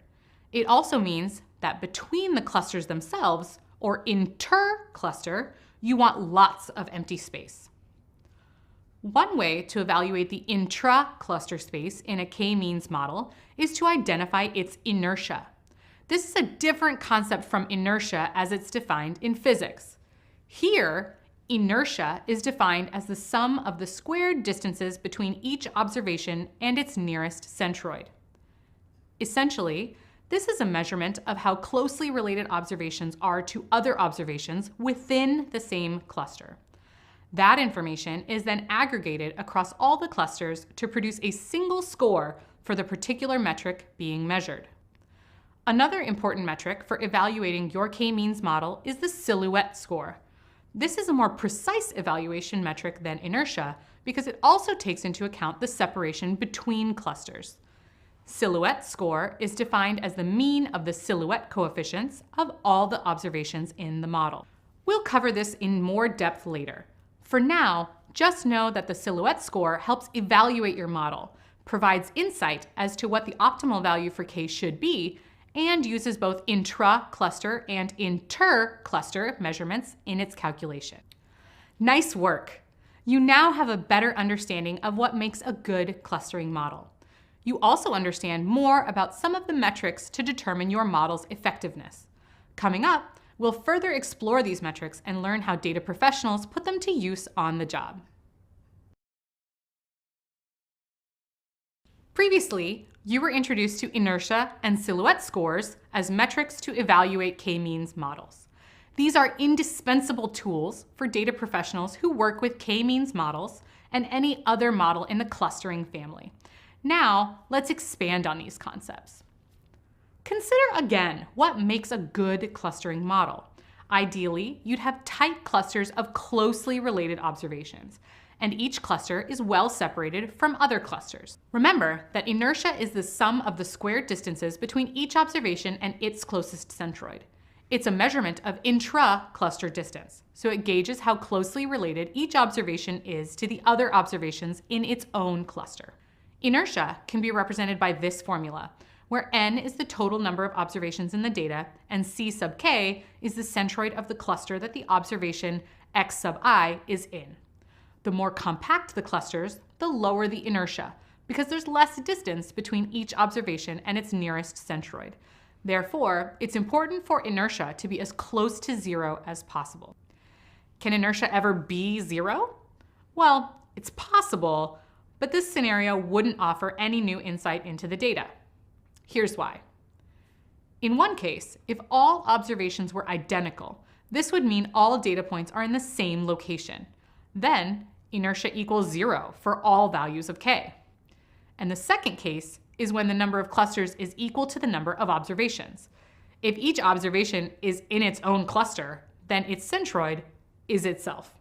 It also means that between the clusters themselves, or inter-cluster, you want lots of empty space. One way to evaluate the intra-cluster space in a k-means model is to identify its inertia. This is a different concept from inertia as it's defined in physics. Here, Inertia is defined as the sum of the squared distances between each observation and its nearest centroid. Essentially, this is a measurement of how closely related observations are to other observations within the same cluster. That information is then aggregated across all the clusters to produce a single score for the particular metric being measured. Another important metric for evaluating your k-means model is the silhouette score. This is a more precise evaluation metric than inertia because it also takes into account the separation between clusters. Silhouette score is defined as the mean of the silhouette coefficients of all the observations in the model. We'll cover this in more depth later. For now, just know that the silhouette score helps evaluate your model, provides insight as to what the optimal value for k should be, and uses both intra-cluster and inter-cluster measurements in its calculation. Nice work! You now have a better understanding of what makes a good clustering model. You also understand more about some of the metrics to determine your model's effectiveness. Coming up, we'll further explore these metrics and learn how data professionals put them to use on the job. Previously, you were introduced to inertia and silhouette scores as metrics to evaluate k-means models. These are indispensable tools for data professionals who work with k-means models and any other model in the clustering family. Now, let's expand on these concepts. Consider again what makes a good clustering model. Ideally, you'd have tight clusters of closely related observations, and each cluster is well separated from other clusters. Remember that inertia is the sum of the squared distances between each observation and its closest centroid. It's a measurement of intra-cluster distance, so it gauges how closely related each observation is to the other observations in its own cluster. Inertia can be represented by this formula, where n is the total number of observations in the data, and c sub k is the centroid of the cluster that the observation x sub I is in. The more compact the clusters, the lower the inertia, because there's less distance between each observation and its nearest centroid. Therefore, it's important for inertia to be as close to zero as possible. Can inertia ever be zero? Well, it's possible, but this scenario wouldn't offer any new insight into the data. Here's why. In one case, if all observations were identical, this would mean all data points are in the same location. Then, inertia equals 0 for all values of k. And the second case is when the number of clusters is equal to the number of observations. If each observation is in its own cluster, then its centroid is itself.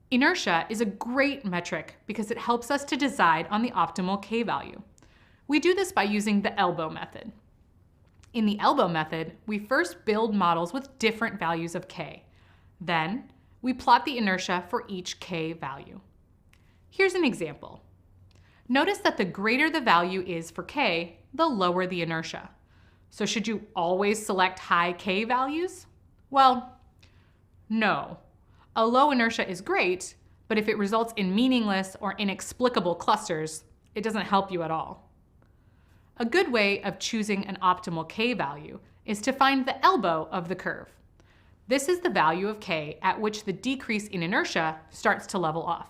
Inertia is a great metric because it helps us to decide on the optimal k value. We do this by using the elbow method. In the elbow method, we first build models with different values of k. Then, we plot the inertia for each k value. Here's an example. Notice that the greater the value is for k, the lower the inertia. So should you always select high k values? Well, no. A low inertia is great, but if it results in meaningless or inexplicable clusters, it doesn't help you at all. A good way of choosing an optimal k value is to find the elbow of the curve. This is the value of k at which the decrease in inertia starts to level off.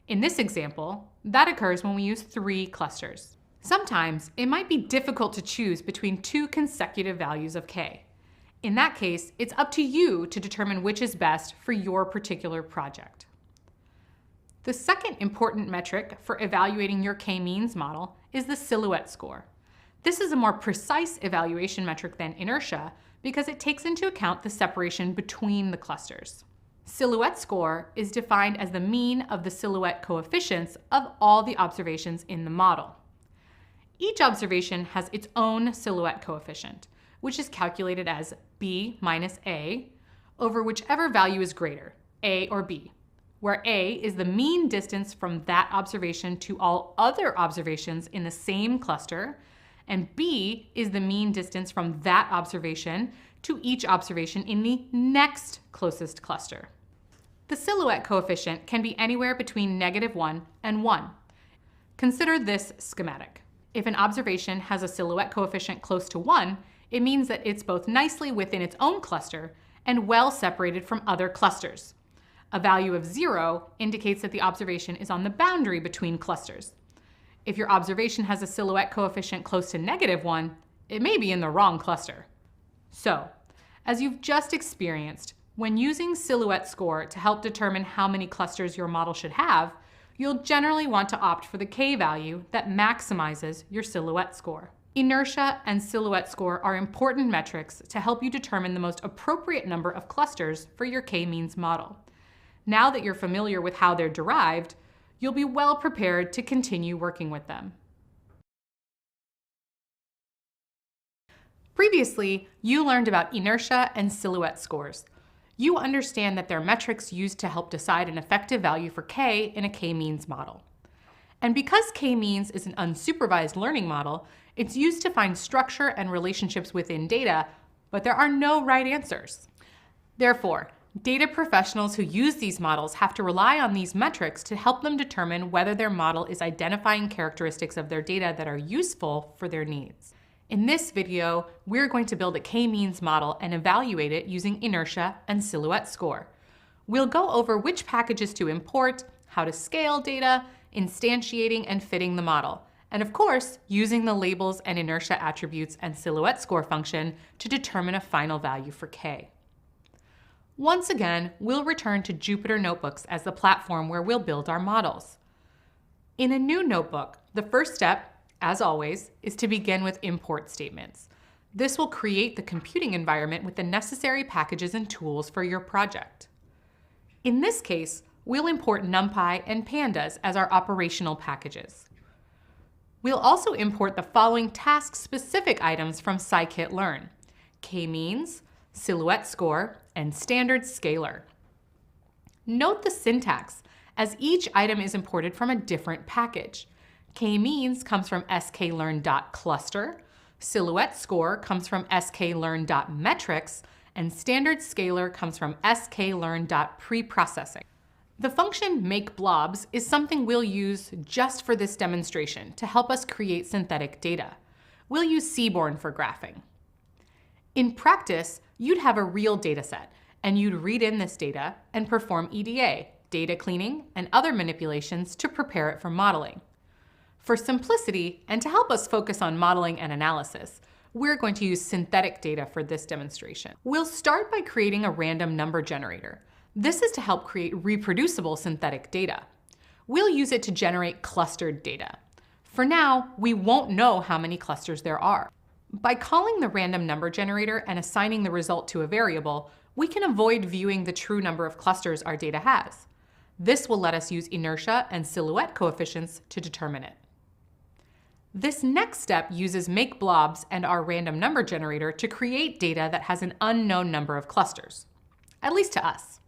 In this example, that occurs when we use 3 clusters. Sometimes it might be difficult to choose between 2 consecutive values of k. In that case, it's up to you to determine which is best for your particular project. The second important metric for evaluating your k-means model is the silhouette score. This is a more precise evaluation metric than inertia because it takes into account the separation between the clusters. Silhouette score is defined as the mean of the silhouette coefficients of all the observations in the model. Each observation has its own silhouette coefficient, which is calculated as b minus a over whichever value is greater, a or b, where a is the mean distance from that observation to all other observations in the same cluster, and b is the mean distance from that observation to each observation in the next closest cluster. The silhouette coefficient can be anywhere between -1 and 1. Consider this schematic. If an observation has a silhouette coefficient close to 1, it means that it's both nicely within its own cluster and well separated from other clusters. A value of 0 indicates that the observation is on the boundary between clusters. If your observation has a silhouette coefficient close to -1, it may be in the wrong cluster. So, as you've just experienced, when using silhouette score to help determine how many clusters your model should have, you'll generally want to opt for the K value that maximizes your silhouette score. Inertia and silhouette score are important metrics to help you determine the most appropriate number of clusters for your k-means model. Now that you're familiar with how they're derived, you'll be well prepared to continue working with them. Previously, you learned about inertia and silhouette scores. You understand that they're metrics used to help decide an effective value for k in a k-means model. And because k-means is an unsupervised learning model, it's used to find structure and relationships within data, but there are no right answers. Therefore, data professionals who use these models have to rely on these metrics to help them determine whether their model is identifying characteristics of their data that are useful for their needs. In this video, we're going to build a k-means model and evaluate it using inertia and silhouette score. We'll go over which packages to import, how to scale data, instantiating and fitting the model, and of course, using the labels and inertia attributes and silhouette score function to determine a final value for k. Once again, we'll return to Jupyter Notebooks as the platform where we'll build our models. In a new notebook, the first step, as always, is to begin with import statements. This will create the computing environment with the necessary packages and tools for your project. In this case, we'll import NumPy and Pandas as our operational packages. We'll also import the following task-specific items from scikit-learn: k-means, silhouette score, and standard scaler. Note the syntax, as each item is imported from a different package. K-means comes from sklearn.cluster, silhouette score comes from sklearn.metrics, and standard scaler comes from sklearn.preprocessing. The function makeBlobs is something we'll use just for this demonstration to help us create synthetic data. We'll use Seaborn for graphing. In practice, you'd have a real data set, and you'd read in this data and perform EDA, data cleaning, and other manipulations to prepare it for modeling. For simplicity, and to help us focus on modeling and analysis, we're going to use synthetic data for this demonstration. We'll start by creating a random number generator. This is to help create reproducible synthetic data. We'll use it to generate clustered data. For now, we won't know how many clusters there are. By calling the random number generator and assigning the result to a variable, we can avoid viewing the true number of clusters our data has. This will let us use inertia and silhouette coefficients to determine it. This next step uses makeBlobs and our random number generator to create data that has an unknown number of clusters, at least to us.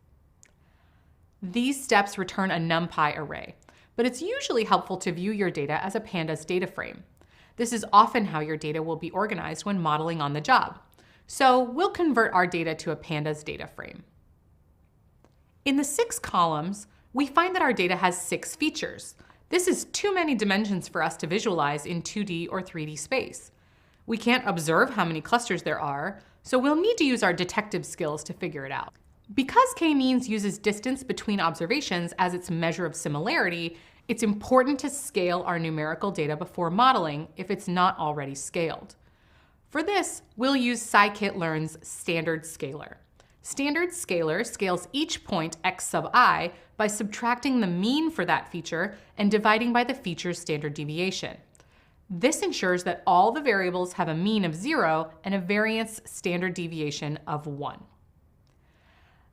These steps return a NumPy array, but it's usually helpful to view your data as a Pandas data frame. This is often how your data will be organized when modeling on the job. So we'll convert our data to a Pandas data frame. In the 6 columns, we find that our data has 6 features. This is too many dimensions for us to visualize in 2D or 3D space. We can't observe how many clusters there are, so we'll need to use our detective skills to figure it out. Because k-means uses distance between observations as its measure of similarity, it's important to scale our numerical data before modeling if it's not already scaled. For this, we'll use scikit-learn's standard scaler. Standard scaler scales each point x sub I by subtracting the mean for that feature and dividing by the feature's standard deviation. This ensures that all the variables have a mean of 0 and a variance standard deviation of 1.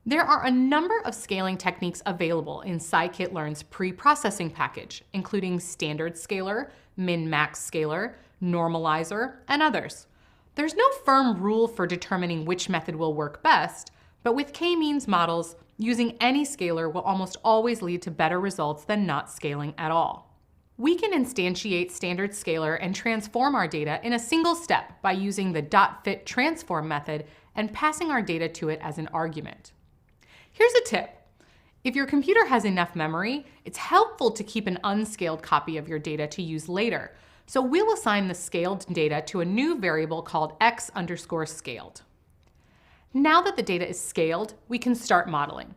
There are a number of scaling techniques available in scikit-learn's pre-processing package, including standard scaler, min-max scaler, normalizer, and others. There's no firm rule for determining which method will work best, but with k-means models, using any scaler will almost always lead to better results than not scaling at all. We can instantiate standard scaler and transform our data in a single step by using the .fit transform method and passing our data to it as an argument. Here's a tip. If your computer has enough memory, it's helpful to keep an unscaled copy of your data to use later. So we'll assign the scaled data to a new variable called x_scaled. Now that the data is scaled, we can start modeling.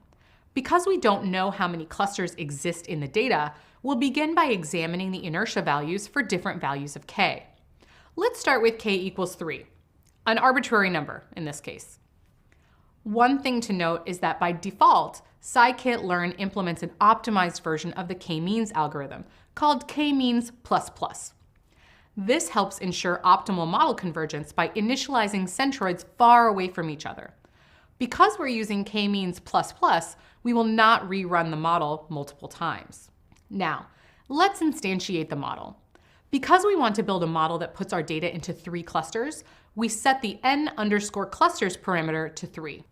Because we don't know how many clusters exist in the data, we'll begin by examining the inertia values for different values of k. Let's start with k equals 3, an arbitrary number in this case. One thing to note is that by default, scikit-learn implements an optimized version of the k-means algorithm called k-means++. This helps ensure optimal model convergence by initializing centroids far away from each other. Because we're using k-means++, we will not rerun the model multiple times. Now, let's instantiate the model. Because we want to build a model that puts our data into 3 clusters, we set the n_clusters parameter to 3.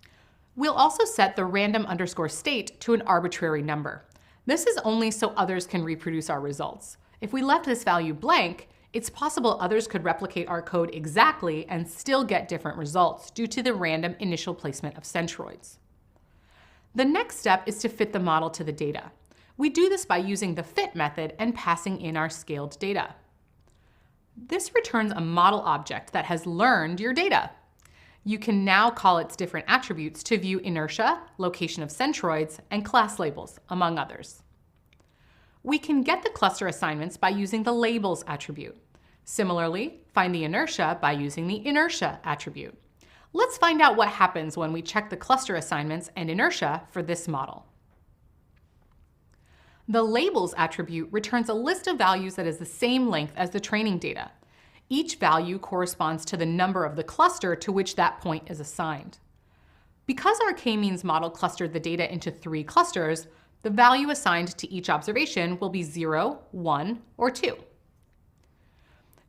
We'll also set the random_state to an arbitrary number. This is only so others can reproduce our results. If we left this value blank, it's possible others could replicate our code exactly and still get different results due to the random initial placement of centroids. The next step is to fit the model to the data. We do this by using the fit method and passing in our scaled data. This returns a model object that has learned your data. You can now call its different attributes to view inertia, location of centroids, and class labels, among others. We can get the cluster assignments by using the labels attribute. Similarly, find the inertia by using the inertia attribute. Let's find out what happens when we check the cluster assignments and inertia for this model. The labels attribute returns a list of values that is the same length as the training data. Each value corresponds to the number of the cluster to which that point is assigned. Because our k-means model clustered the data into 3 clusters, the value assigned to each observation will be 0, 1, or 2.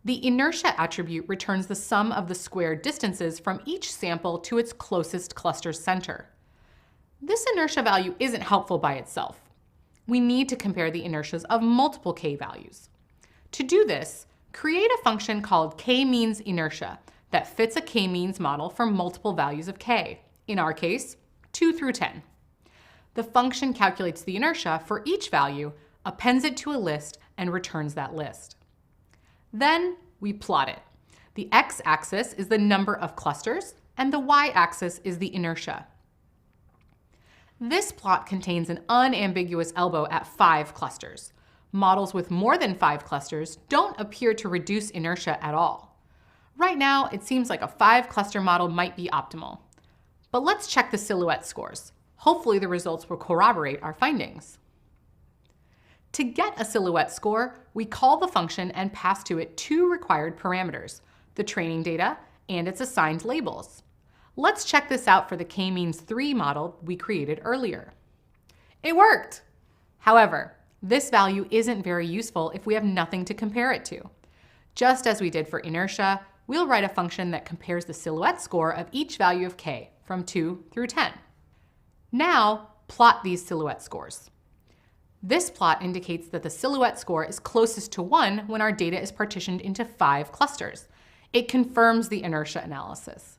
The inertia attribute returns the sum of the squared distances from each sample to its closest cluster center. This inertia value isn't helpful by itself. We need to compare the inertias of multiple k values. To do this, create a function called k-means inertia that fits a k-means model for multiple values of k, in our case, 2 through 10. The function calculates the inertia for each value, appends it to a list, and returns that list. Then we plot it. The x-axis is the number of clusters, and the y-axis is the inertia. This plot contains an unambiguous elbow at 5 clusters. Models with more than 5 clusters don't appear to reduce inertia at all. Right now, it seems like a 5-cluster model might be optimal. But let's check the silhouette scores. Hopefully the results will corroborate our findings. To get a silhouette score, we call the function and pass to it 2 required parameters, the training data and its assigned labels. Let's check this out for the k-means 3 model we created earlier. It worked! However, this value isn't very useful if we have nothing to compare it to. Just as we did for inertia, we'll write a function that compares the silhouette score of each value of k from 2 through 10. Now, plot these silhouette scores. This plot indicates that the silhouette score is closest to 1 when our data is partitioned into 5 clusters. It confirms the inertia analysis.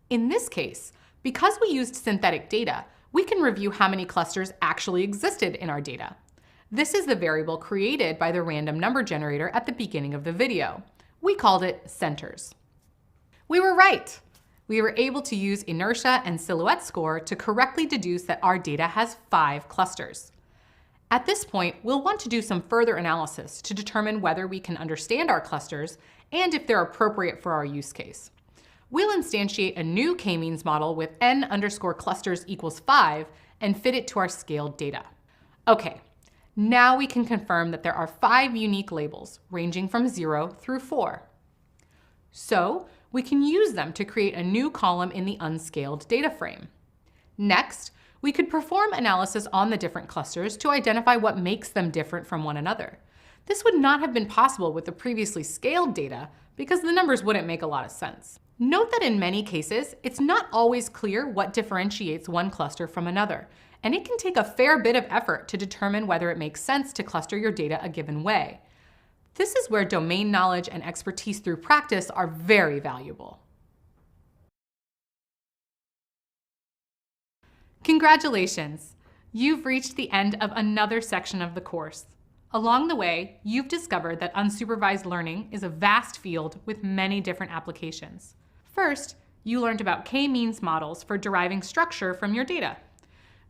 In this case, because we used synthetic data, we can review how many clusters actually existed in our data. This is the variable created by the random number generator at the beginning of the video. We called it centers. We were right! We were able to use inertia and silhouette score to correctly deduce that our data has 5 clusters. At this point, we'll want to do some further analysis to determine whether we can understand our clusters and if they're appropriate for our use case. We'll instantiate a new k-means model with n_clusters equals 5 and fit it to our scaled data. Okay, now we can confirm that there are 5 unique labels ranging from 0 through 4. So we can use them to create a new column in the unscaled data frame. Next, we could perform analysis on the different clusters to identify what makes them different from one another. This would not have been possible with the previously scaled data because the numbers wouldn't make a lot of sense. Note that in many cases, it's not always clear what differentiates one cluster from another, and it can take a fair bit of effort to determine whether it makes sense to cluster your data a given way. This is where domain knowledge and expertise through practice are very valuable. Congratulations! You've reached the end of another section of the course. Along the way, you've discovered that unsupervised learning is a vast field with many different applications. First, you learned about k-means models for deriving structure from your data.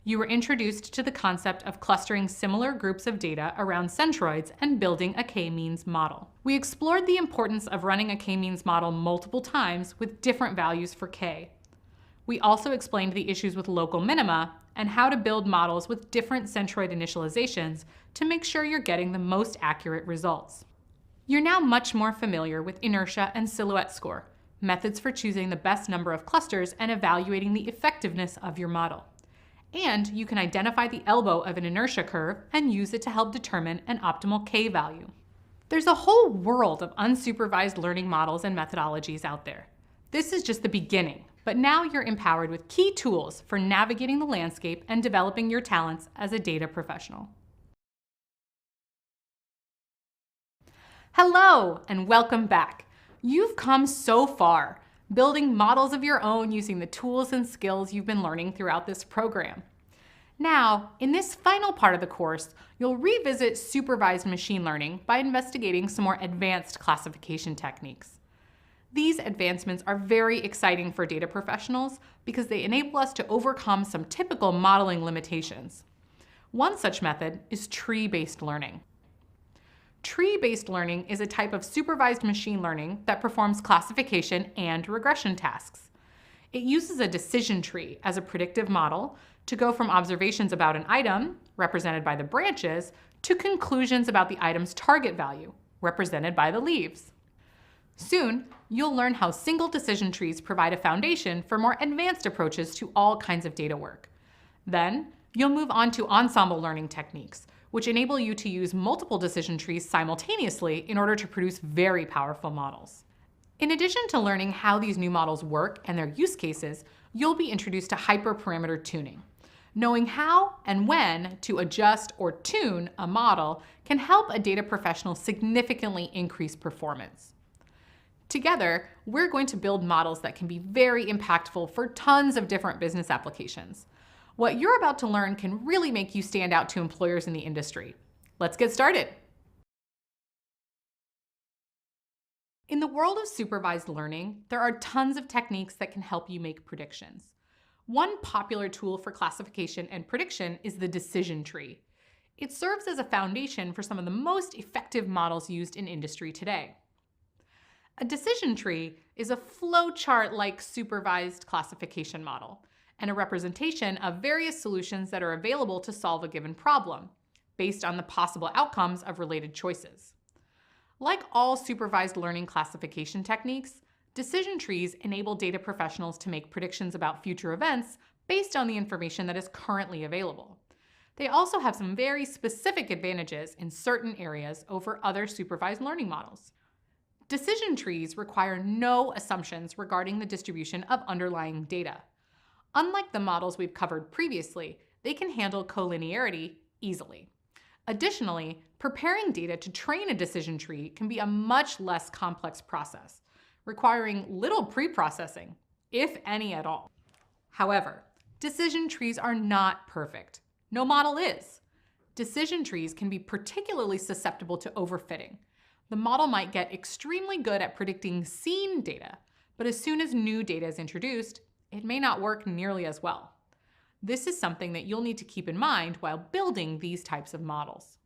You were introduced to the concept of clustering similar groups of data around centroids and building a k-means model. We explored the importance of running a k-means model multiple times with different values for k. We also explained the issues with local minima and how to build models with different centroid initializations to make sure you're getting the most accurate results. You're now much more familiar with inertia and silhouette score, methods for choosing the best number of clusters and evaluating the effectiveness of your model. And you can identify the elbow of an inertia curve and use it to help determine an optimal k value. There's a whole world of unsupervised learning models and methodologies out there. This is just the beginning, but now you're empowered with key tools for navigating the landscape and developing your talents as a data professional. Hello, and welcome back. You've come so far, building models of your own using the tools and skills you've been learning throughout this program. Now, in this final part of the course, you'll revisit supervised machine learning by investigating some more advanced classification techniques. These advancements are very exciting for data professionals because they enable us to overcome some typical modeling limitations. One such method is tree-based learning. Tree-based learning is a type of supervised machine learning that performs classification and regression tasks. It uses a decision tree as a predictive model to go from observations about an item, represented by the branches, to conclusions about the item's target value, represented by the leaves. Soon, you'll learn how single decision trees provide a foundation for more advanced approaches to all kinds of data work. Then, you'll move on to ensemble learning techniques, which enable you to use multiple decision trees simultaneously in order to produce very powerful models. In addition to learning how these new models work and their use cases, you'll be introduced to hyperparameter tuning. Knowing how and when to adjust or tune a model can help a data professional significantly increase performance. Together, we're going to build models that can be very impactful for tons of different business applications. What you're about to learn can really make you stand out to employers in the industry. Let's get started. In the world of supervised learning, there are tons of techniques that can help you make predictions. One popular tool for classification and prediction is the decision tree. It serves as a foundation for some of the most effective models used in industry today. A decision tree is a flowchart-like supervised classification model and a representation of various solutions that are available to solve a given problem, based on the possible outcomes of related choices. Like all supervised learning classification techniques, decision trees enable data professionals to make predictions about future events based on the information that is currently available. They also have some very specific advantages in certain areas over other supervised learning models. Decision trees require no assumptions regarding the distribution of underlying data. Unlike the models we've covered previously, they can handle collinearity easily. Additionally, preparing data to train a decision tree can be a much less complex process, requiring little pre-processing, if any at all. However, decision trees are not perfect. No model is. Decision trees can be particularly susceptible to overfitting. The model might get extremely good at predicting seen data, but as soon as new data is introduced, it may not work nearly as well. This is something that you'll need to keep in mind while building these types of models.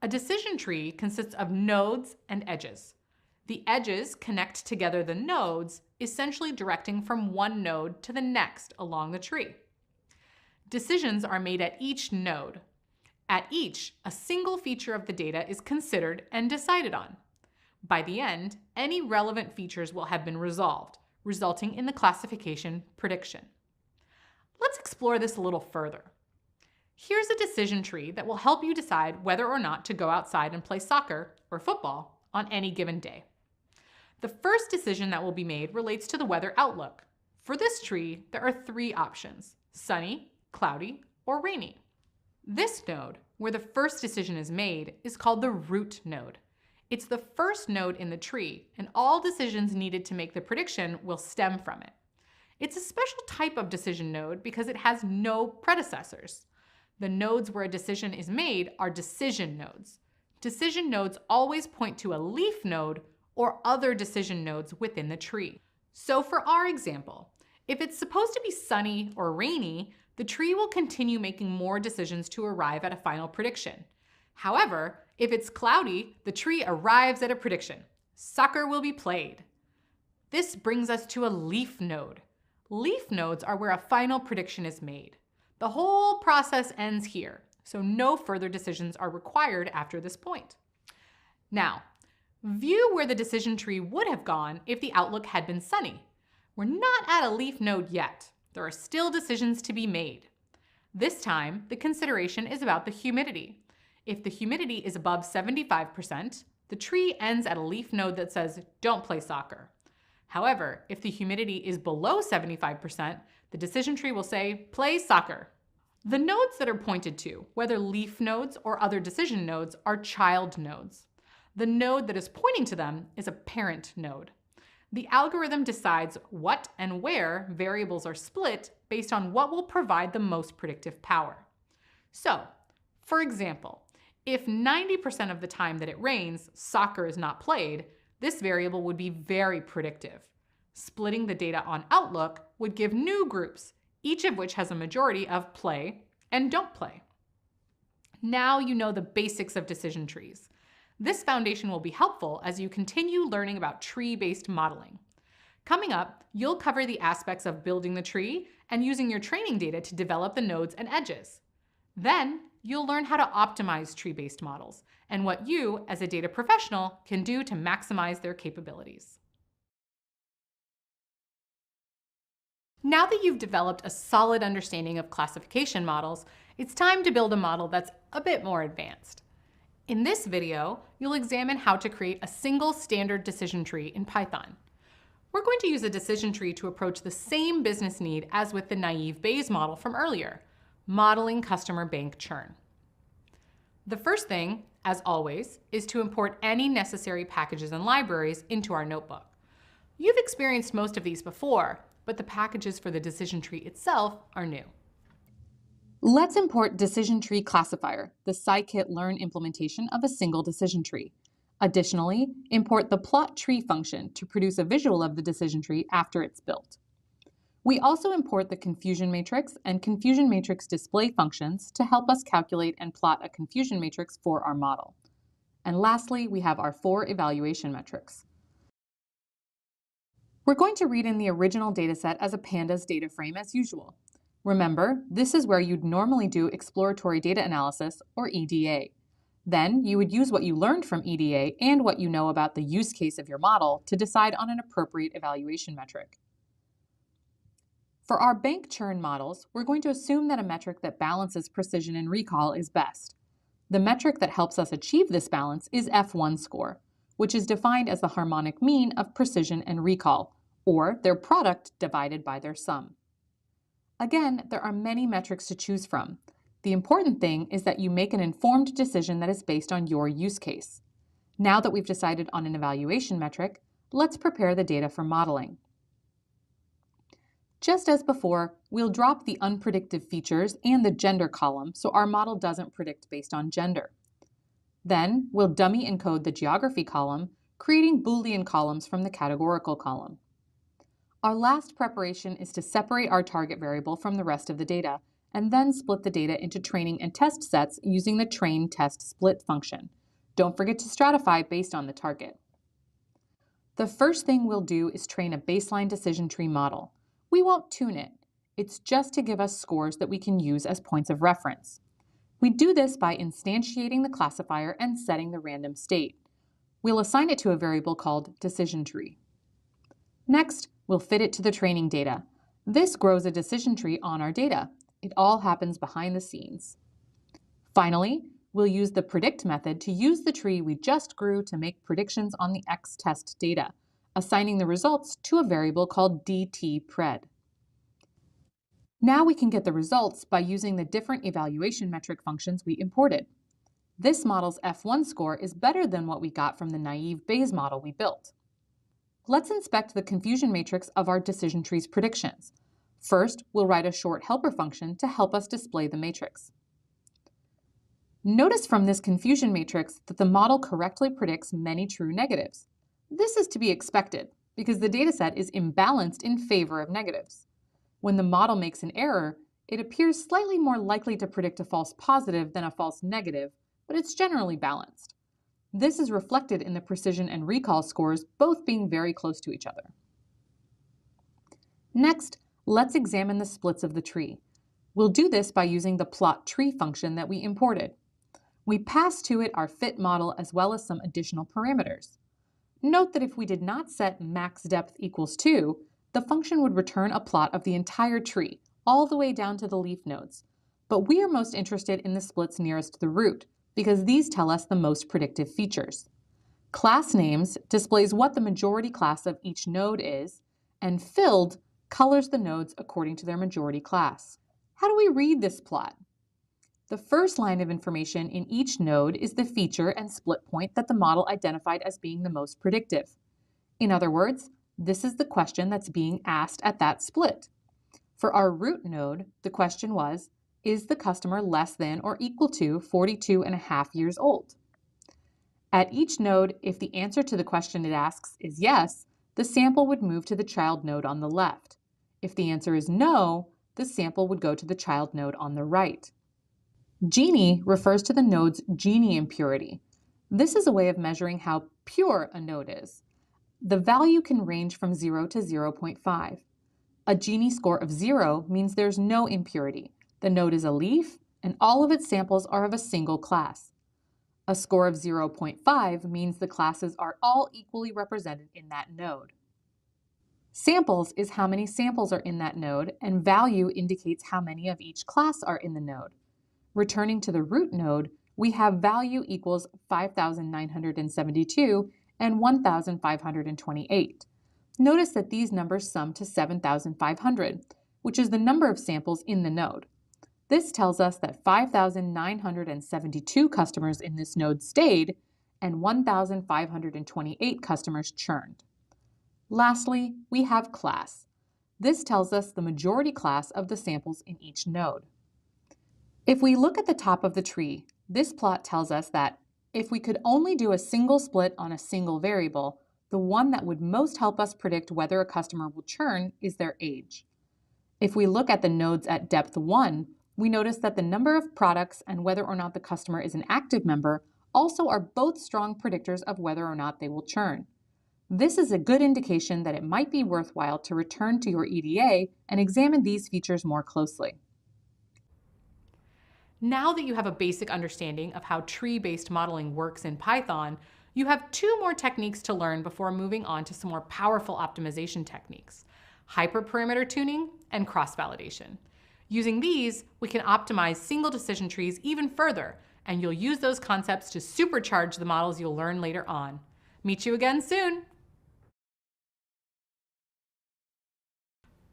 A decision tree consists of nodes and edges. The edges connect together the nodes, essentially directing from one node to the next along the tree. Decisions are made at each node. At each, a single feature of the data is considered and decided on. By the end, any relevant features will have been resolved, resulting in the classification prediction. Let's explore this a little further. Here's a decision tree that will help you decide whether or not to go outside and play soccer or football on any given day. The first decision that will be made relates to the weather outlook. For this tree, there are three options: sunny, cloudy, or rainy. This node, where the first decision is made, is called the root node. It's the first node in the tree, and all decisions needed to make the prediction will stem from it. It's a special type of decision node because it has no predecessors. The nodes where a decision is made are decision nodes. Decision nodes always point to a leaf node or other decision nodes within the tree. So for our example, if it's supposed to be sunny or rainy, the tree will continue making more decisions to arrive at a final prediction. However, if it's cloudy, the tree arrives at a prediction. Soccer will be played. This brings us to a leaf node. Leaf nodes are where a final prediction is made. The whole process ends here, so no further decisions are required after this point. Now, view where the decision tree would have gone if the outlook had been sunny. We're not at a leaf node yet. There are still decisions to be made. This time, the consideration is about the humidity. If the humidity is above 75%, the tree ends at a leaf node that says, don't play soccer. However, if the humidity is below 75%, the decision tree will say, play soccer. The nodes that are pointed to, whether leaf nodes or other decision nodes, are child nodes. The node that is pointing to them is a parent node. The algorithm decides what and where variables are split based on what will provide the most predictive power. So, for example, if 90% of the time that it rains, soccer is not played, this variable would be very predictive. Splitting the data on Outlook would give new groups, each of which has a majority of play and don't play. Now you know the basics of decision trees. This foundation will be helpful as you continue learning about tree-based modeling. Coming up, you'll cover the aspects of building the tree and using your training data to develop the nodes and edges. Then, you'll learn how to optimize tree-based models and what you, as a data professional, can do to maximize their capabilities. Now that you've developed a solid understanding of classification models, it's time to build a model that's a bit more advanced. In this video, you'll examine how to create a single standard decision tree in Python. We're going to use a decision tree to approach the same business need as with the naive Bayes model from earlier, modeling customer bank churn. The first thing, as always, is to import any necessary packages and libraries into our notebook. You've experienced most of these before, but the packages for the decision tree itself are new. Let's import Decision Tree Classifier, the scikit-learn implementation of a single decision tree. Additionally, import the plot tree function to produce a visual of the decision tree after it's built. We also import the confusion matrix and confusion matrix display functions to help us calculate and plot a confusion matrix for our model. And lastly, we have our 4 evaluation metrics. We're going to read in the original dataset as a pandas data frame as usual. Remember, this is where you'd normally do exploratory data analysis, or EDA. Then, you would use what you learned from EDA and what you know about the use case of your model to decide on an appropriate evaluation metric. For our bank churn models, we're going to assume that a metric that balances precision and recall is best. The metric that helps us achieve this balance is F1 score, which is defined as the harmonic mean of precision and recall, or their product divided by their sum. Again, there are many metrics to choose from. The important thing is that you make an informed decision that is based on your use case. Now that we've decided on an evaluation metric, let's prepare the data for modeling. Just as before, we'll drop the unpredictive features and the gender column so our model doesn't predict based on gender. Then, we'll dummy encode the geography column, creating Boolean columns from the categorical column. Our last preparation is to separate our target variable from the rest of the data, and then split the data into training and test sets using the train test split function. Don't forget to stratify based on the target. The first thing we'll do is train a baseline decision tree model. We won't tune it. It's just to give us scores that we can use as points of reference. We do this by instantiating the classifier and setting the random state. We'll assign it to a variable called decision tree. Next, we'll fit it to the training data. This grows a decision tree on our data. It all happens behind the scenes. Finally, we'll use the predict method to use the tree we just grew to make predictions on the X-test data, assigning the results to a variable called dtpred. Now we can get the results by using the different evaluation metric functions we imported. This model's F1 score is better than what we got from the naive Bayes model we built. Let's inspect the confusion matrix of our decision tree's predictions. First, we'll write a short helper function to help us display the matrix. Notice from this confusion matrix that the model correctly predicts many true negatives. This is to be expected because the dataset is imbalanced in favor of negatives. When the model makes an error, It appears slightly more likely to predict a false positive than a false negative, but it's generally balanced. This is reflected in the precision and recall scores both being very close to each other. Next, let's examine the splits of the tree. We'll do this by using the plot tree function that we imported. We pass to it our fit model as well as some additional parameters. Note that if we did not set max depth equals 2, the function would return a plot of the entire tree, all the way down to the leaf nodes. But we are most interested in the splits nearest the root, because these tell us the most predictive features. Class names displays what the majority class of each node is, and filled colors the nodes according to their majority class. How do we read this plot? The first line of information in each node is the feature and split point that the model identified as being the most predictive. In other words, this is the question that's being asked at that split. For our root node, the question was, is the customer less than or equal to 42.5 years old? At each node, if the answer to the question it asks is yes, the sample would move to the child node on the left. If the answer is no, the sample would go to the child node on the right. Gini refers to the node's Gini impurity. This is a way of measuring how pure a node is. The value can range from 0 to 0.5. A Gini score of 0 means there's no impurity. The node is a leaf, and all of its samples are of a single class. A score of 0.5 means the classes are all equally represented in that node. Samples is how many samples are in that node, and value indicates how many of each class are in the node. Returning to the root node, we have value equals 5,972 and 1,528. Notice that these numbers sum to 7,500, which is the number of samples in the node. This tells us that 5,972 customers in this node stayed and 1,528 customers churned. Lastly, we have class. This tells us the majority class of the samples in each node. If we look at the top of the tree, this plot tells us that if we could only do a single split on a single variable, the one that would most help us predict whether a customer will churn is their age. If we look at the nodes at depth 1, we notice that the number of products and whether or not the customer is an active member also are both strong predictors of whether or not they will churn. This is a good indication that it might be worthwhile to return to your EDA and examine these features more closely. Now that you have a basic understanding of how tree-based modeling works in Python, you have two more techniques to learn before moving on to some more powerful optimization techniques: hyperparameter tuning and cross-validation. Using these, we can optimize single decision trees even further, and you'll use those concepts to supercharge the models you'll learn later on. Meet you again soon!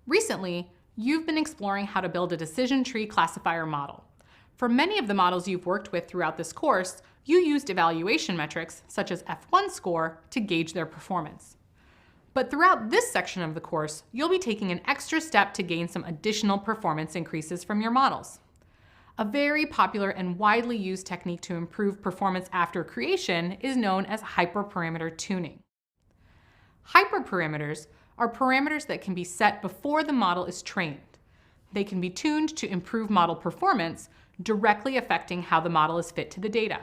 Recently, you've been exploring how to build a decision tree classifier model. For many of the models you've worked with throughout this course, you used evaluation metrics, such as F1 score, to gauge their performance. But throughout this section of the course, you'll be taking an extra step to gain some additional performance increases from your models. A very popular and widely used technique to improve performance after creation is known as hyperparameter tuning. Hyperparameters are parameters that can be set before the model is trained. They can be tuned to improve model performance, directly affecting how the model is fit to the data.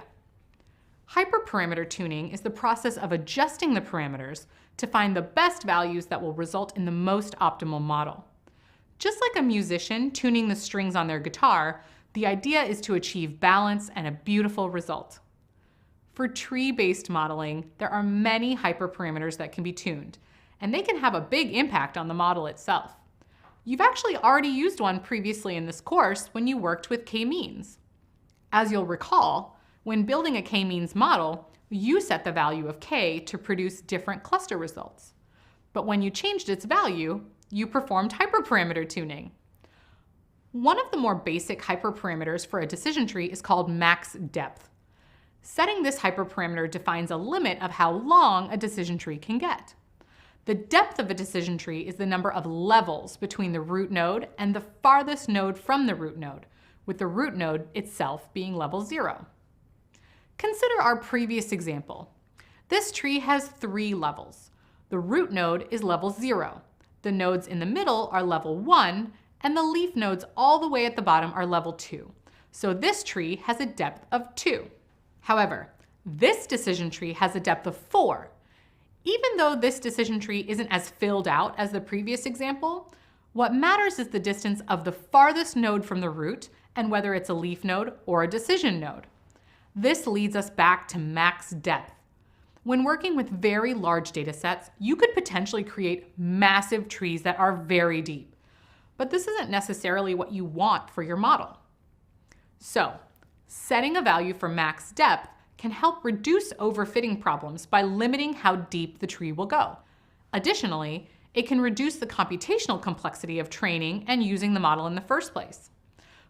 Hyperparameter tuning is the process of adjusting the parameters to find the best values that will result in the most optimal model. Just like a musician tuning the strings on their guitar, the idea is to achieve balance and a beautiful result. For tree-based modeling, there are many hyperparameters that can be tuned, and they can have a big impact on the model itself. You've actually already used one previously in this course when you worked with k-means. As you'll recall, when building a k-means model, you set the value of k to produce different cluster results. But when you changed its value, you performed hyperparameter tuning. One of the more basic hyperparameters for a decision tree is called max depth. Setting this hyperparameter defines a limit of how long a decision tree can get. The depth of a decision tree is the number of levels between the root node and the farthest node from the root node, with the root node itself being level 0. Consider our previous example. This tree has 3 levels. The root node is level 0. The nodes in the middle are level 1, and the leaf nodes all the way at the bottom are level 2. So this tree has a depth of 2. However, this decision tree has a depth of 4. Even though this decision tree isn't as filled out as the previous example, what matters is the distance of the farthest node from the root and whether it's a leaf node or a decision node. This leads us back to max depth. When working with very large data sets, you could potentially create massive trees that are very deep. But this isn't necessarily what you want for your model. So, setting a value for max depth can help reduce overfitting problems by limiting how deep the tree will go. Additionally, it can reduce the computational complexity of training and using the model in the first place.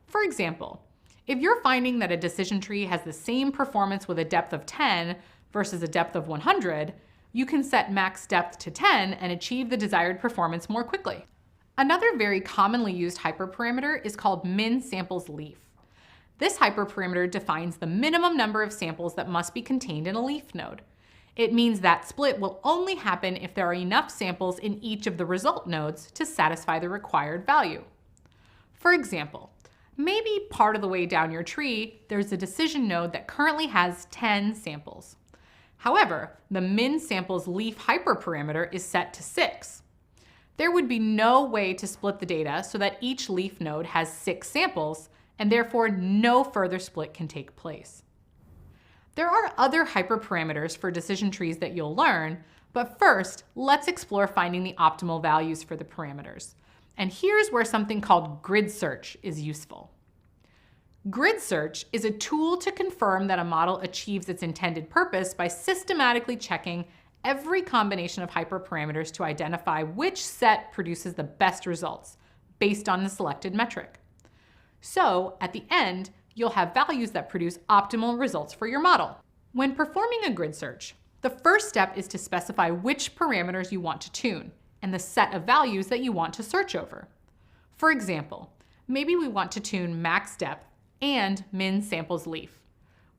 For example, if you're finding that a decision tree has the same performance with a depth of 10 versus a depth of 100, you can set max depth to 10 and achieve the desired performance more quickly. Another very commonly used hyperparameter is called min samples leaf. This hyperparameter defines the minimum number of samples that must be contained in a leaf node. It means that split will only happen if there are enough samples in each of the result nodes to satisfy the required value. For example, maybe part of the way down your tree, there's a decision node that currently has 10 samples. However, the min samples leaf hyperparameter is set to 6. There would be no way to split the data so that each leaf node has 6 samples, and therefore no further split can take place. There are other hyperparameters for decision trees that you'll learn, but first, let's explore finding the optimal values for the parameters. And here's where something called grid search is useful. Grid search is a tool to confirm that a model achieves its intended purpose by systematically checking every combination of hyperparameters to identify which set produces the best results based on the selected metric. So, at the end, you'll have values that produce optimal results for your model. When performing a grid search, the first step is to specify which parameters you want to tune and the set of values that you want to search over. For example, maybe we want to tune max depth and min samples leaf.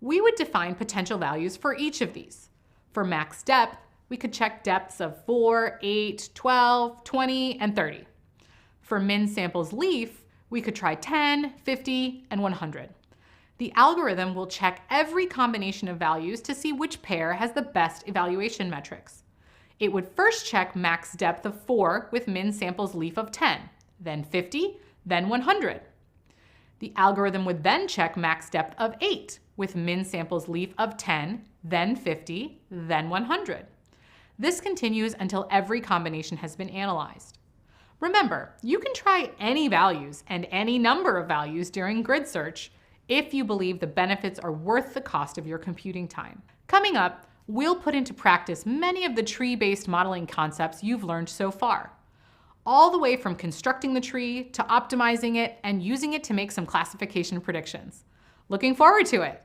We would define potential values for each of these. For max depth, we could check depths of 4, 8, 12, 20, and 30. For min samples leaf, we could try 10, 50, and 100. The algorithm will check every combination of values to see which pair has the best evaluation metrics. It would first check max depth of 4 with min samples leaf of 10, then 50, then 100. The algorithm would then check max depth of 8 with min samples leaf of 10, then 50, then 100. This continues until every combination has been analyzed. Remember, you can try any values and any number of values during grid search if you believe the benefits are worth the cost of your computing time. Coming up, we'll put into practice many of the tree-based modeling concepts you've learned so far, all the way from constructing the tree to optimizing it and using it to make some classification predictions. Looking forward to it!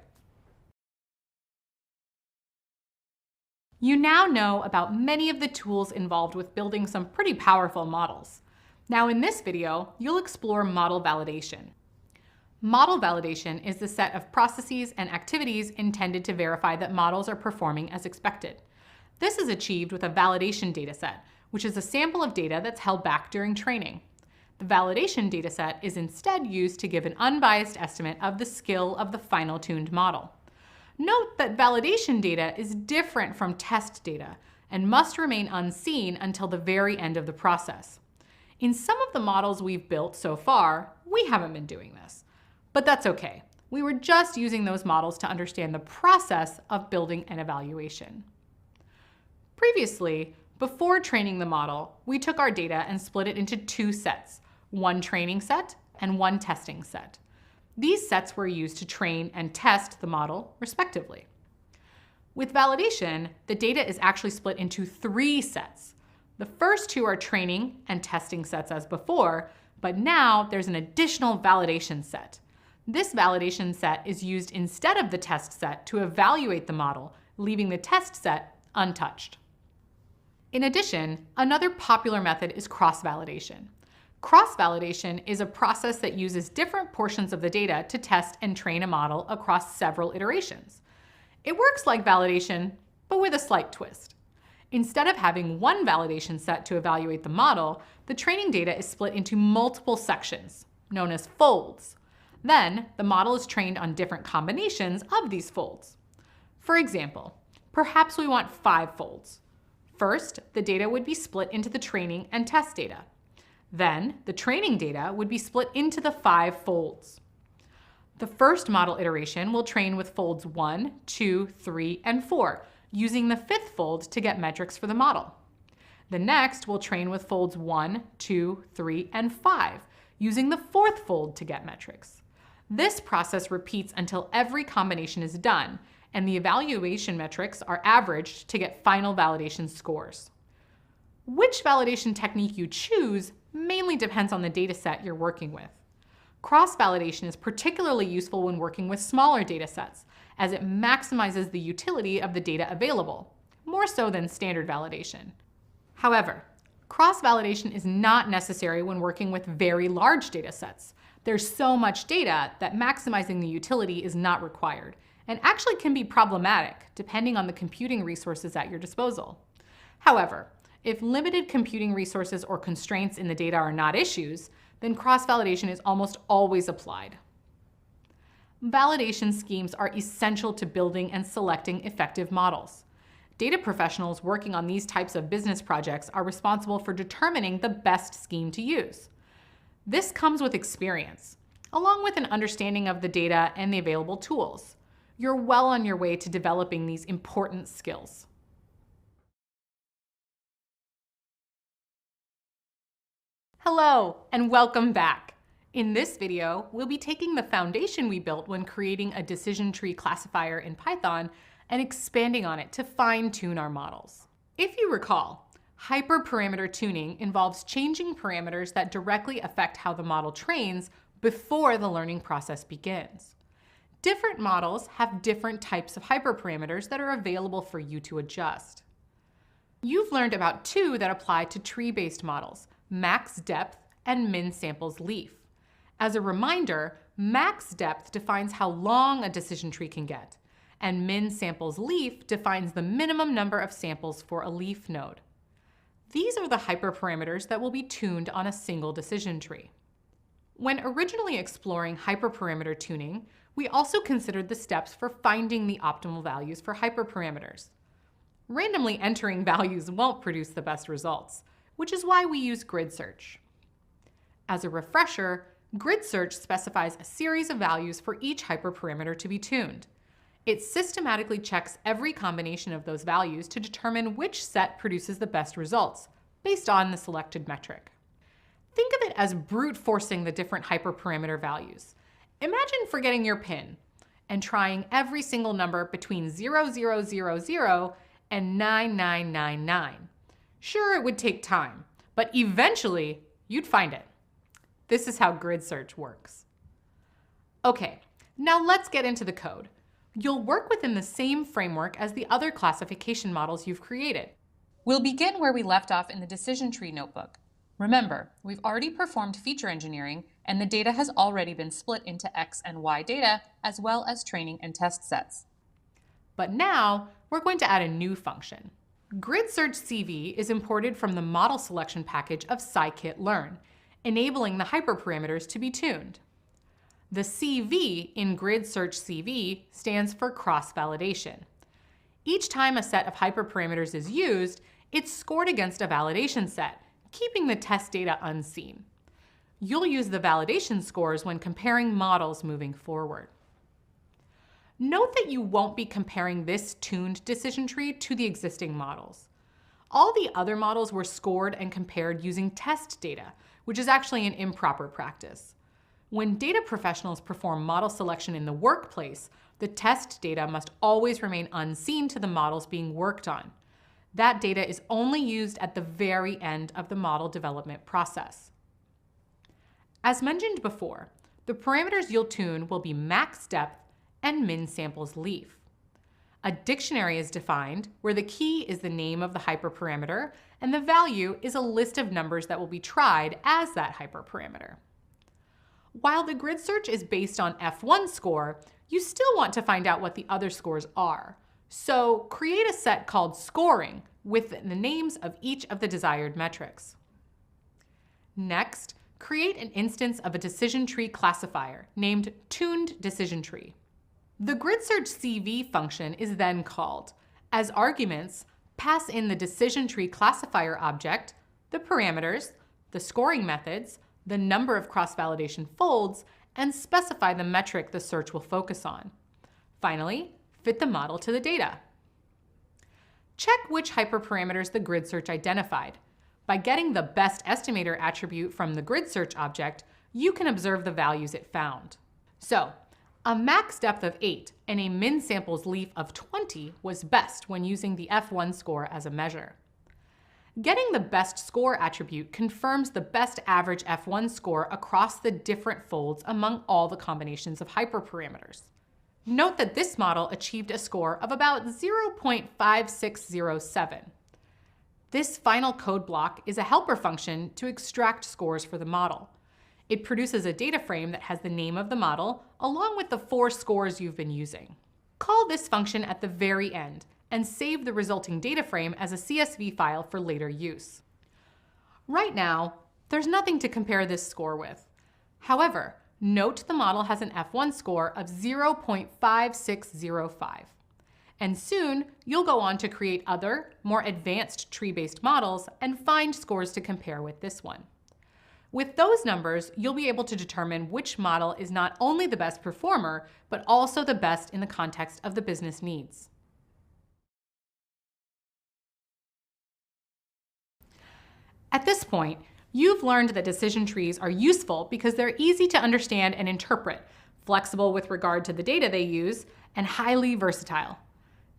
You now know about many of the tools involved with building some pretty powerful models. Now in this video, you'll explore model validation. Model validation is the set of processes and activities intended to verify that models are performing as expected. This is achieved with a validation dataset, which is a sample of data that's held back during training. The validation dataset is instead used to give an unbiased estimate of the skill of the final tuned model. Note that validation data is different from test data and must remain unseen until the very end of the process. In some of the models we've built so far, we haven't been doing this. But that's okay. We were just using those models to understand the process of building an evaluation. Previously, before training the model, we took our data and split it into 2 sets, one training set and one testing set. These sets were used to train and test the model, respectively. With validation, the data is actually split into 3 sets. The first 2 are training and testing sets as before, but now there's an additional validation set. This validation set is used instead of the test set to evaluate the model, leaving the test set untouched. In addition, another popular method is cross-validation. Cross-validation is a process that uses different portions of the data to test and train a model across several iterations. It works like validation, but with a slight twist. Instead of having one validation set to evaluate the model, the training data is split into multiple sections, known as folds. Then, the model is trained on different combinations of these folds. For example, perhaps we want 5 folds. First, the data would be split into the training and test data. Then, the training data would be split into the 5 folds. The first model iteration will train with folds 1, 2, 3, and 4, using the 5th fold to get metrics for the model. The next will train with folds 1, 2, 3, and 5, using the 4th fold to get metrics. This process repeats until every combination is done, and the evaluation metrics are averaged to get final validation scores. Which validation technique you choose mainly depends on the dataset you're working with. Cross-validation is particularly useful when working with smaller datasets, as it maximizes the utility of the data available, more so than standard validation. However, cross-validation is not necessary when working with very large datasets. There's so much data that maximizing the utility is not required, and actually can be problematic depending on the computing resources at your disposal. However, if limited computing resources or constraints in the data are not issues, then cross-validation is almost always applied. Validation schemes are essential to building and selecting effective models. Data professionals working on these types of business projects are responsible for determining the best scheme to use. This comes with experience, along with an understanding of the data and the available tools. You're well on your way to developing these important skills. Hello, and welcome back. In this video, we'll be taking the foundation we built when creating a decision tree classifier in Python and expanding on it to fine-tune our models. If you recall, hyperparameter tuning involves changing parameters that directly affect how the model trains before the learning process begins. Different models have different types of hyperparameters that are available for you to adjust. You've learned about 2 that apply to tree-based models, max depth and min samples leaf. As a reminder, max depth defines how long a decision tree can get, and min samples leaf defines the minimum number of samples for a leaf node. These are the hyperparameters that will be tuned on a single decision tree. When originally exploring hyperparameter tuning, we also considered the steps for finding the optimal values for hyperparameters. Randomly entering values won't produce the best results, which is why we use grid search. As a refresher, grid search specifies a series of values for each hyperparameter to be tuned. It systematically checks every combination of those values to determine which set produces the best results, based on the selected metric. Think of it as brute forcing the different hyperparameter values. Imagine forgetting your PIN and trying every single number between 0000 and 9999. Sure, it would take time, but eventually you'd find it. This is how grid search works. Okay, now let's get into the code. You'll work within the same framework as the other classification models you've created. We'll begin where we left off in the decision tree notebook. Remember, we've already performed feature engineering, and the data has already been split into X and Y data, as well as training and test sets. But now, we're going to add a new function. Grid search CV is imported from the model selection package of scikit-learn, enabling the hyperparameters to be tuned. The CV in grid search CV stands for cross-validation. Each time a set of hyperparameters is used, it's scored against a validation set, keeping the test data unseen. You'll use the validation scores when comparing models moving forward. Note that you won't be comparing this tuned decision tree to the existing models. All the other models were scored and compared using test data, which is actually an improper practice. When data professionals perform model selection in the workplace, the test data must always remain unseen to the models being worked on. That data is only used at the very end of the model development process. As mentioned before, the parameters you'll tune will be max depth and min samples leaf. A dictionary is defined where the key is the name of the hyperparameter and the value is a list of numbers that will be tried as that hyperparameter. While the grid search is based on F1 score, you still want to find out what the other scores are. So create a set called scoring with the names of each of the desired metrics. Next, create an instance of a decision tree classifier named tuned decision tree. The grid search CV function is then called. As arguments, pass in the decision tree classifier object, the parameters, the scoring methods, the number of cross-validation folds, and specify the metric the search will focus on. Finally, fit the model to the data. Check which hyperparameters the grid search identified. By getting the best estimator attribute from the grid search object, you can observe the values it found. So, a max depth of 8 and a min samples leaf of 20 was best when using the F1 score as a measure. Getting the best score attribute confirms the best average F1 score across the different folds among all the combinations of hyperparameters. Note that this model achieved a score of about 0.5607. This final code block is a helper function to extract scores for the model. It produces a data frame that has the name of the model along with the 4 scores you've been using. Call this function at the very end and save the resulting data frame as a CSV file for later use. Right now, there's nothing to compare this score with. However, note the model has an F1 score of 0.5605. And soon, you'll go on to create other, more advanced tree-based models and find scores to compare with this one. With those numbers, you'll be able to determine which model is not only the best performer, but also the best in the context of the business needs. At this point, you've learned that decision trees are useful because they're easy to understand and interpret, flexible with regard to the data they use, and highly versatile.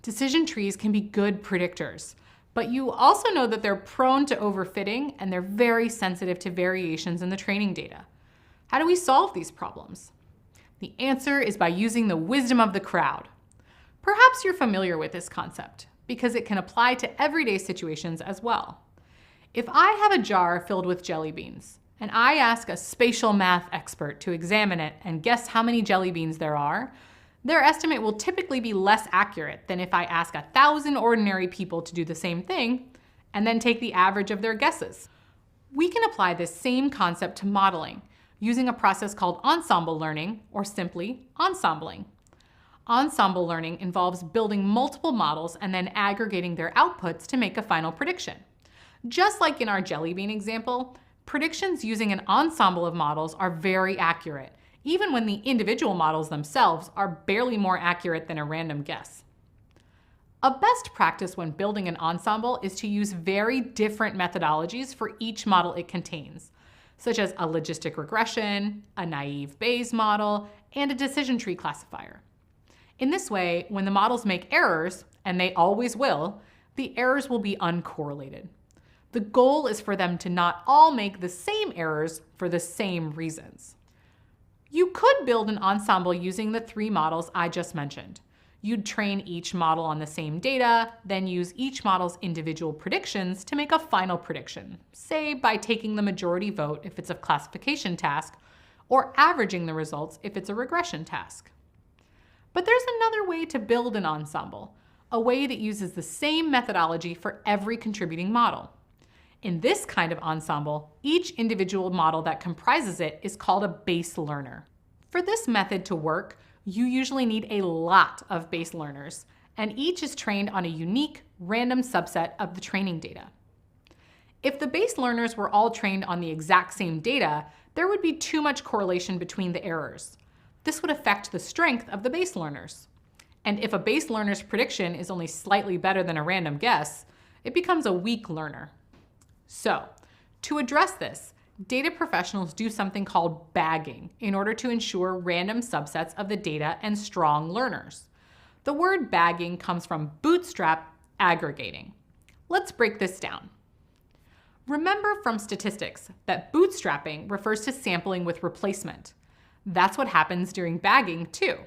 Decision trees can be good predictors, but you also know that they're prone to overfitting and they're very sensitive to variations in the training data. How do we solve these problems? The answer is by using the wisdom of the crowd. Perhaps you're familiar with this concept because it can apply to everyday situations as well. If I have a jar filled with jelly beans and I ask a spatial math expert to examine it and guess how many jelly beans there are, their estimate will typically be less accurate than if I ask 1,000 ordinary people to do the same thing and then take the average of their guesses. We can apply this same concept to modeling using a process called ensemble learning, or simply ensembling. Ensemble learning involves building multiple models and then aggregating their outputs to make a final prediction. Just like in our jelly bean example, predictions using an ensemble of models are very accurate, even when the individual models themselves are barely more accurate than a random guess. A best practice when building an ensemble is to use very different methodologies for each model it contains, such as a logistic regression, a naive Bayes model, and a decision tree classifier. In this way, when the models make errors, and they always will, the errors will be uncorrelated. The goal is for them to not all make the same errors for the same reasons. You could build an ensemble using the 3 models I just mentioned. You'd train each model on the same data, then use each model's individual predictions to make a final prediction, say by taking the majority vote if it's a classification task, or averaging the results if it's a regression task. But there's another way to build an ensemble, a way that uses the same methodology for every contributing model. In this kind of ensemble, each individual model that comprises it is called a base learner. For this method to work, you usually need a lot of base learners, and each is trained on a unique, random subset of the training data. If the base learners were all trained on the exact same data, there would be too much correlation between the errors. This would affect the strength of the base learners. And if a base learner's prediction is only slightly better than a random guess, it becomes a weak learner. So, to address this, data professionals do something called bagging in order to ensure random subsets of the data and strong learners. The word bagging comes from bootstrap aggregating. Let's break this down. Remember from statistics that bootstrapping refers to sampling with replacement. That's what happens during bagging too.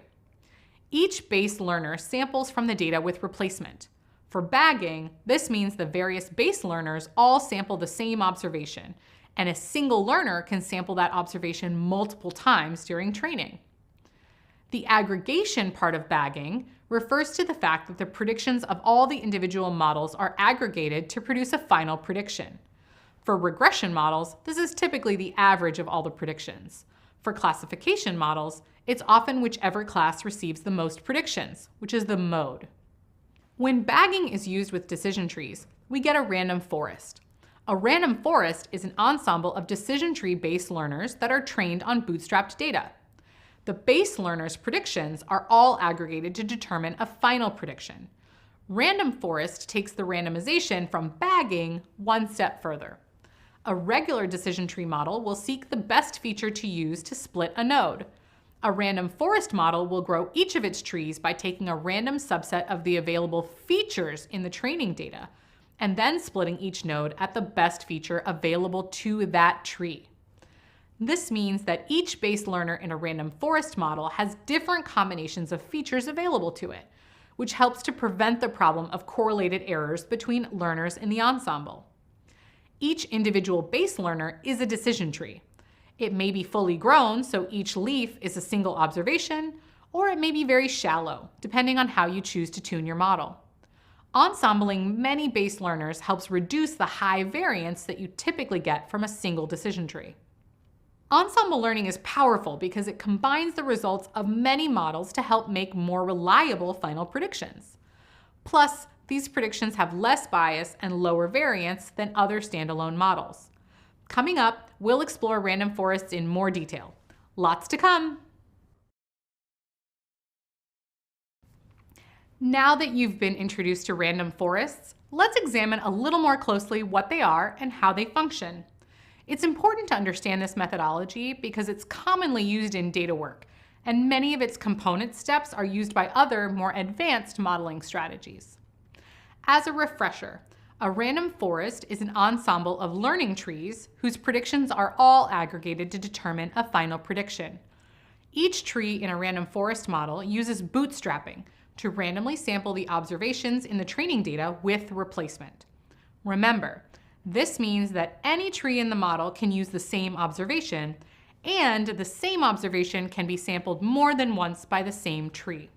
Each base learner samples from the data with replacement. For bagging, this means the various base learners all sample the same observation, and a single learner can sample that observation multiple times during training. The aggregation part of bagging refers to the fact that the predictions of all the individual models are aggregated to produce a final prediction. For regression models, this is typically the average of all the predictions. For classification models, it's often whichever class receives the most predictions, which is the mode. When bagging is used with decision trees, we get a random forest. A random forest is an ensemble of decision tree-based learners that are trained on bootstrapped data. The base learners' predictions are all aggregated to determine a final prediction. Random forest takes the randomization from bagging one step further. A regular decision tree model will seek the best feature to use to split a node. A random forest model will grow each of its trees by taking a random subset of the available features in the training data, and then splitting each node at the best feature available to that tree. This means that each base learner in a random forest model has different combinations of features available to it, which helps to prevent the problem of correlated errors between learners in the ensemble. Each individual base learner is a decision tree. It may be fully grown, so each leaf is a single observation, or it may be very shallow, depending on how you choose to tune your model. Ensembling many base learners helps reduce the high variance that you typically get from a single decision tree. Ensemble learning is powerful because it combines the results of many models to help make more reliable final predictions. Plus, these predictions have less bias and lower variance than other standalone models. Coming up, we'll explore random forests in more detail. Lots to come! Now that you've been introduced to random forests, let's examine a little more closely what they are and how they function. It's important to understand this methodology because it's commonly used in data work, and many of its component steps are used by other, more advanced modeling strategies. As a refresher, a random forest is an ensemble of learning trees whose predictions are all aggregated to determine a final prediction. Each tree in a random forest model uses bootstrapping to randomly sample the observations in the training data with replacement. Remember, this means that any tree in the model can use the same observation, and the same observation can be sampled more than once by the same tree.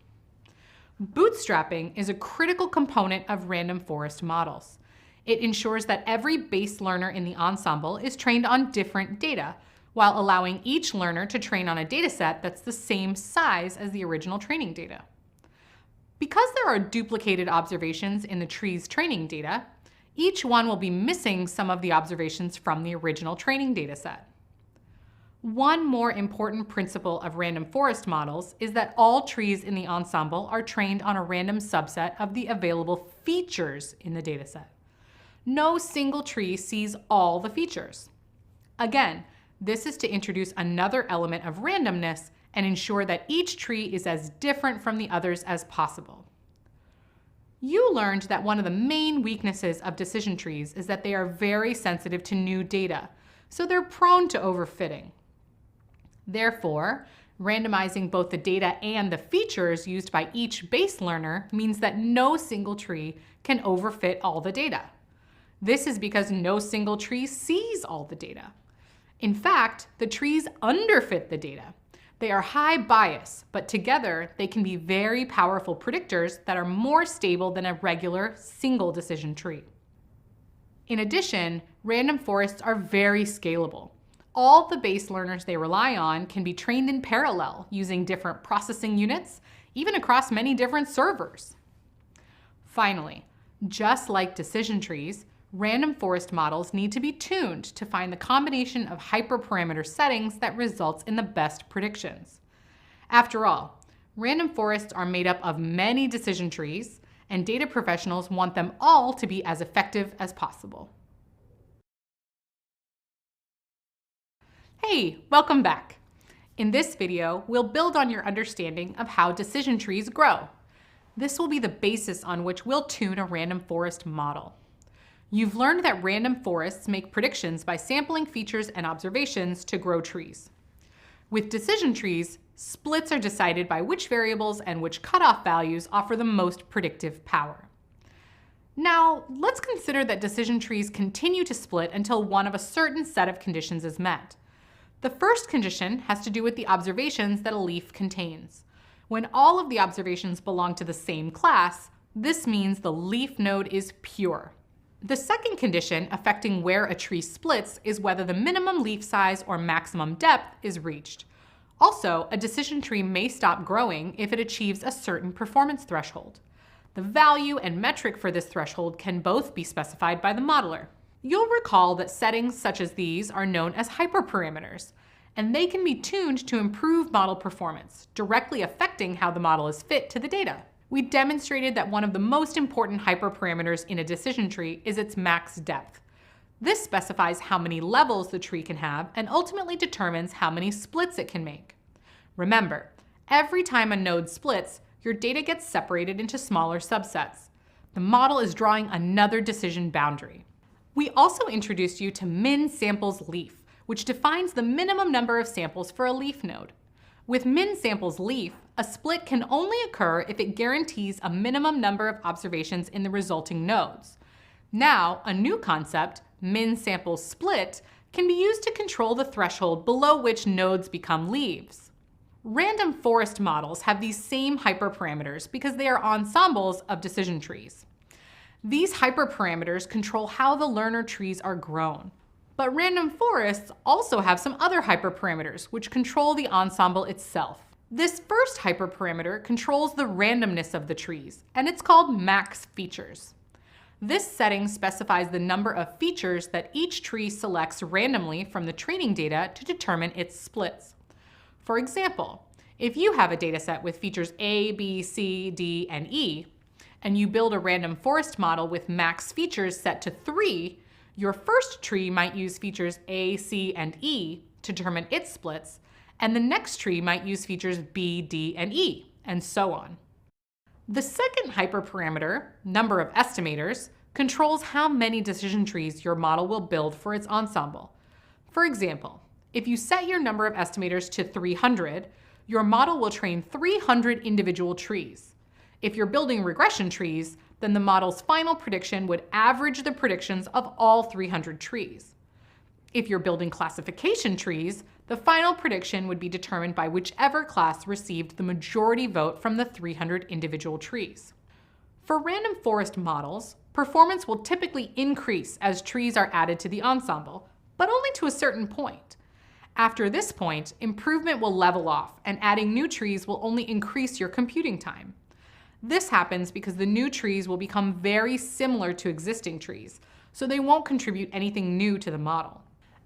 Bootstrapping is a critical component of random forest models. It ensures that every base learner in the ensemble is trained on different data, while allowing each learner to train on a dataset that's the same size as the original training data. Because there are duplicated observations in the tree's training data, each one will be missing some of the observations from the original training dataset. One more important principle of random forest models is that all trees in the ensemble are trained on a random subset of the available features in the dataset. No single tree sees all the features. Again, this is to introduce another element of randomness and ensure that each tree is as different from the others as possible. You learned that one of the main weaknesses of decision trees is that they are very sensitive to new data, so they're prone to overfitting. Therefore, randomizing both the data and the features used by each base learner means that no single tree can overfit all the data. This is because no single tree sees all the data. In fact, the trees underfit the data. They are high bias, but together they can be very powerful predictors that are more stable than a regular single decision tree. In addition, random forests are very scalable. All the base learners they rely on can be trained in parallel using different processing units, even across many different servers. Finally, just like decision trees, random forest models need to be tuned to find the combination of hyperparameter settings that results in the best predictions. After all, random forests are made up of many decision trees, and data professionals want them all to be as effective as possible. Hey, welcome back. In this video, we'll build on your understanding of how decision trees grow. This will be the basis on which we'll tune a random forest model. You've learned that random forests make predictions by sampling features and observations to grow trees. With decision trees, splits are decided by which variables and which cutoff values offer the most predictive power. Now, let's consider that decision trees continue to split until one of a certain set of conditions is met. The first condition has to do with the observations that a leaf contains. When all of the observations belong to the same class, this means the leaf node is pure. The second condition affecting where a tree splits is whether the minimum leaf size or maximum depth is reached. Also, a decision tree may stop growing if it achieves a certain performance threshold. The value and metric for this threshold can both be specified by the modeler. You'll recall that settings such as these are known as hyperparameters, and they can be tuned to improve model performance, directly affecting how the model is fit to the data. We demonstrated that one of the most important hyperparameters in a decision tree is its max depth. This specifies how many levels the tree can have and ultimately determines how many splits it can make. Remember, every time a node splits, your data gets separated into smaller subsets. The model is drawing another decision boundary. We also introduced you to min samples leaf, which defines the minimum number of samples for a leaf node. With min samples leaf, a split can only occur if it guarantees a minimum number of observations in the resulting nodes. Now, a new concept, min samples split, can be used to control the threshold below which nodes become leaves. Random forest models have these same hyperparameters because they are ensembles of decision trees. These hyperparameters control how the learner trees are grown. But random forests also have some other hyperparameters which control the ensemble itself. This first hyperparameter controls the randomness of the trees, and it's called max features. This setting specifies the number of features that each tree selects randomly from the training data to determine its splits. For example, if you have a dataset with features A, B, C, D, and E, and you build a random forest model with max features set to 3, your first tree might use features A, C, and E to determine its splits, and the next tree might use features B, D, and E, and so on. The second hyperparameter, number of estimators, controls how many decision trees your model will build for its ensemble. For example, if you set your number of estimators to 300, your model will train 300 individual trees. If you're building regression trees, then the model's final prediction would average the predictions of all 300 trees. If you're building classification trees, the final prediction would be determined by whichever class received the majority vote from the 300 individual trees. For random forest models, performance will typically increase as trees are added to the ensemble, but only to a certain point. After this point, improvement will level off, and adding new trees will only increase your computing time. This happens because the new trees will become very similar to existing trees, so they won't contribute anything new to the model.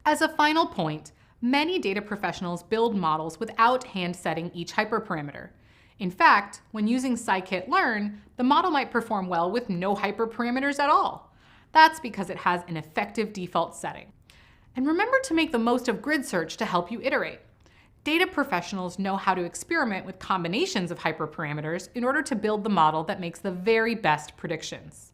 As a final point, many data professionals build models without hand setting each hyperparameter. In fact, when using scikit-learn, the model might perform well with no hyperparameters at all. That's because it has an effective default setting. And remember to make the most of grid search to help you iterate. Data professionals know how to experiment with combinations of hyperparameters in order to build the model that makes the very best predictions.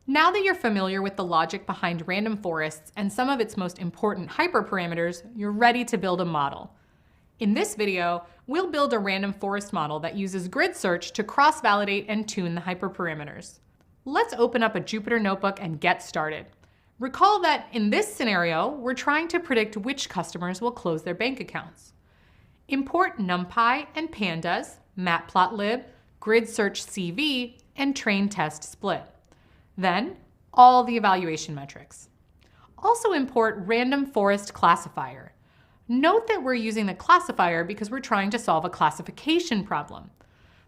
Now that you're familiar with the logic behind random forests and some of its most important hyperparameters, you're ready to build a model. In this video, we'll build a random forest model that uses grid search to cross-validate and tune the hyperparameters. Let's open up a Jupyter Notebook and get started. Recall that in this scenario, we're trying to predict which customers will close their bank accounts. Import NumPy and Pandas, Matplotlib, Grid Search CV, and Train Test Split. Then, all the evaluation metrics. Also import Random Forest Classifier. Note that we're using the classifier because we're trying to solve a classification problem.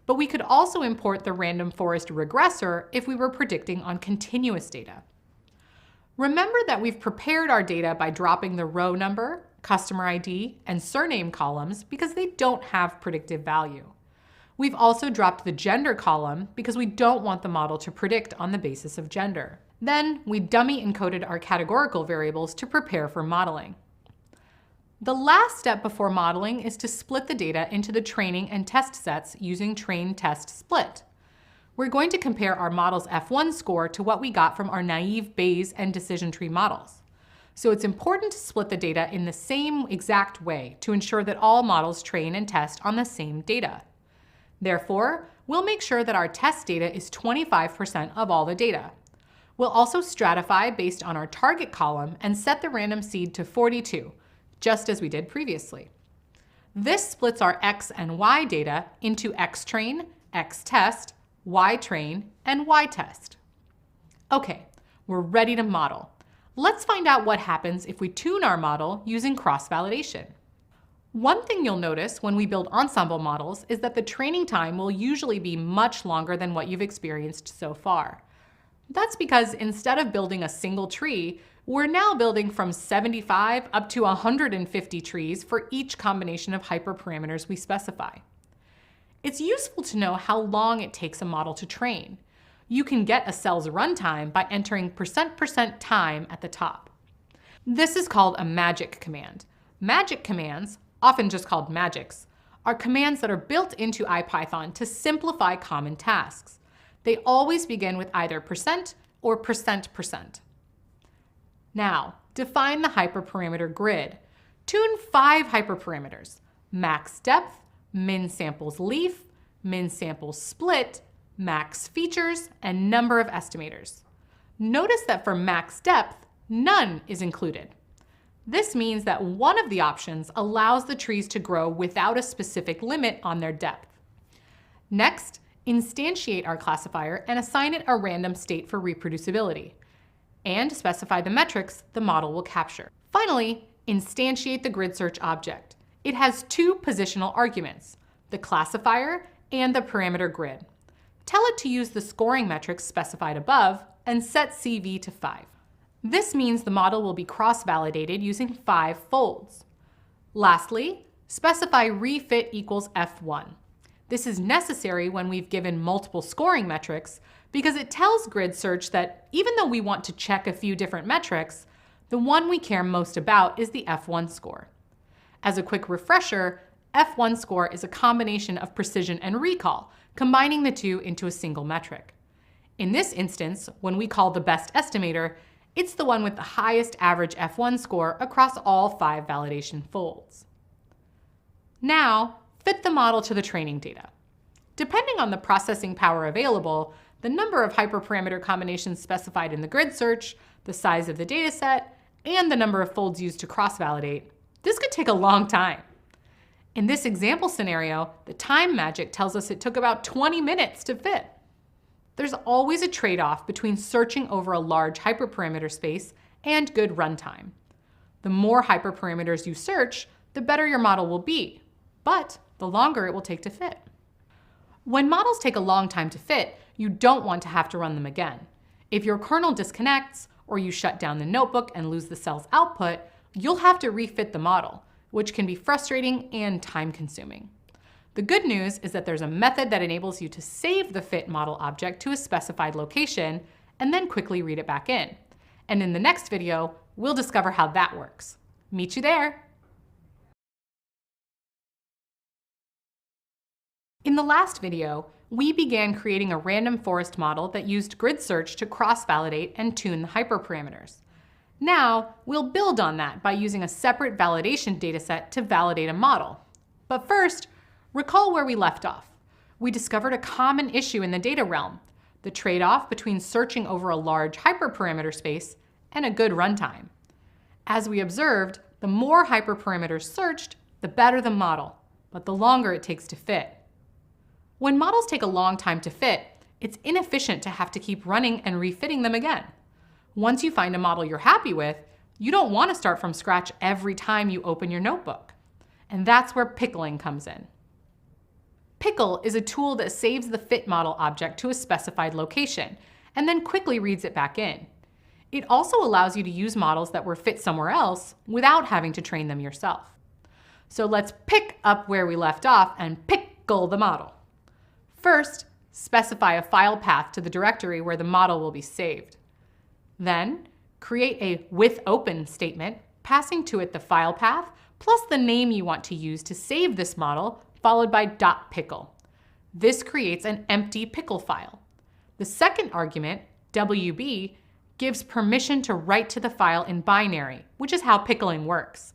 But we could also import the Random Forest Regressor if we were predicting on continuous data. Remember that we've prepared our data by dropping the row number, customer ID, and surname columns because they don't have predictive value. We've also dropped the gender column because we don't want the model to predict on the basis of gender. Then we dummy encoded our categorical variables to prepare for modeling. The last step before modeling is to split the data into the training and test sets using Train Test Split. We're going to compare our model's F1 score to what we got from our naive Bayes and decision tree models. So it's important to split the data in the same exact way to ensure that all models train and test on the same data. Therefore, we'll make sure that our test data is 25% of all the data. We'll also stratify based on our target column and set the random seed to 42, just as we did previously. This splits our X and Y data into X-train, X-test, Y-train, and Y-test. Okay, we're ready to model. Let's find out what happens if we tune our model using cross-validation. One thing you'll notice when we build ensemble models is that the training time will usually be much longer than what you've experienced so far. That's because instead of building a single tree, we're now building from 75 up to 150 trees for each combination of hyperparameters we specify. It's useful to know how long it takes a model to train. You can get a cell's runtime by entering %% time at the top. This is called a magic command. Magic commands, often just called magics, are commands that are built into IPython to simplify common tasks. They always begin with either % or %%. Now, define the hyperparameter grid. Tune 5 hyperparameters: max depth, min samples leaf, min samples split, max features, and number of estimators. Notice that for max depth, none is included. This means that one of the options allows the trees to grow without a specific limit on their depth. Next, instantiate our classifier and assign it a random state for reproducibility, and specify the metrics the model will capture. Finally, instantiate the grid search object. It has 2 positional arguments, the classifier and the parameter grid. Tell it to use the scoring metrics specified above and set CV to 5. This means the model will be cross-validated using 5 folds. Lastly, specify refit equals F1. This is necessary when we've given multiple scoring metrics because it tells grid search that even though we want to check a few different metrics, the one we care most about is the F1 score. As a quick refresher, F1 score is a combination of precision and recall, combining the two into a single metric. In this instance, when we call the best estimator, it's the one with the highest average F1 score across all 5 validation folds. Now, fit the model to the training data. Depending on the processing power available, the number of hyperparameter combinations specified in the grid search, the size of the dataset, and the number of folds used to cross-validate, this could take a long time. In this example scenario, the time magic tells us it took about 20 minutes to fit. There's always a trade-off between searching over a large hyperparameter space and good runtime. The more hyperparameters you search, the better your model will be, but the longer it will take to fit. When models take a long time to fit, you don't want to have to run them again. If your kernel disconnects, or you shut down the notebook and lose the cell's output, you'll have to refit the model, which can be frustrating and time-consuming. The good news is that there's a method that enables you to save the fit model object to a specified location and then quickly read it back in. And in the next video, we'll discover how that works. Meet you there! In the last video, we began creating a random forest model that used grid search to cross-validate and tune the hyperparameters. Now, we'll build on that by using a separate validation dataset to validate a model. But first, recall where we left off. We discovered a common issue in the data realm, the trade-off between searching over a large hyperparameter space and a good runtime. As we observed, the more hyperparameters searched, the better the model, but the longer it takes to fit. When models take a long time to fit, it's inefficient to have to keep running and refitting them again. Once you find a model you're happy with, you don't want to start from scratch every time you open your notebook. And that's where pickling comes in. Pickle is a tool that saves the fit model object to a specified location and then quickly reads it back in. It also allows you to use models that were fit somewhere else without having to train them yourself. So let's pick up where we left off and pickle the model. First, specify a file path to the directory where the model will be saved. Then, create a withOpen statement, passing to it the file path plus the name you want to use to save this model, followed by .pickle. This creates an empty pickle file. The second argument, WB, gives permission to write to the file in binary, which is how pickling works.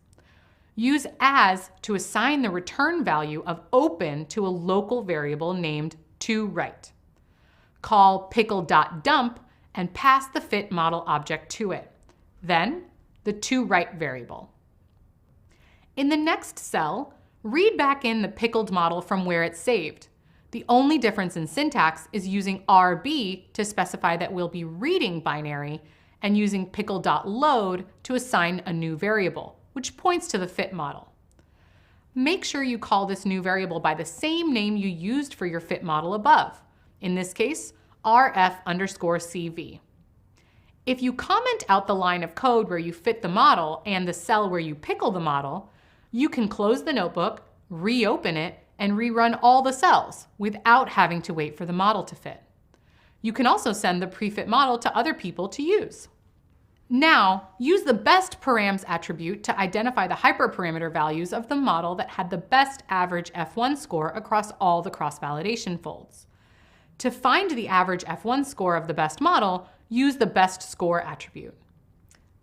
Use as to assign the return value of open to a local variable named toWrite. Call pickle.dump and pass the fit model object to it. Then, the toWrite variable. In the next cell, Read back in the pickled model from where it's saved. The only difference in syntax is using RB to specify that we'll be reading binary and using pickle.load to assign a new variable, which points to the fit model. Make sure you call this new variable by the same name you used for your fit model above. In this case, rf_cv. If you comment out the line of code where you fit the model and the cell where you pickle the model, you can close the notebook, reopen it, and rerun all the cells without having to wait for the model to fit. You can also send the prefit model to other people to use. Now, use the best params attribute to identify the hyperparameter values of the model that had the best average F1 score across all the cross-validation folds. To find the average F1 score of the best model, use the best score attribute.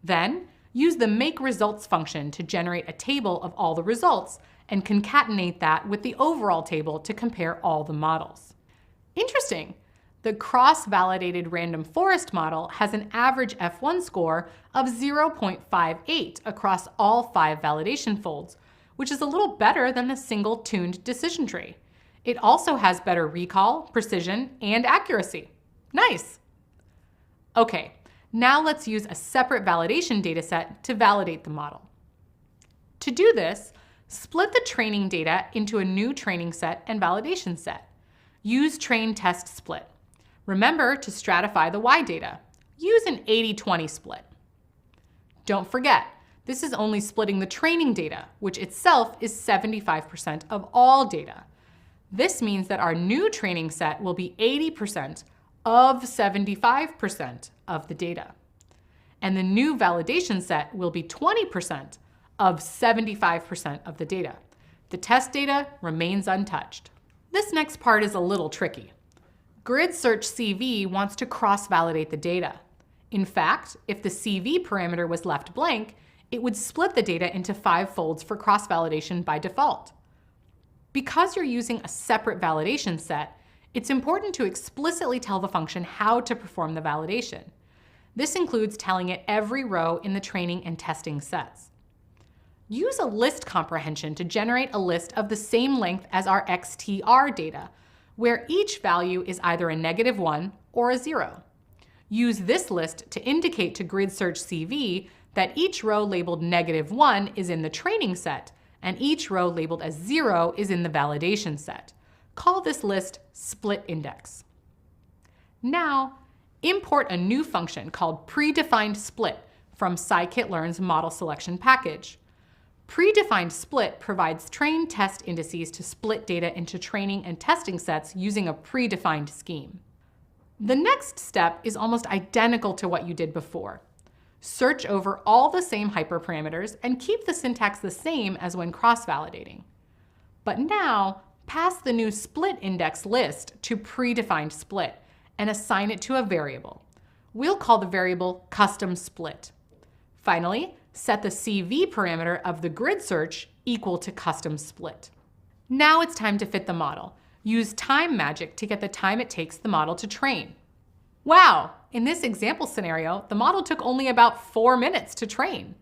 Then, use the makeResults function to generate a table of all the results and concatenate that with the overall table to compare all the models. Interesting! The cross-validated random forest model has an average F1 score of 0.58 across all 5 validation folds, which is a little better than the single tuned decision tree. It also has better recall, precision, and accuracy. Nice! Okay, now let's use a separate validation dataset to validate the model. To do this, split the training data into a new training set and validation set. Use train test split. Remember to stratify the Y data. Use an 80-20 split. Don't forget, this is only splitting the training data, which itself is 75% of all data. This means that our new training set will be 80% of 75% of the data. And the new validation set will be 20% of 75% of the data. The test data remains untouched. This next part is a little tricky. Grid search CV wants to cross-validate the data. In fact, if the CV parameter was left blank, it would split the data into 5 folds for cross-validation by default. Because you're using a separate validation set, it's important to explicitly tell the function how to perform the validation. This includes telling it every row in the training and testing sets. Use a list comprehension to generate a list of the same length as our XTR data, where each value is either a -1 or a 0. Use this list to indicate to grid search CV that each row labeled -1 is in the training set, and each row labeled as 0 is in the validation set. Call this list split index. Now, import a new function called predefined split from scikit-learn's model selection package. Predefined split provides train test indices to split data into training and testing sets using a predefined scheme. The next step is almost identical to what you did before. Search over all the same hyperparameters and keep the syntax the same as when cross-validating. But now, pass the new split index list to predefined split and assign it to a variable. We'll call the variable custom split. Finally, set the CV parameter of the grid search equal to custom split. Now it's time to fit the model. Use time magic to get the time it takes the model to train. Wow! In this example scenario, the model took only about 4 minutes to train.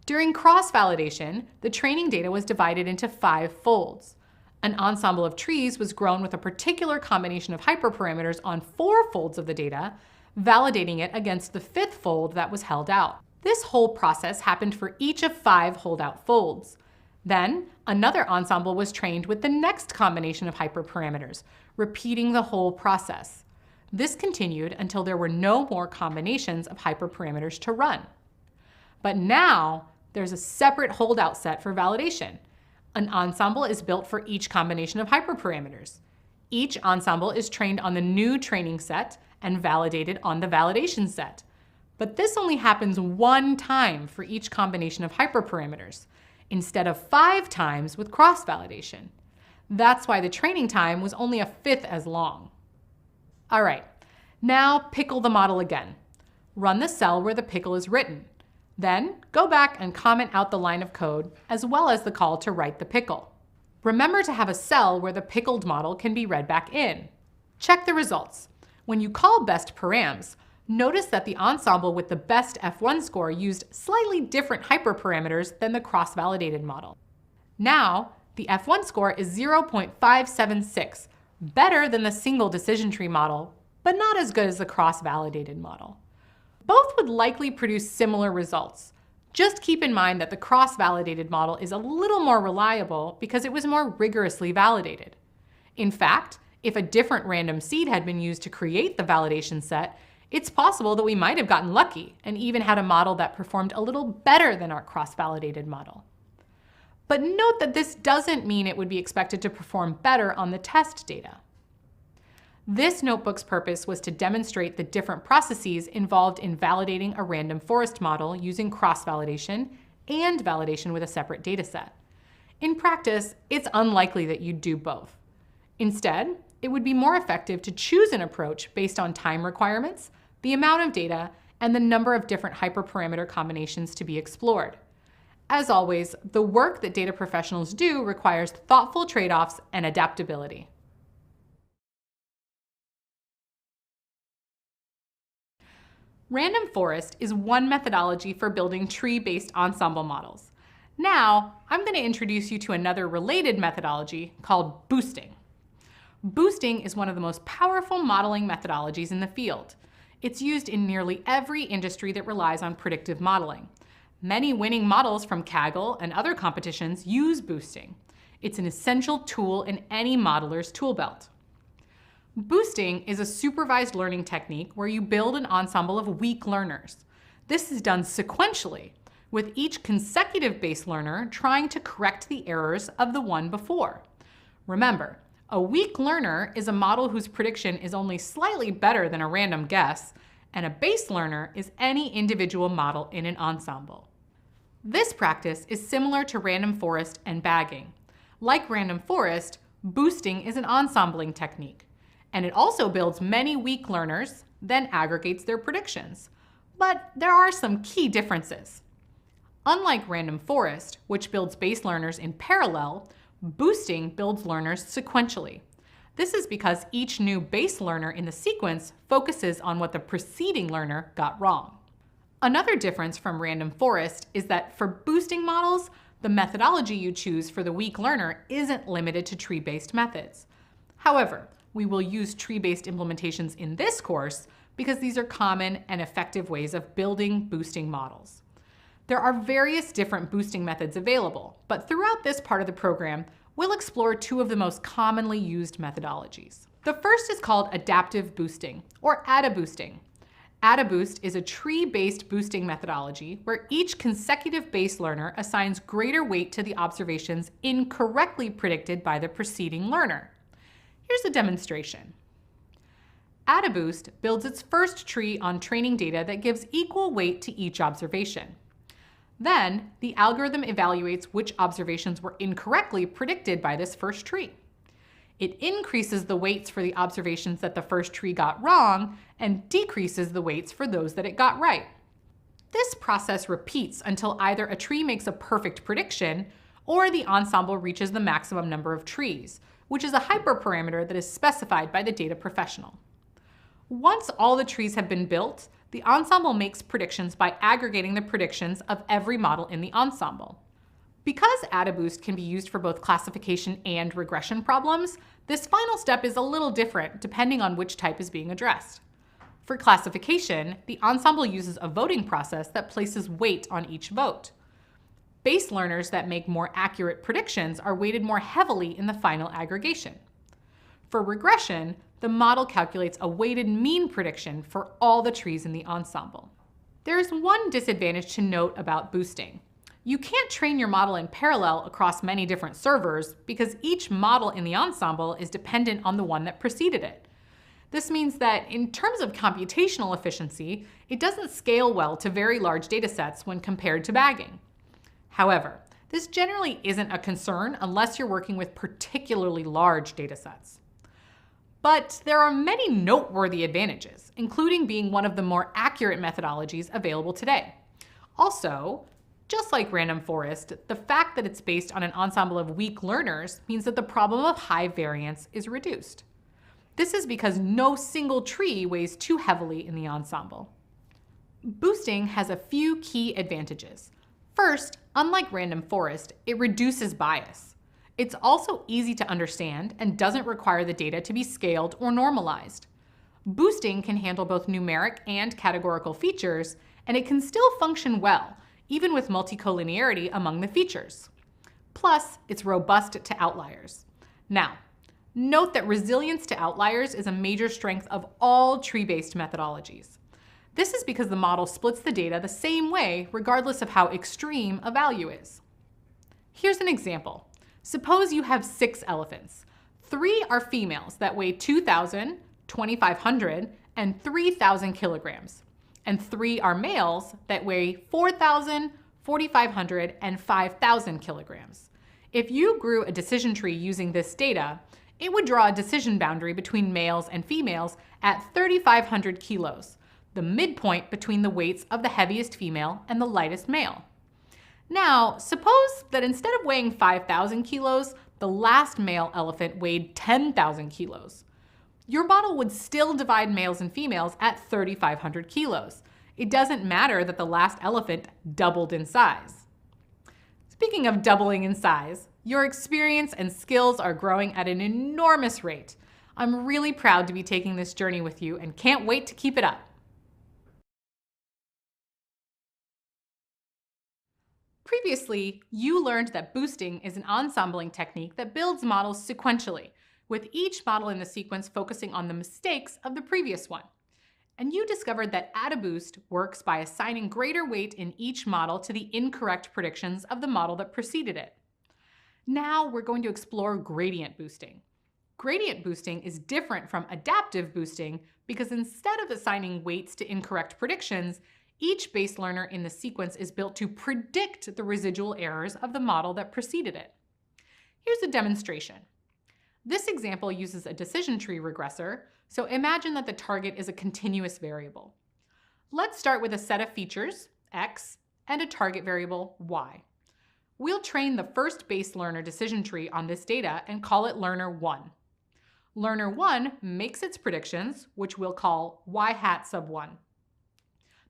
During cross-validation, the training data was divided into 5 folds. An ensemble of trees was grown with a particular combination of hyperparameters on 4 folds of the data, validating it against the 5th fold that was held out. This whole process happened for each of 5 holdout folds. Then, another ensemble was trained with the next combination of hyperparameters, repeating the whole process. This continued until there were no more combinations of hyperparameters to run. But now, there's a separate holdout set for validation. An ensemble is built for each combination of hyperparameters. Each ensemble is trained on the new training set and validated on the validation set. But this only happens 1 time for each combination of hyperparameters, instead of 5 times with cross-validation. That's why the training time was only a 5th as long. All right, now pickle the model again. Run the cell where the pickle is written. Then go back and comment out the line of code, as well as the call to write the pickle. Remember to have a cell where the pickled model can be read back in. Check the results. When you call best params, notice that the ensemble with the best F1 score used slightly different hyperparameters than the cross-validated model. Now, The F1 score is 0.576, better than the single decision tree model, but not as good as the cross-validated model. Both would likely produce similar results. Just keep in mind that the cross-validated model is a little more reliable because it was more rigorously validated. In fact, if a different random seed had been used to create the validation set, it's possible that we might have gotten lucky and even had a model that performed a little better than our cross-validated model. But note that this doesn't mean it would be expected to perform better on the test data. This notebook's purpose was to demonstrate the different processes involved in validating a random forest model using cross-validation and validation with a separate dataset. In practice, it's unlikely that you'd do both. Instead, it would be more effective to choose an approach based on time requirements, the amount of data, and the number of different hyperparameter combinations to be explored. As always, the work that data professionals do requires thoughtful trade-offs and adaptability. Random forest is one methodology for building tree-based ensemble models. Now, I'm going to introduce you to another related methodology called boosting. Boosting is one of the most powerful modeling methodologies in the field. It's used in nearly every industry that relies on predictive modeling. Many winning models from Kaggle and other competitions use boosting. It's an essential tool in any modeler's tool belt. Boosting is a supervised learning technique where you build an ensemble of weak learners. This is done sequentially, with each consecutive base learner trying to correct the errors of the one before. Remember, a weak learner is a model whose prediction is only slightly better than a random guess, and a base learner is any individual model in an ensemble. This practice is similar to random forest and bagging. Like random forest, boosting is an ensembling technique, and it also builds many weak learners, then aggregates their predictions. But there are some key differences. Unlike random forest, which builds base learners in parallel, boosting builds learners sequentially. This is because each new base learner in the sequence focuses on what the preceding learner got wrong. Another difference from random forest is that for boosting models, the methodology you choose for the weak learner isn't limited to tree-based methods. However, we will use tree-based implementations in this course because these are common and effective ways of building boosting models. There are various different boosting methods available, but throughout this part of the program, we'll explore two of the most commonly used methodologies. The first is called adaptive boosting, or AdaBoosting. AdaBoost is a tree-based boosting methodology where each consecutive base learner assigns greater weight to the observations incorrectly predicted by the preceding learner. Here's a demonstration. AdaBoost builds its first tree on training data that gives equal weight to each observation. Then, the algorithm evaluates which observations were incorrectly predicted by this first tree. It increases the weights for the observations that the first tree got wrong and decreases the weights for those that it got right. This process repeats until either a tree makes a perfect prediction or the ensemble reaches the maximum number of trees, which is a hyperparameter that is specified by the data professional. Once all the trees have been built, the ensemble makes predictions by aggregating the predictions of every model in the ensemble. Because AdaBoost can be used for both classification and regression problems, this final step is a little different depending on which type is being addressed. For classification, the ensemble uses a voting process that places weight on each vote. Base learners that make more accurate predictions are weighted more heavily in the final aggregation. For regression, the model calculates a weighted mean prediction for all the trees in the ensemble. There is one disadvantage to note about boosting. You can't train your model in parallel across many different servers because each model in the ensemble is dependent on the one that preceded it. This means that in terms of computational efficiency, it doesn't scale well to very large datasets when compared to bagging. However, this generally isn't a concern unless you're working with particularly large datasets. But there are many noteworthy advantages, including being one of the more accurate methodologies available today. Also, just like random forest, the fact that it's based on an ensemble of weak learners means that the problem of high variance is reduced. This is because no single tree weighs too heavily in the ensemble. Boosting has a few key advantages. First, unlike random forest, it reduces bias. It's also easy to understand and doesn't require the data to be scaled or normalized. Boosting can handle both numeric and categorical features, and it can still function well, even with multicollinearity among the features. Plus, it's robust to outliers. Now, note that resilience to outliers is a major strength of all tree-based methodologies. This is because the model splits the data the same way regardless of how extreme a value is. Here's an example. Suppose you have 6 elephants. 3 are females that weigh 2,000, 2,500, and 3,000 kilograms. And 3 are males that weigh 4,000, 4,500, and 5,000 kilograms. If you grew a decision tree using this data, it would draw a decision boundary between males and females at 3,500 kilos, the midpoint between the weights of the heaviest female and the lightest male. Now, suppose that instead of weighing 5,000 kilos, the last male elephant weighed 10,000 kilos. Your model would still divide males and females at 3,500 kilos. It doesn't matter that the last elephant doubled in size. Speaking of doubling in size, your experience and skills are growing at an enormous rate. I'm really proud to be taking this journey with you and can't wait to keep it up. Previously, you learned that boosting is an ensembling technique that builds models sequentially, with each model in the sequence focusing on the mistakes of the previous one. And you discovered that AdaBoost works by assigning greater weight in each model to the incorrect predictions of the model that preceded it. Now we're going to explore gradient boosting. Gradient boosting is different from adaptive boosting because instead of assigning weights to incorrect predictions, each base learner in the sequence is built to predict the residual errors of the model that preceded it. Here's a demonstration. This example uses a decision tree regressor, so imagine that the target is a continuous variable. Let's start with a set of features, x, and a target variable, y. We'll train the first base learner decision tree on this data and call it learner 1. Learner 1 makes its predictions, which we'll call y hat sub 1.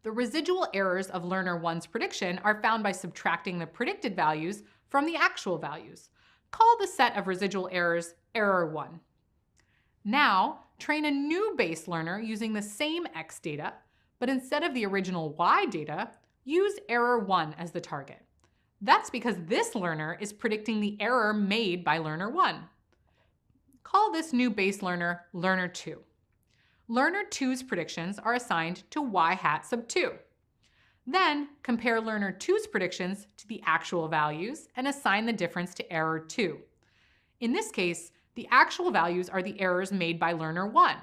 The residual errors of learner 1's prediction are found by subtracting the predicted values from the actual values. Call the set of residual errors error 1. Now, train a new base learner using the same x data, but instead of the original y data, use error 1 as the target. That's because this learner is predicting the error made by learner 1. Call this new base learner learner 2. Learner 2's predictions are assigned to y hat sub 2. Then compare learner 2's predictions to the actual values and assign the difference to error 2. In this case, the actual values are the errors made by learner 1.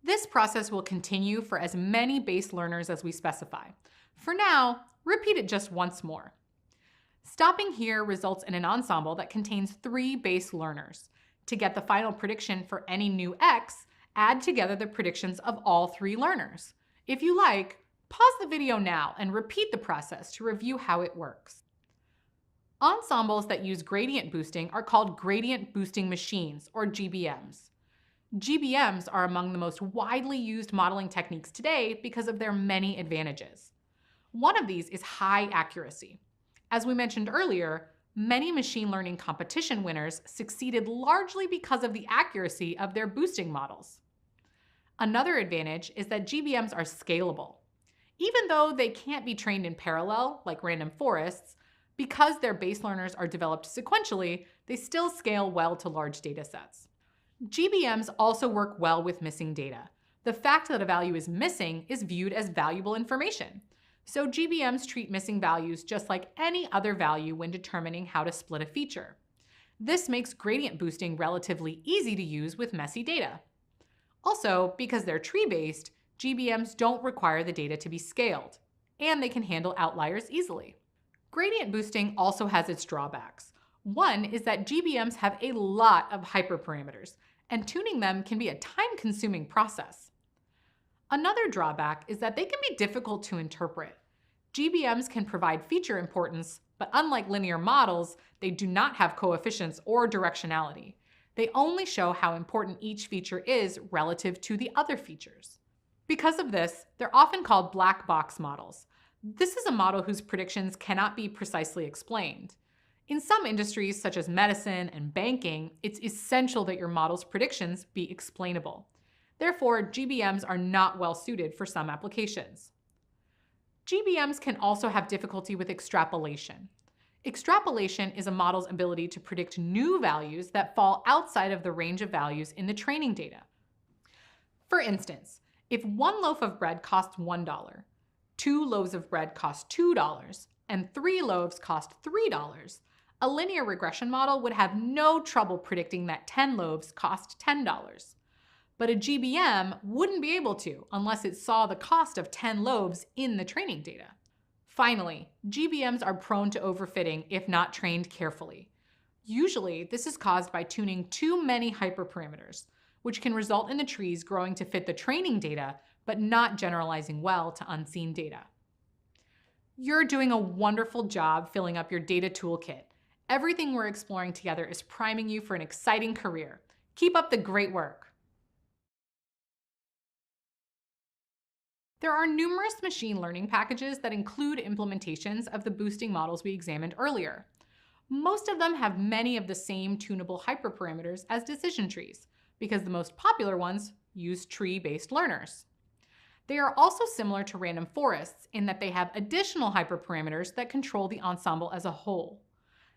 This process will continue for as many base learners as we specify. For now, repeat it just once more. Stopping here results in an ensemble that contains 3 base learners. To get the final prediction for any new x, add together the predictions of all 3 learners. If you like, pause the video now and repeat the process to review how it works. Ensembles that use gradient boosting are called gradient boosting machines, or GBMs. GBMs are among the most widely used modeling techniques today because of their many advantages. One of these is high accuracy. As we mentioned earlier, many machine learning competition winners succeeded largely because of the accuracy of their boosting models. Another advantage is that GBMs are scalable. Even though they can't be trained in parallel, like random forests, because their base learners are developed sequentially, they still scale well to large data sets. GBMs also work well with missing data. The fact that a value is missing is viewed as valuable information. So GBMs treat missing values just like any other value when determining how to split a feature. This makes gradient boosting relatively easy to use with messy data. Also, because they're tree-based, GBMs don't require the data to be scaled, and they can handle outliers easily. Gradient boosting also has its drawbacks. One is that GBMs have a lot of hyperparameters, and tuning them can be a time-consuming process. Another drawback is that they can be difficult to interpret. GBMs can provide feature importance, but unlike linear models, they do not have coefficients or directionality. They only show how important each feature is relative to the other features. Because of this, they're often called black box models. This is a model whose predictions cannot be precisely explained. In some industries, such as medicine and banking, it's essential that your model's predictions be explainable. Therefore, GBMs are not well suited for some applications. GBMs can also have difficulty with extrapolation. Extrapolation is a model's ability to predict new values that fall outside of the range of values in the training data. For instance, if one loaf of bread costs $1, 2 loaves of bread cost $2, and 3 loaves cost $3, a linear regression model would have no trouble predicting that 10 loaves cost $10. But a GBM wouldn't be able to unless it saw the cost of 10 loaves in the training data. Finally, GBMs are prone to overfitting if not trained carefully. Usually, this is caused by tuning too many hyperparameters, which can result in the trees growing to fit the training data, but not generalizing well to unseen data. You're doing a wonderful job filling up your data toolkit. Everything we're exploring together is priming you for an exciting career. Keep up the great work. There are numerous machine learning packages that include implementations of the boosting models we examined earlier. Most of them have many of the same tunable hyperparameters as decision trees, because the most popular ones use tree-based learners. They are also similar to random forests in that they have additional hyperparameters that control the ensemble as a whole.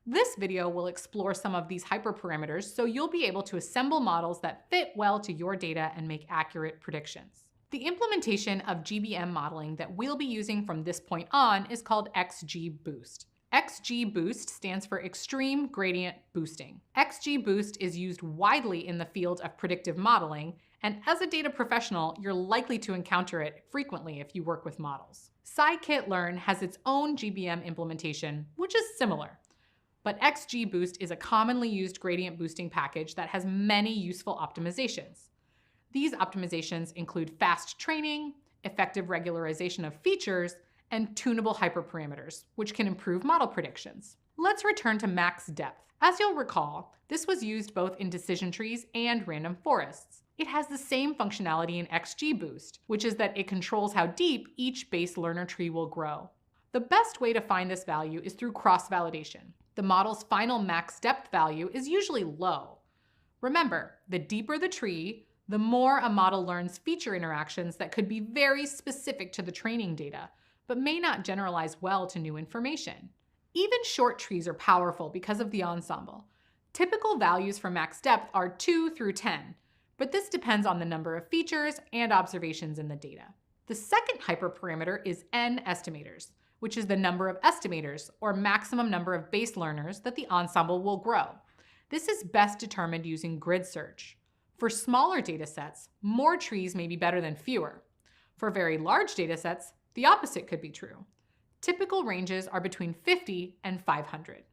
This video will explore some of these hyperparameters so you'll be able to assemble models that fit well to your data and make accurate predictions. The implementation of GBM modeling that we'll be using from this point on is called XGBoost. XGBoost stands for Extreme Gradient Boosting. XGBoost is used widely in the field of predictive modeling, and as a data professional, you're likely to encounter it frequently if you work with models. scikit-learn has its own GBM implementation, which is similar. But XGBoost is a commonly used gradient boosting package that has many useful optimizations. These optimizations include fast training, effective regularization of features, and tunable hyperparameters, which can improve model predictions. Let's return to max depth. As you'll recall, this was used both in decision trees and random forests. It has the same functionality in XGBoost, which is that it controls how deep each base learner tree will grow. The best way to find this value is through cross-validation. The model's final max depth value is usually low. Remember, the deeper the tree, the more a model learns feature interactions that could be very specific to the training data, but may not generalize well to new information. Even short trees are powerful because of the ensemble. Typical values for max depth are 2 through 10, but this depends on the number of features and observations in the data. The second hyperparameter is N estimators, which is the number of estimators, or maximum number of base learners that the ensemble will grow. This is best determined using grid search. For smaller datasets, more trees may be better than fewer. For very large datasets, the opposite could be true. Typical ranges are between 50 and 500.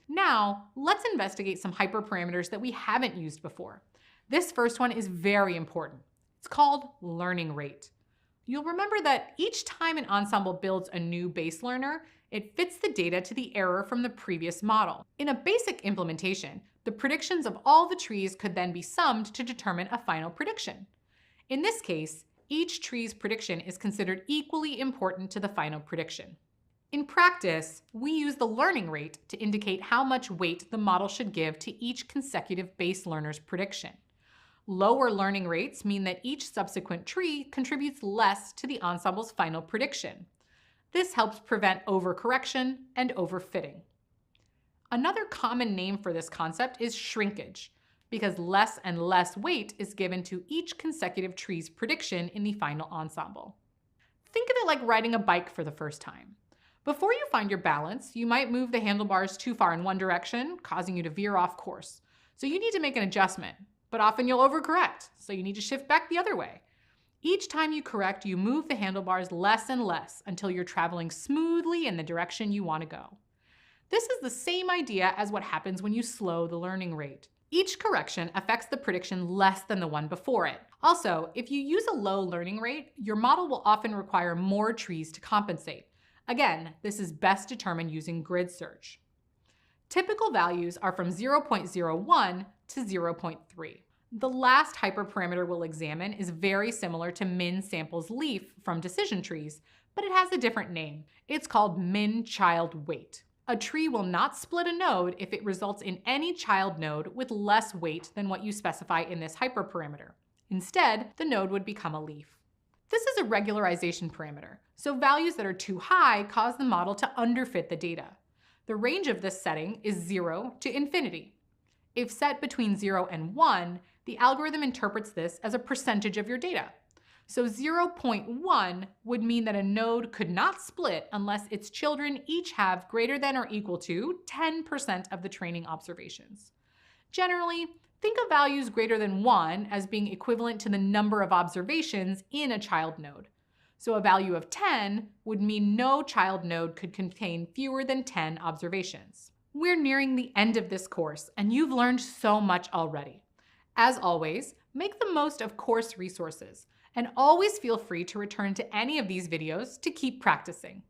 Now, let's investigate some hyperparameters that we haven't used before. This first one is very important. It's called learning rate. You'll remember that each time an ensemble builds a new base learner, it fits the data to the error from the previous model. In a basic implementation, the predictions of all the trees could then be summed to determine a final prediction. In this case, each tree's prediction is considered equally important to the final prediction. In practice, we use the learning rate to indicate how much weight the model should give to each consecutive base learner's prediction. Lower learning rates mean that each subsequent tree contributes less to the ensemble's final prediction. This helps prevent overcorrection and overfitting. Another common name for this concept is shrinkage, because less and less weight is given to each consecutive tree's prediction in the final ensemble. Think of it like riding a bike for the first time. Before you find your balance, you might move the handlebars too far in one direction, causing you to veer off course. So you need to make an adjustment, but often you'll overcorrect, so you need to shift back the other way. Each time you correct, you move the handlebars less and less until you're traveling smoothly in the direction you want to go. This is the same idea as what happens when you slow the learning rate. Each correction affects the prediction less than the one before it. Also, if you use a low learning rate, your model will often require more trees to compensate. Again, this is best determined using grid search. Typical values are from 0.01 to 0.3. The last hyperparameter we'll examine is very similar to min samples leaf from decision trees, but it has a different name. It's called min child weight. A tree will not split a node if it results in any child node with less weight than what you specify in this hyperparameter. Instead, the node would become a leaf. This is a regularization parameter, so values that are too high cause the model to underfit the data. The range of this setting is 0 to infinity. If set between 0 and 1, the algorithm interprets this as a percentage of your data. So 0.1 would mean that a node could not split unless its children each have greater than or equal to 10% of the training observations. Generally, think of values greater than 1 as being equivalent to the number of observations in a child node. So a value of 10 would mean no child node could contain fewer than 10 observations. We're nearing the end of this course, and you've learned so much already. As always, make the most of course resources, and always feel free to return to any of these videos to keep practicing.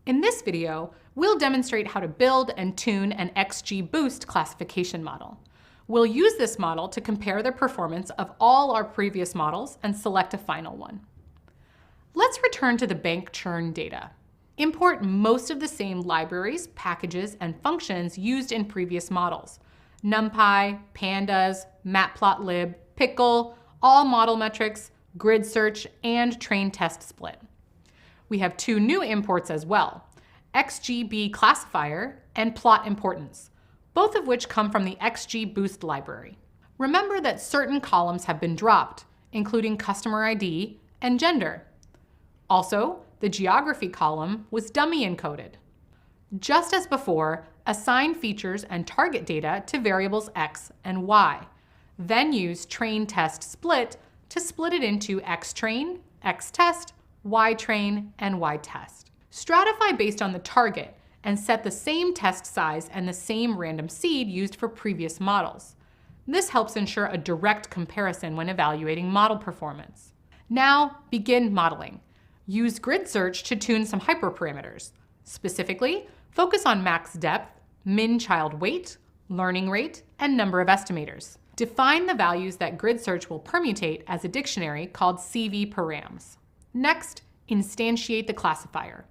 In this video, we'll demonstrate how to build and tune an XGBoost classification model. We'll use this model to compare the performance of all our previous models and select a final one. Let's return to the bank churn data. Import most of the same libraries, packages, and functions used in previous models. NumPy, Pandas, Matplotlib, Pickle, all model metrics, grid search, and train test split. We have two new imports as well, XGB classifier and plot importance, both of which come from the XGBoost library. Remember that certain columns have been dropped, including customer ID and gender. Also, the geography column was dummy encoded. Just as before, assign features and target data to variables x and y. Then use train test split to split it into xtrain, xtest, ytrain, and ytest. Stratify based on the target and set the same test size and the same random seed used for previous models. This helps ensure a direct comparison when evaluating model performance. Now, begin modeling. Use grid search to tune some hyperparameters. Specifically, focus on max depth, min child weight, learning rate, and number of estimators. Define the values that grid search will permutate as a dictionary called CV params. Next, instantiate the classifier.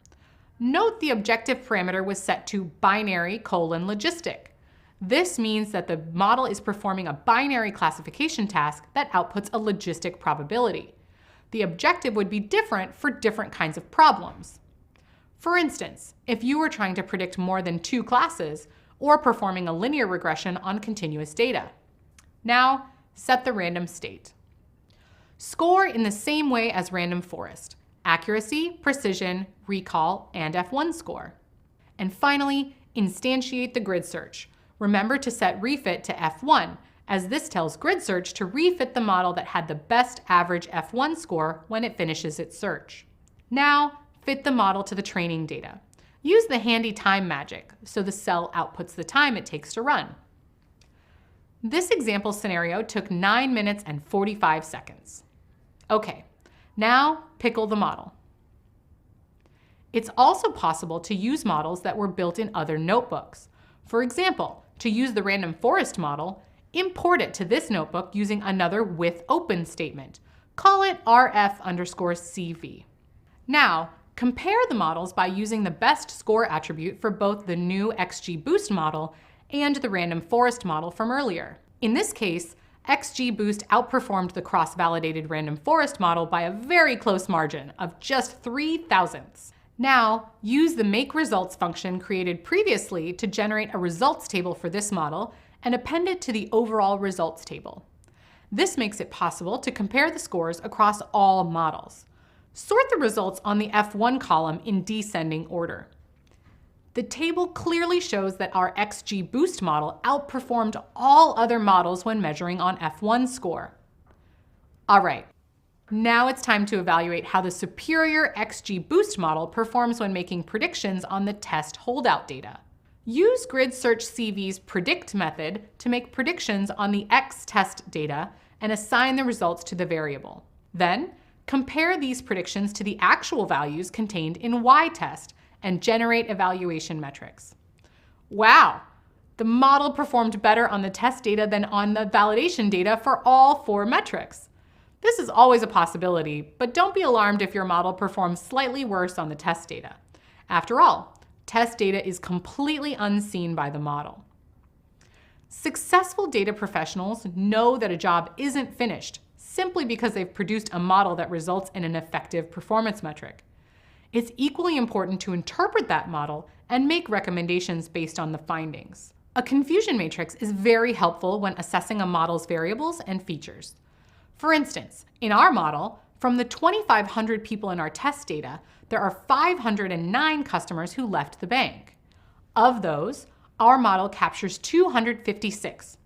Note the objective parameter was set to binary : logistic. This means that the model is performing a binary classification task that outputs a logistic probability. The objective would be different for different kinds of problems. For instance, if you were trying to predict more than 2 classes or performing a linear regression on continuous data. Now, set the random state. Score in the same way as random forest: accuracy, precision, recall, and F1 score. And finally, instantiate the grid search. Remember to set refit to F1, as this tells grid search to refit the model that had the best average F1 score when it finishes its search. Now, fit the model to the training data. Use the handy time magic so the cell outputs the time it takes to run. This example scenario took 9 minutes and 45 seconds. Okay, now pickle the model. It's also possible to use models that were built in other notebooks. For example, to use the random forest model, import it to this notebook using another with open statement. Call it rf_cv. Now, compare the models by using the best score attribute for both the new XGBoost model and the random forest model from earlier. In this case, XGBoost outperformed the cross-validated random forest model by a very close margin of just 0.003. Now, use the makeResults function created previously to generate a results table for this model and append it to the overall results table. This makes it possible to compare the scores across all models. Sort the results on the F1 column in descending order. The table clearly shows that our XGBoost model outperformed all other models when measuring on F1 score. All right, now it's time to evaluate how the superior XGBoost model performs when making predictions on the test holdout data. Use Grid Search CV's predict method to make predictions on the X test data and assign the results to the variable. Then, compare these predictions to the actual values contained in Y test and generate evaluation metrics. Wow, the model performed better on the test data than on the validation data for all 4 metrics. This is always a possibility, but don't be alarmed if your model performs slightly worse on the test data. After all, test data is completely unseen by the model. Successful data professionals know that a job isn't finished simply because they've produced a model that results in an effective performance metric. It's equally important to interpret that model and make recommendations based on the findings. A confusion matrix is very helpful when assessing a model's variables and features. For instance, in our model, from the 2,500 people in our test data, there are 509 customers who left the bank. Of those, our model captures 256.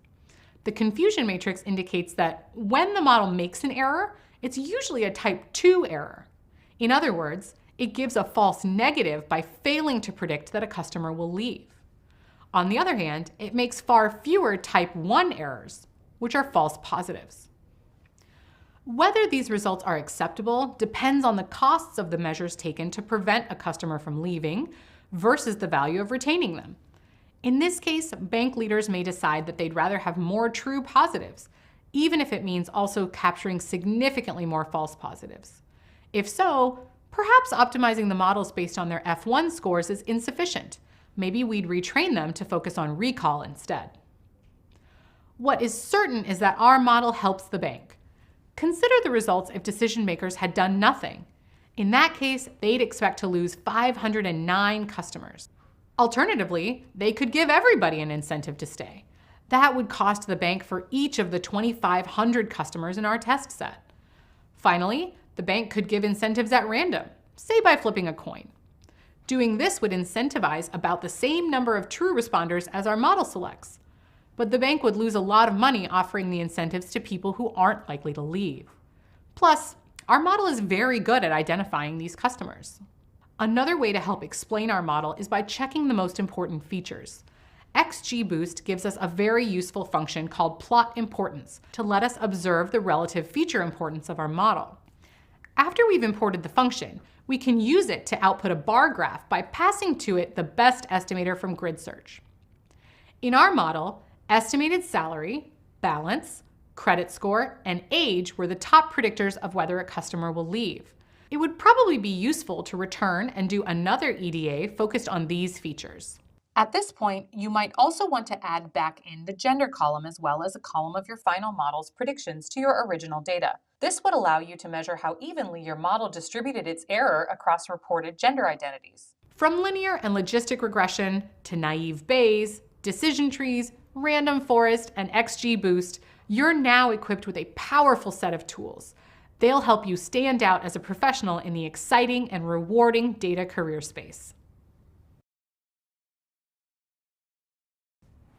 The confusion matrix indicates that when the model makes an error, it's usually a type 2 error. In other words, it gives a false negative by failing to predict that a customer will leave. On the other hand, it makes far fewer type 1 errors, which are false positives. Whether these results are acceptable depends on the costs of the measures taken to prevent a customer from leaving versus the value of retaining them. In this case, bank leaders may decide that they'd rather have more true positives, even if it means also capturing significantly more false positives. If so, perhaps optimizing the models based on their F1 scores is insufficient. Maybe we'd retrain them to focus on recall instead. What is certain is that our model helps the bank. Consider the results if decision makers had done nothing. In that case, they'd expect to lose 509 customers. Alternatively, they could give everybody an incentive to stay. That would cost the bank for each of the 2,500 customers in our test set. Finally, the bank could give incentives at random, say by flipping a coin. Doing this would incentivize about the same number of true responders as our model selects. But the bank would lose a lot of money offering the incentives to people who aren't likely to leave. Plus, our model is very good at identifying these customers. Another way to help explain our model is by checking the most important features. XGBoost gives us a very useful function called plot importance to let us observe the relative feature importance of our model. After we've imported the function, we can use it to output a bar graph by passing to it the best estimator from grid search. In our model, estimated salary, balance, credit score, and age were the top predictors of whether a customer will leave. It would probably be useful to return and do another EDA focused on these features. At this point, you might also want to add back in the gender column as well as a column of your final model's predictions to your original data. This would allow you to measure how evenly your model distributed its error across reported gender identities. From linear and logistic regression to naive Bayes, decision trees, random forest, and XGBoost, you're now equipped with a powerful set of tools. They'll help you stand out as a professional in the exciting and rewarding data career space.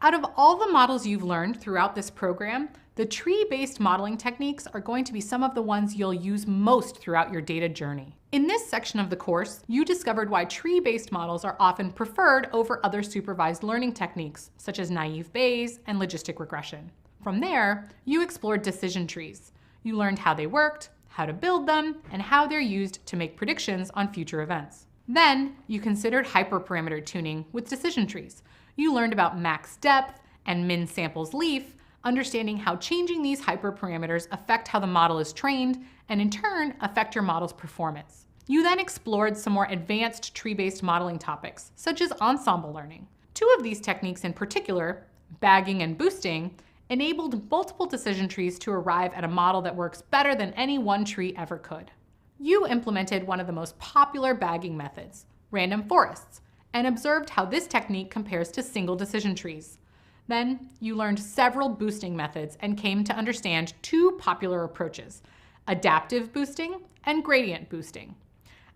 Out of all the models you've learned throughout this program, the tree-based modeling techniques are going to be some of the ones you'll use most throughout your data journey. In this section of the course, you discovered why tree-based models are often preferred over other supervised learning techniques, such as naive Bayes and logistic regression. From there, you explored decision trees. You learned how they worked, how to build them, and how they're used to make predictions on future events. Then, you considered hyperparameter tuning with decision trees. You learned about max depth and min samples leaf, understanding how changing these hyperparameters affect how the model is trained, and in turn, affect your model's performance. You then explored some more advanced tree-based modeling topics, such as ensemble learning. Two of these techniques in particular, bagging and boosting, enabled multiple decision trees to arrive at a model that works better than any one tree ever could. You implemented one of the most popular bagging methods, random forests, and observed how this technique compares to single decision trees. Then, you learned several boosting methods and came to understand two popular approaches, adaptive boosting and gradient boosting.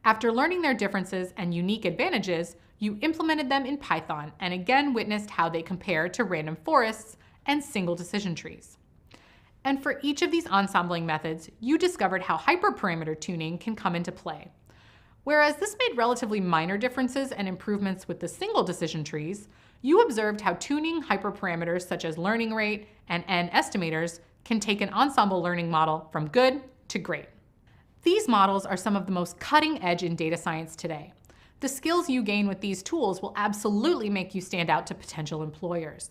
After learning their differences and unique advantages, you implemented them in Python and again witnessed how they compare to random forests and single decision trees. And for each of these ensembling methods, you discovered how hyperparameter tuning can come into play. Whereas this made relatively minor differences and improvements with the single decision trees, you observed how tuning hyperparameters such as learning rate and N estimators can take an ensemble learning model from good to great. These models are some of the most cutting edge in data science today. The skills you gain with these tools will absolutely make you stand out to potential employers.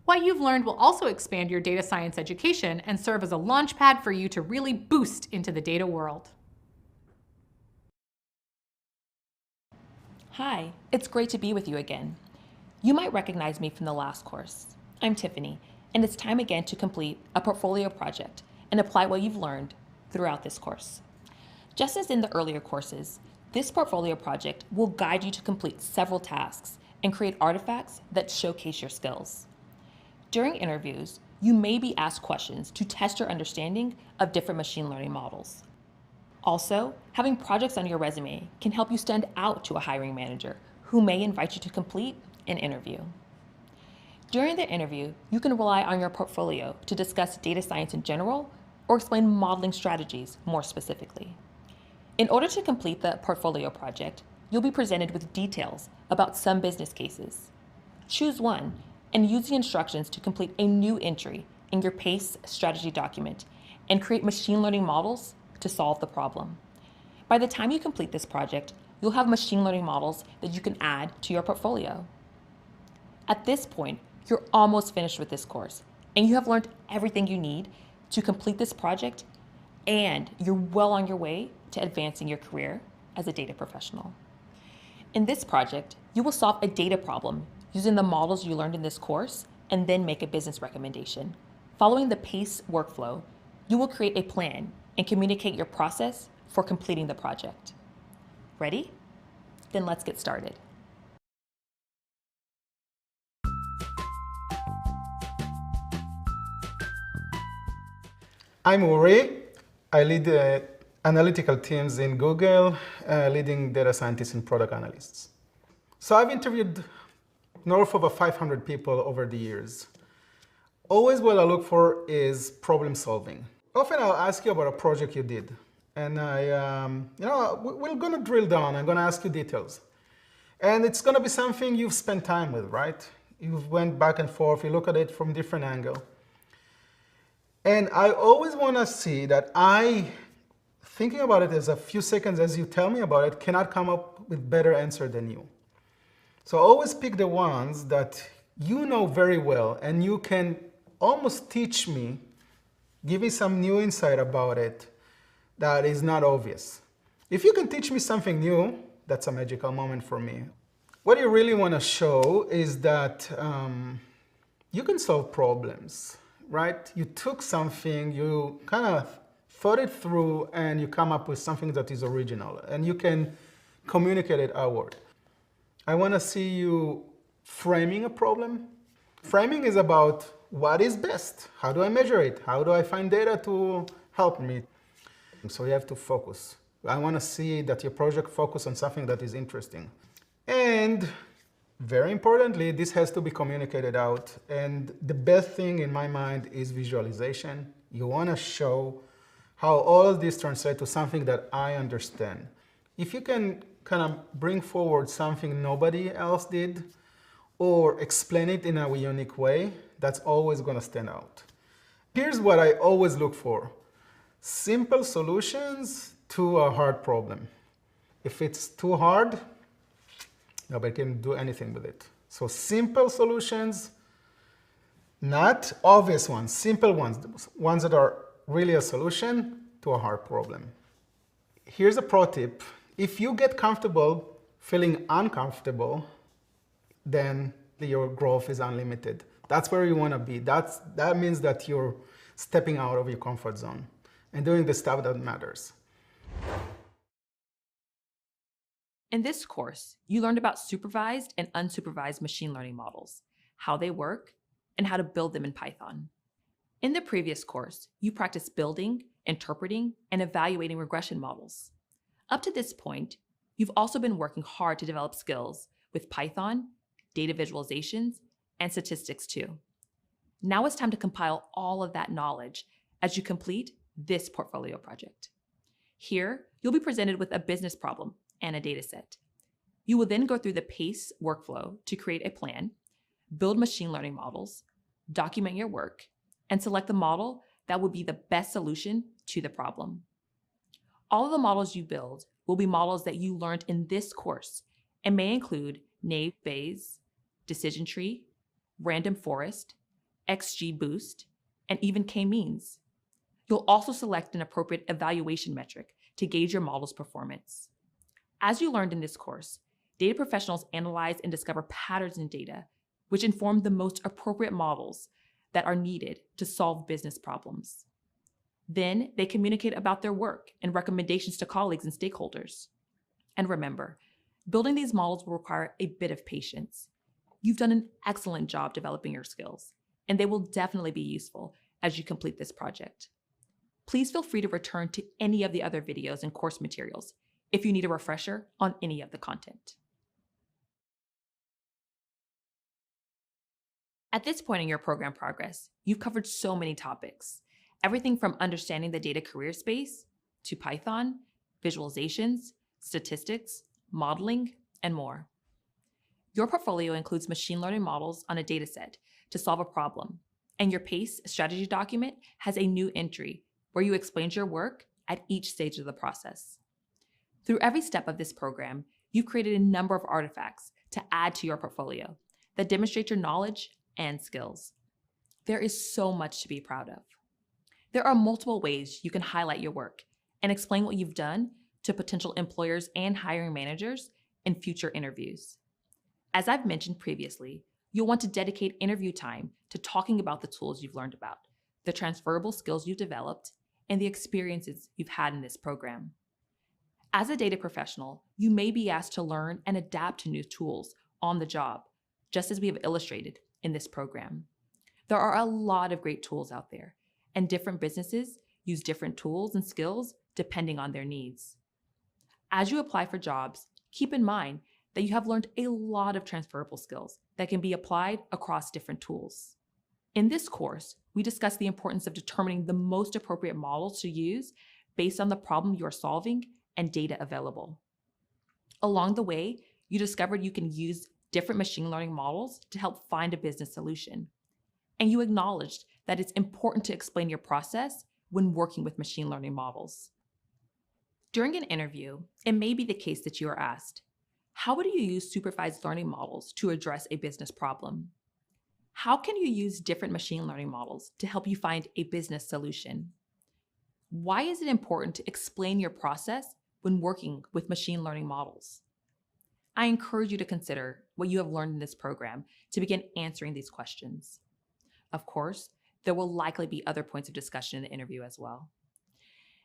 What you've learned will also expand your data science education and serve as a launchpad for you to really boost into the data world. Hi, it's great to be with you again. You might recognize me from the last course. I'm Tiffany, and it's time again to complete a portfolio project and apply what you've learned throughout this course. Just as in the earlier courses, this portfolio project will guide you to complete several tasks and create artifacts that showcase your skills. During interviews, you may be asked questions to test your understanding of different machine learning models. Also, having projects on your resume can help you stand out to a hiring manager who may invite you to complete an interview. During the interview, you can rely on your portfolio to discuss data science in general or explain modeling strategies more specifically. In order to complete the portfolio project, you'll be presented with details about some business cases. Choose one and use the instructions to complete a new entry in your PACE strategy document and create machine learning models to solve the problem. By the time you complete this project, you'll have machine learning models that you can add to your portfolio. At this point, you're almost finished with this course, and you have learned everything you need to complete this project, and you're well on your way to advancing your career as a data professional. In this project, you will solve a data problem using the models you learned in this course and then make a business recommendation. Following the PACE workflow, you will create a plan and communicate your process for completing the project. Ready? Then let's get started. I'm Uri. I lead analytical teams in Google, leading data scientists and product analysts. So I've interviewed north of 500 people over the years. Always what I look for is problem solving. Often I'll ask you about a project you did, and we're gonna drill down. I'm gonna ask you details. And it's gonna be something you've spent time with, right? You've went back and forth, you look at it from different angle. And I always wanna see that thinking about it as a few seconds as you tell me about it, cannot come up with better answer than you. So always pick the ones that you know very well and you can almost teach me, give me some new insight about it that is not obvious. If you can teach me something new, that's a magical moment for me. What you really want to show is that you can solve problems, right? You took something, you kind of thought it through, and you come up with something that is original, and you can communicate it outward. I want to see you framing a problem. Framing is about what is best? How do I measure it? How do I find data to help me? So you have to focus. I want to see that your project focus on something that is interesting. And very importantly, this has to be communicated out. And the best thing in my mind is visualization. You want to show how all of this translates to something that I understand. If you can kind of bring forward something nobody else did, or explain it in a unique way, that's always going to stand out. Here's what I always look for. Simple solutions to a hard problem. If it's too hard, nobody can do anything with it. So simple solutions, not obvious ones, simple ones, ones that are really a solution to a hard problem. Here's a pro tip. If you get comfortable feeling uncomfortable, then your growth is unlimited. That's where you want to be. That means that you're stepping out of your comfort zone and doing the stuff that matters. In this course, you learned about supervised and unsupervised machine learning models, how they work, and how to build them in Python. In the previous course, you practiced building, interpreting, and evaluating regression models. Up to this point, you've also been working hard to develop skills with Python, data visualizations, and statistics too. Now it's time to compile all of that knowledge as you complete this portfolio project. Here, you'll be presented with a business problem and a data set. You will then go through the PACE workflow to create a plan, build machine learning models, document your work, and select the model that would be the best solution to the problem. All of the models you build will be models that you learned in this course and may include naive Bayes, decision tree, random forest, XGBoost, and even K-means. You'll also select an appropriate evaluation metric to gauge your model's performance. As you learned in this course, data professionals analyze and discover patterns in data, which inform the most appropriate models that are needed to solve business problems. Then they communicate about their work and recommendations to colleagues and stakeholders. And remember, building these models will require a bit of patience. You've done an excellent job developing your skills, and they will definitely be useful as you complete this project. Please feel free to return to any of the other videos and course materials if you need a refresher on any of the content. At this point in your program progress, you've covered so many topics, everything from understanding the data career space to Python, visualizations, statistics, modeling, and more. Your portfolio includes machine learning models on a dataset to solve a problem, and your PACE strategy document has a new entry where you explain your work at each stage of the process. Through every step of this program, you've created a number of artifacts to add to your portfolio that demonstrate your knowledge and skills. There is so much to be proud of. There are multiple ways you can highlight your work and explain what you've done to potential employers and hiring managers in future interviews. As I've mentioned previously, you'll want to dedicate interview time to talking about the tools you've learned about, the transferable skills you've developed, and the experiences you've had in this program. As a data professional, you may be asked to learn and adapt to new tools on the job, just as we have illustrated in this program. There are a lot of great tools out there, and different businesses use different tools and skills depending on their needs. As you apply for jobs, keep in mind that you have learned a lot of transferable skills that can be applied across different tools. In this course, we discuss the importance of determining the most appropriate models to use based on the problem you are solving and data available. Along the way, you discovered you can use different machine learning models to help find a business solution. And you acknowledged that it's important to explain your process when working with machine learning models. During an interview, it may be the case that you are asked, how would you use supervised learning models to address a business problem? How can you use different machine learning models to help you find a business solution? Why is it important to explain your process when working with machine learning models? I encourage you to consider what you have learned in this program to begin answering these questions. Of course, there will likely be other points of discussion in the interview as well.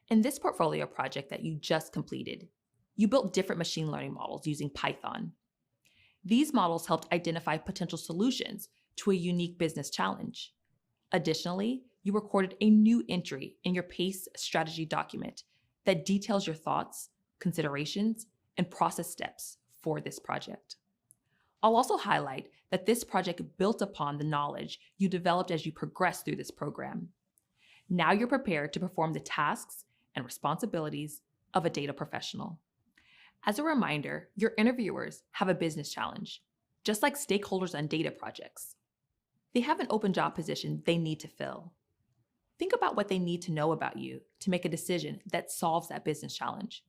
In this portfolio project that you just completed, you built different machine learning models using Python. These models helped identify potential solutions to a unique business challenge. Additionally, you recorded a new entry in your PACE strategy document that details your thoughts, considerations, and process steps for this project. I'll also highlight that this project built upon the knowledge you developed as you progressed through this program. Now you're prepared to perform the tasks and responsibilities of a data professional. As a reminder, your interviewers have a business challenge, just like stakeholders on data projects. They have an open job position they need to fill. Think about what they need to know about you to make a decision that solves that business challenge,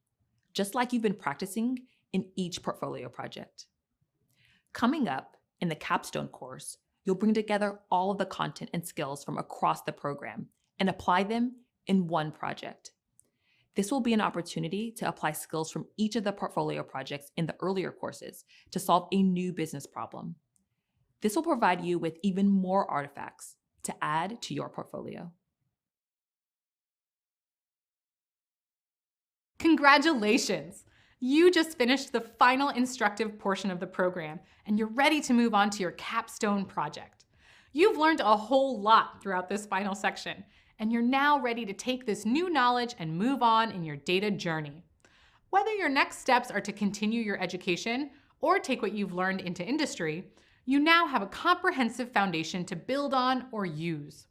just like you've been practicing in each portfolio project. Coming up in the capstone course, you'll bring together all of the content and skills from across the program and apply them in one project. This will be an opportunity to apply skills from each of the portfolio projects in the earlier courses to solve a new business problem. This will provide you with even more artifacts to add to your portfolio. Congratulations! You just finished the final instructive portion of the program, and you're ready to move on to your capstone project. You've learned a whole lot throughout this final section, and you're now ready to take this new knowledge and move on in your data journey. Whether your next steps are to continue your education or take what you've learned into industry, you now have a comprehensive foundation to build on or use.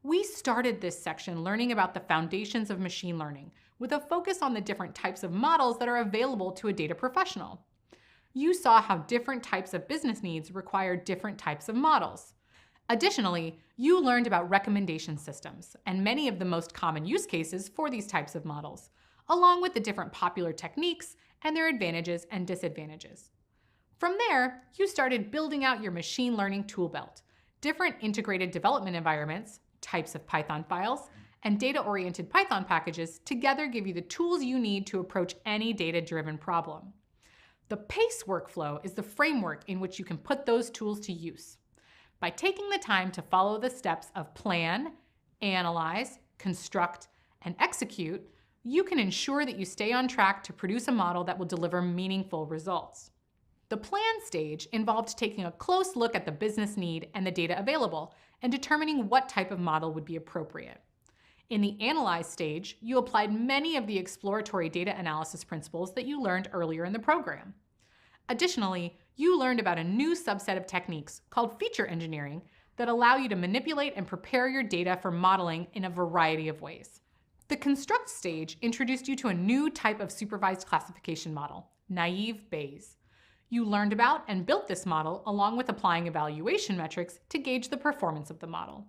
We started this section learning about the foundations of machine learning with a focus on the different types of models that are available to a data professional. You saw how different types of business needs require different types of models. Additionally, you learned about recommendation systems and many of the most common use cases for these types of models, along with the different popular techniques and their advantages and disadvantages. From there, you started building out your machine learning tool belt, different integrated development environments, types of Python files, and data-oriented Python packages together give you the tools you need to approach any data-driven problem. The PACE workflow is the framework in which you can put those tools to use. By taking the time to follow the steps of plan, analyze, construct, and execute, you can ensure that you stay on track to produce a model that will deliver meaningful results. The plan stage involved taking a close look at the business need and the data available and determining what type of model would be appropriate. In the analyze stage, you applied many of the exploratory data analysis principles that you learned earlier in the program. Additionally, you learned about a new subset of techniques called feature engineering that allow you to manipulate and prepare your data for modeling in a variety of ways. The construct stage introduced you to a new type of supervised classification model, naive Bayes. You learned about and built this model along with applying evaluation metrics to gauge the performance of the model.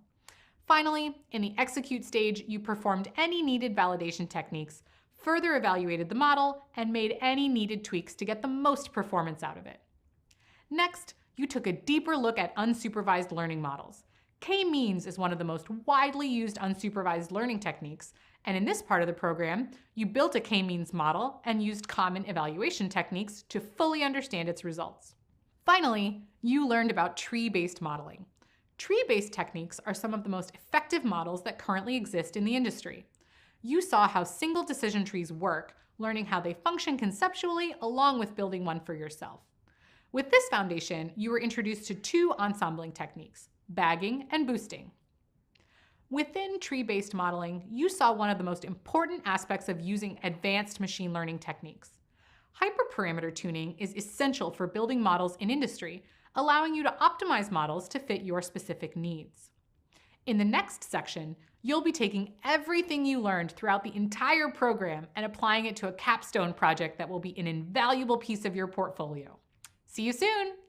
Finally, in the execute stage, you performed any needed validation techniques, further evaluated the model, and made any needed tweaks to get the most performance out of it. Next, you took a deeper look at unsupervised learning models. K-means is one of the most widely used unsupervised learning techniques, and in this part of the program, you built a K-means model and used common evaluation techniques to fully understand its results. Finally, you learned about tree-based modeling. Tree-based techniques are some of the most effective models that currently exist in the industry. You saw how single decision trees work, learning how they function conceptually along with building one for yourself. With this foundation, you were introduced to two ensembling techniques, bagging and boosting. Within tree-based modeling, you saw one of the most important aspects of using advanced machine learning techniques. Hyperparameter tuning is essential for building models in industry, allowing you to optimize models to fit your specific needs. In the next section, you'll be taking everything you learned throughout the entire program and applying it to a capstone project that will be an invaluable piece of your portfolio. See you soon!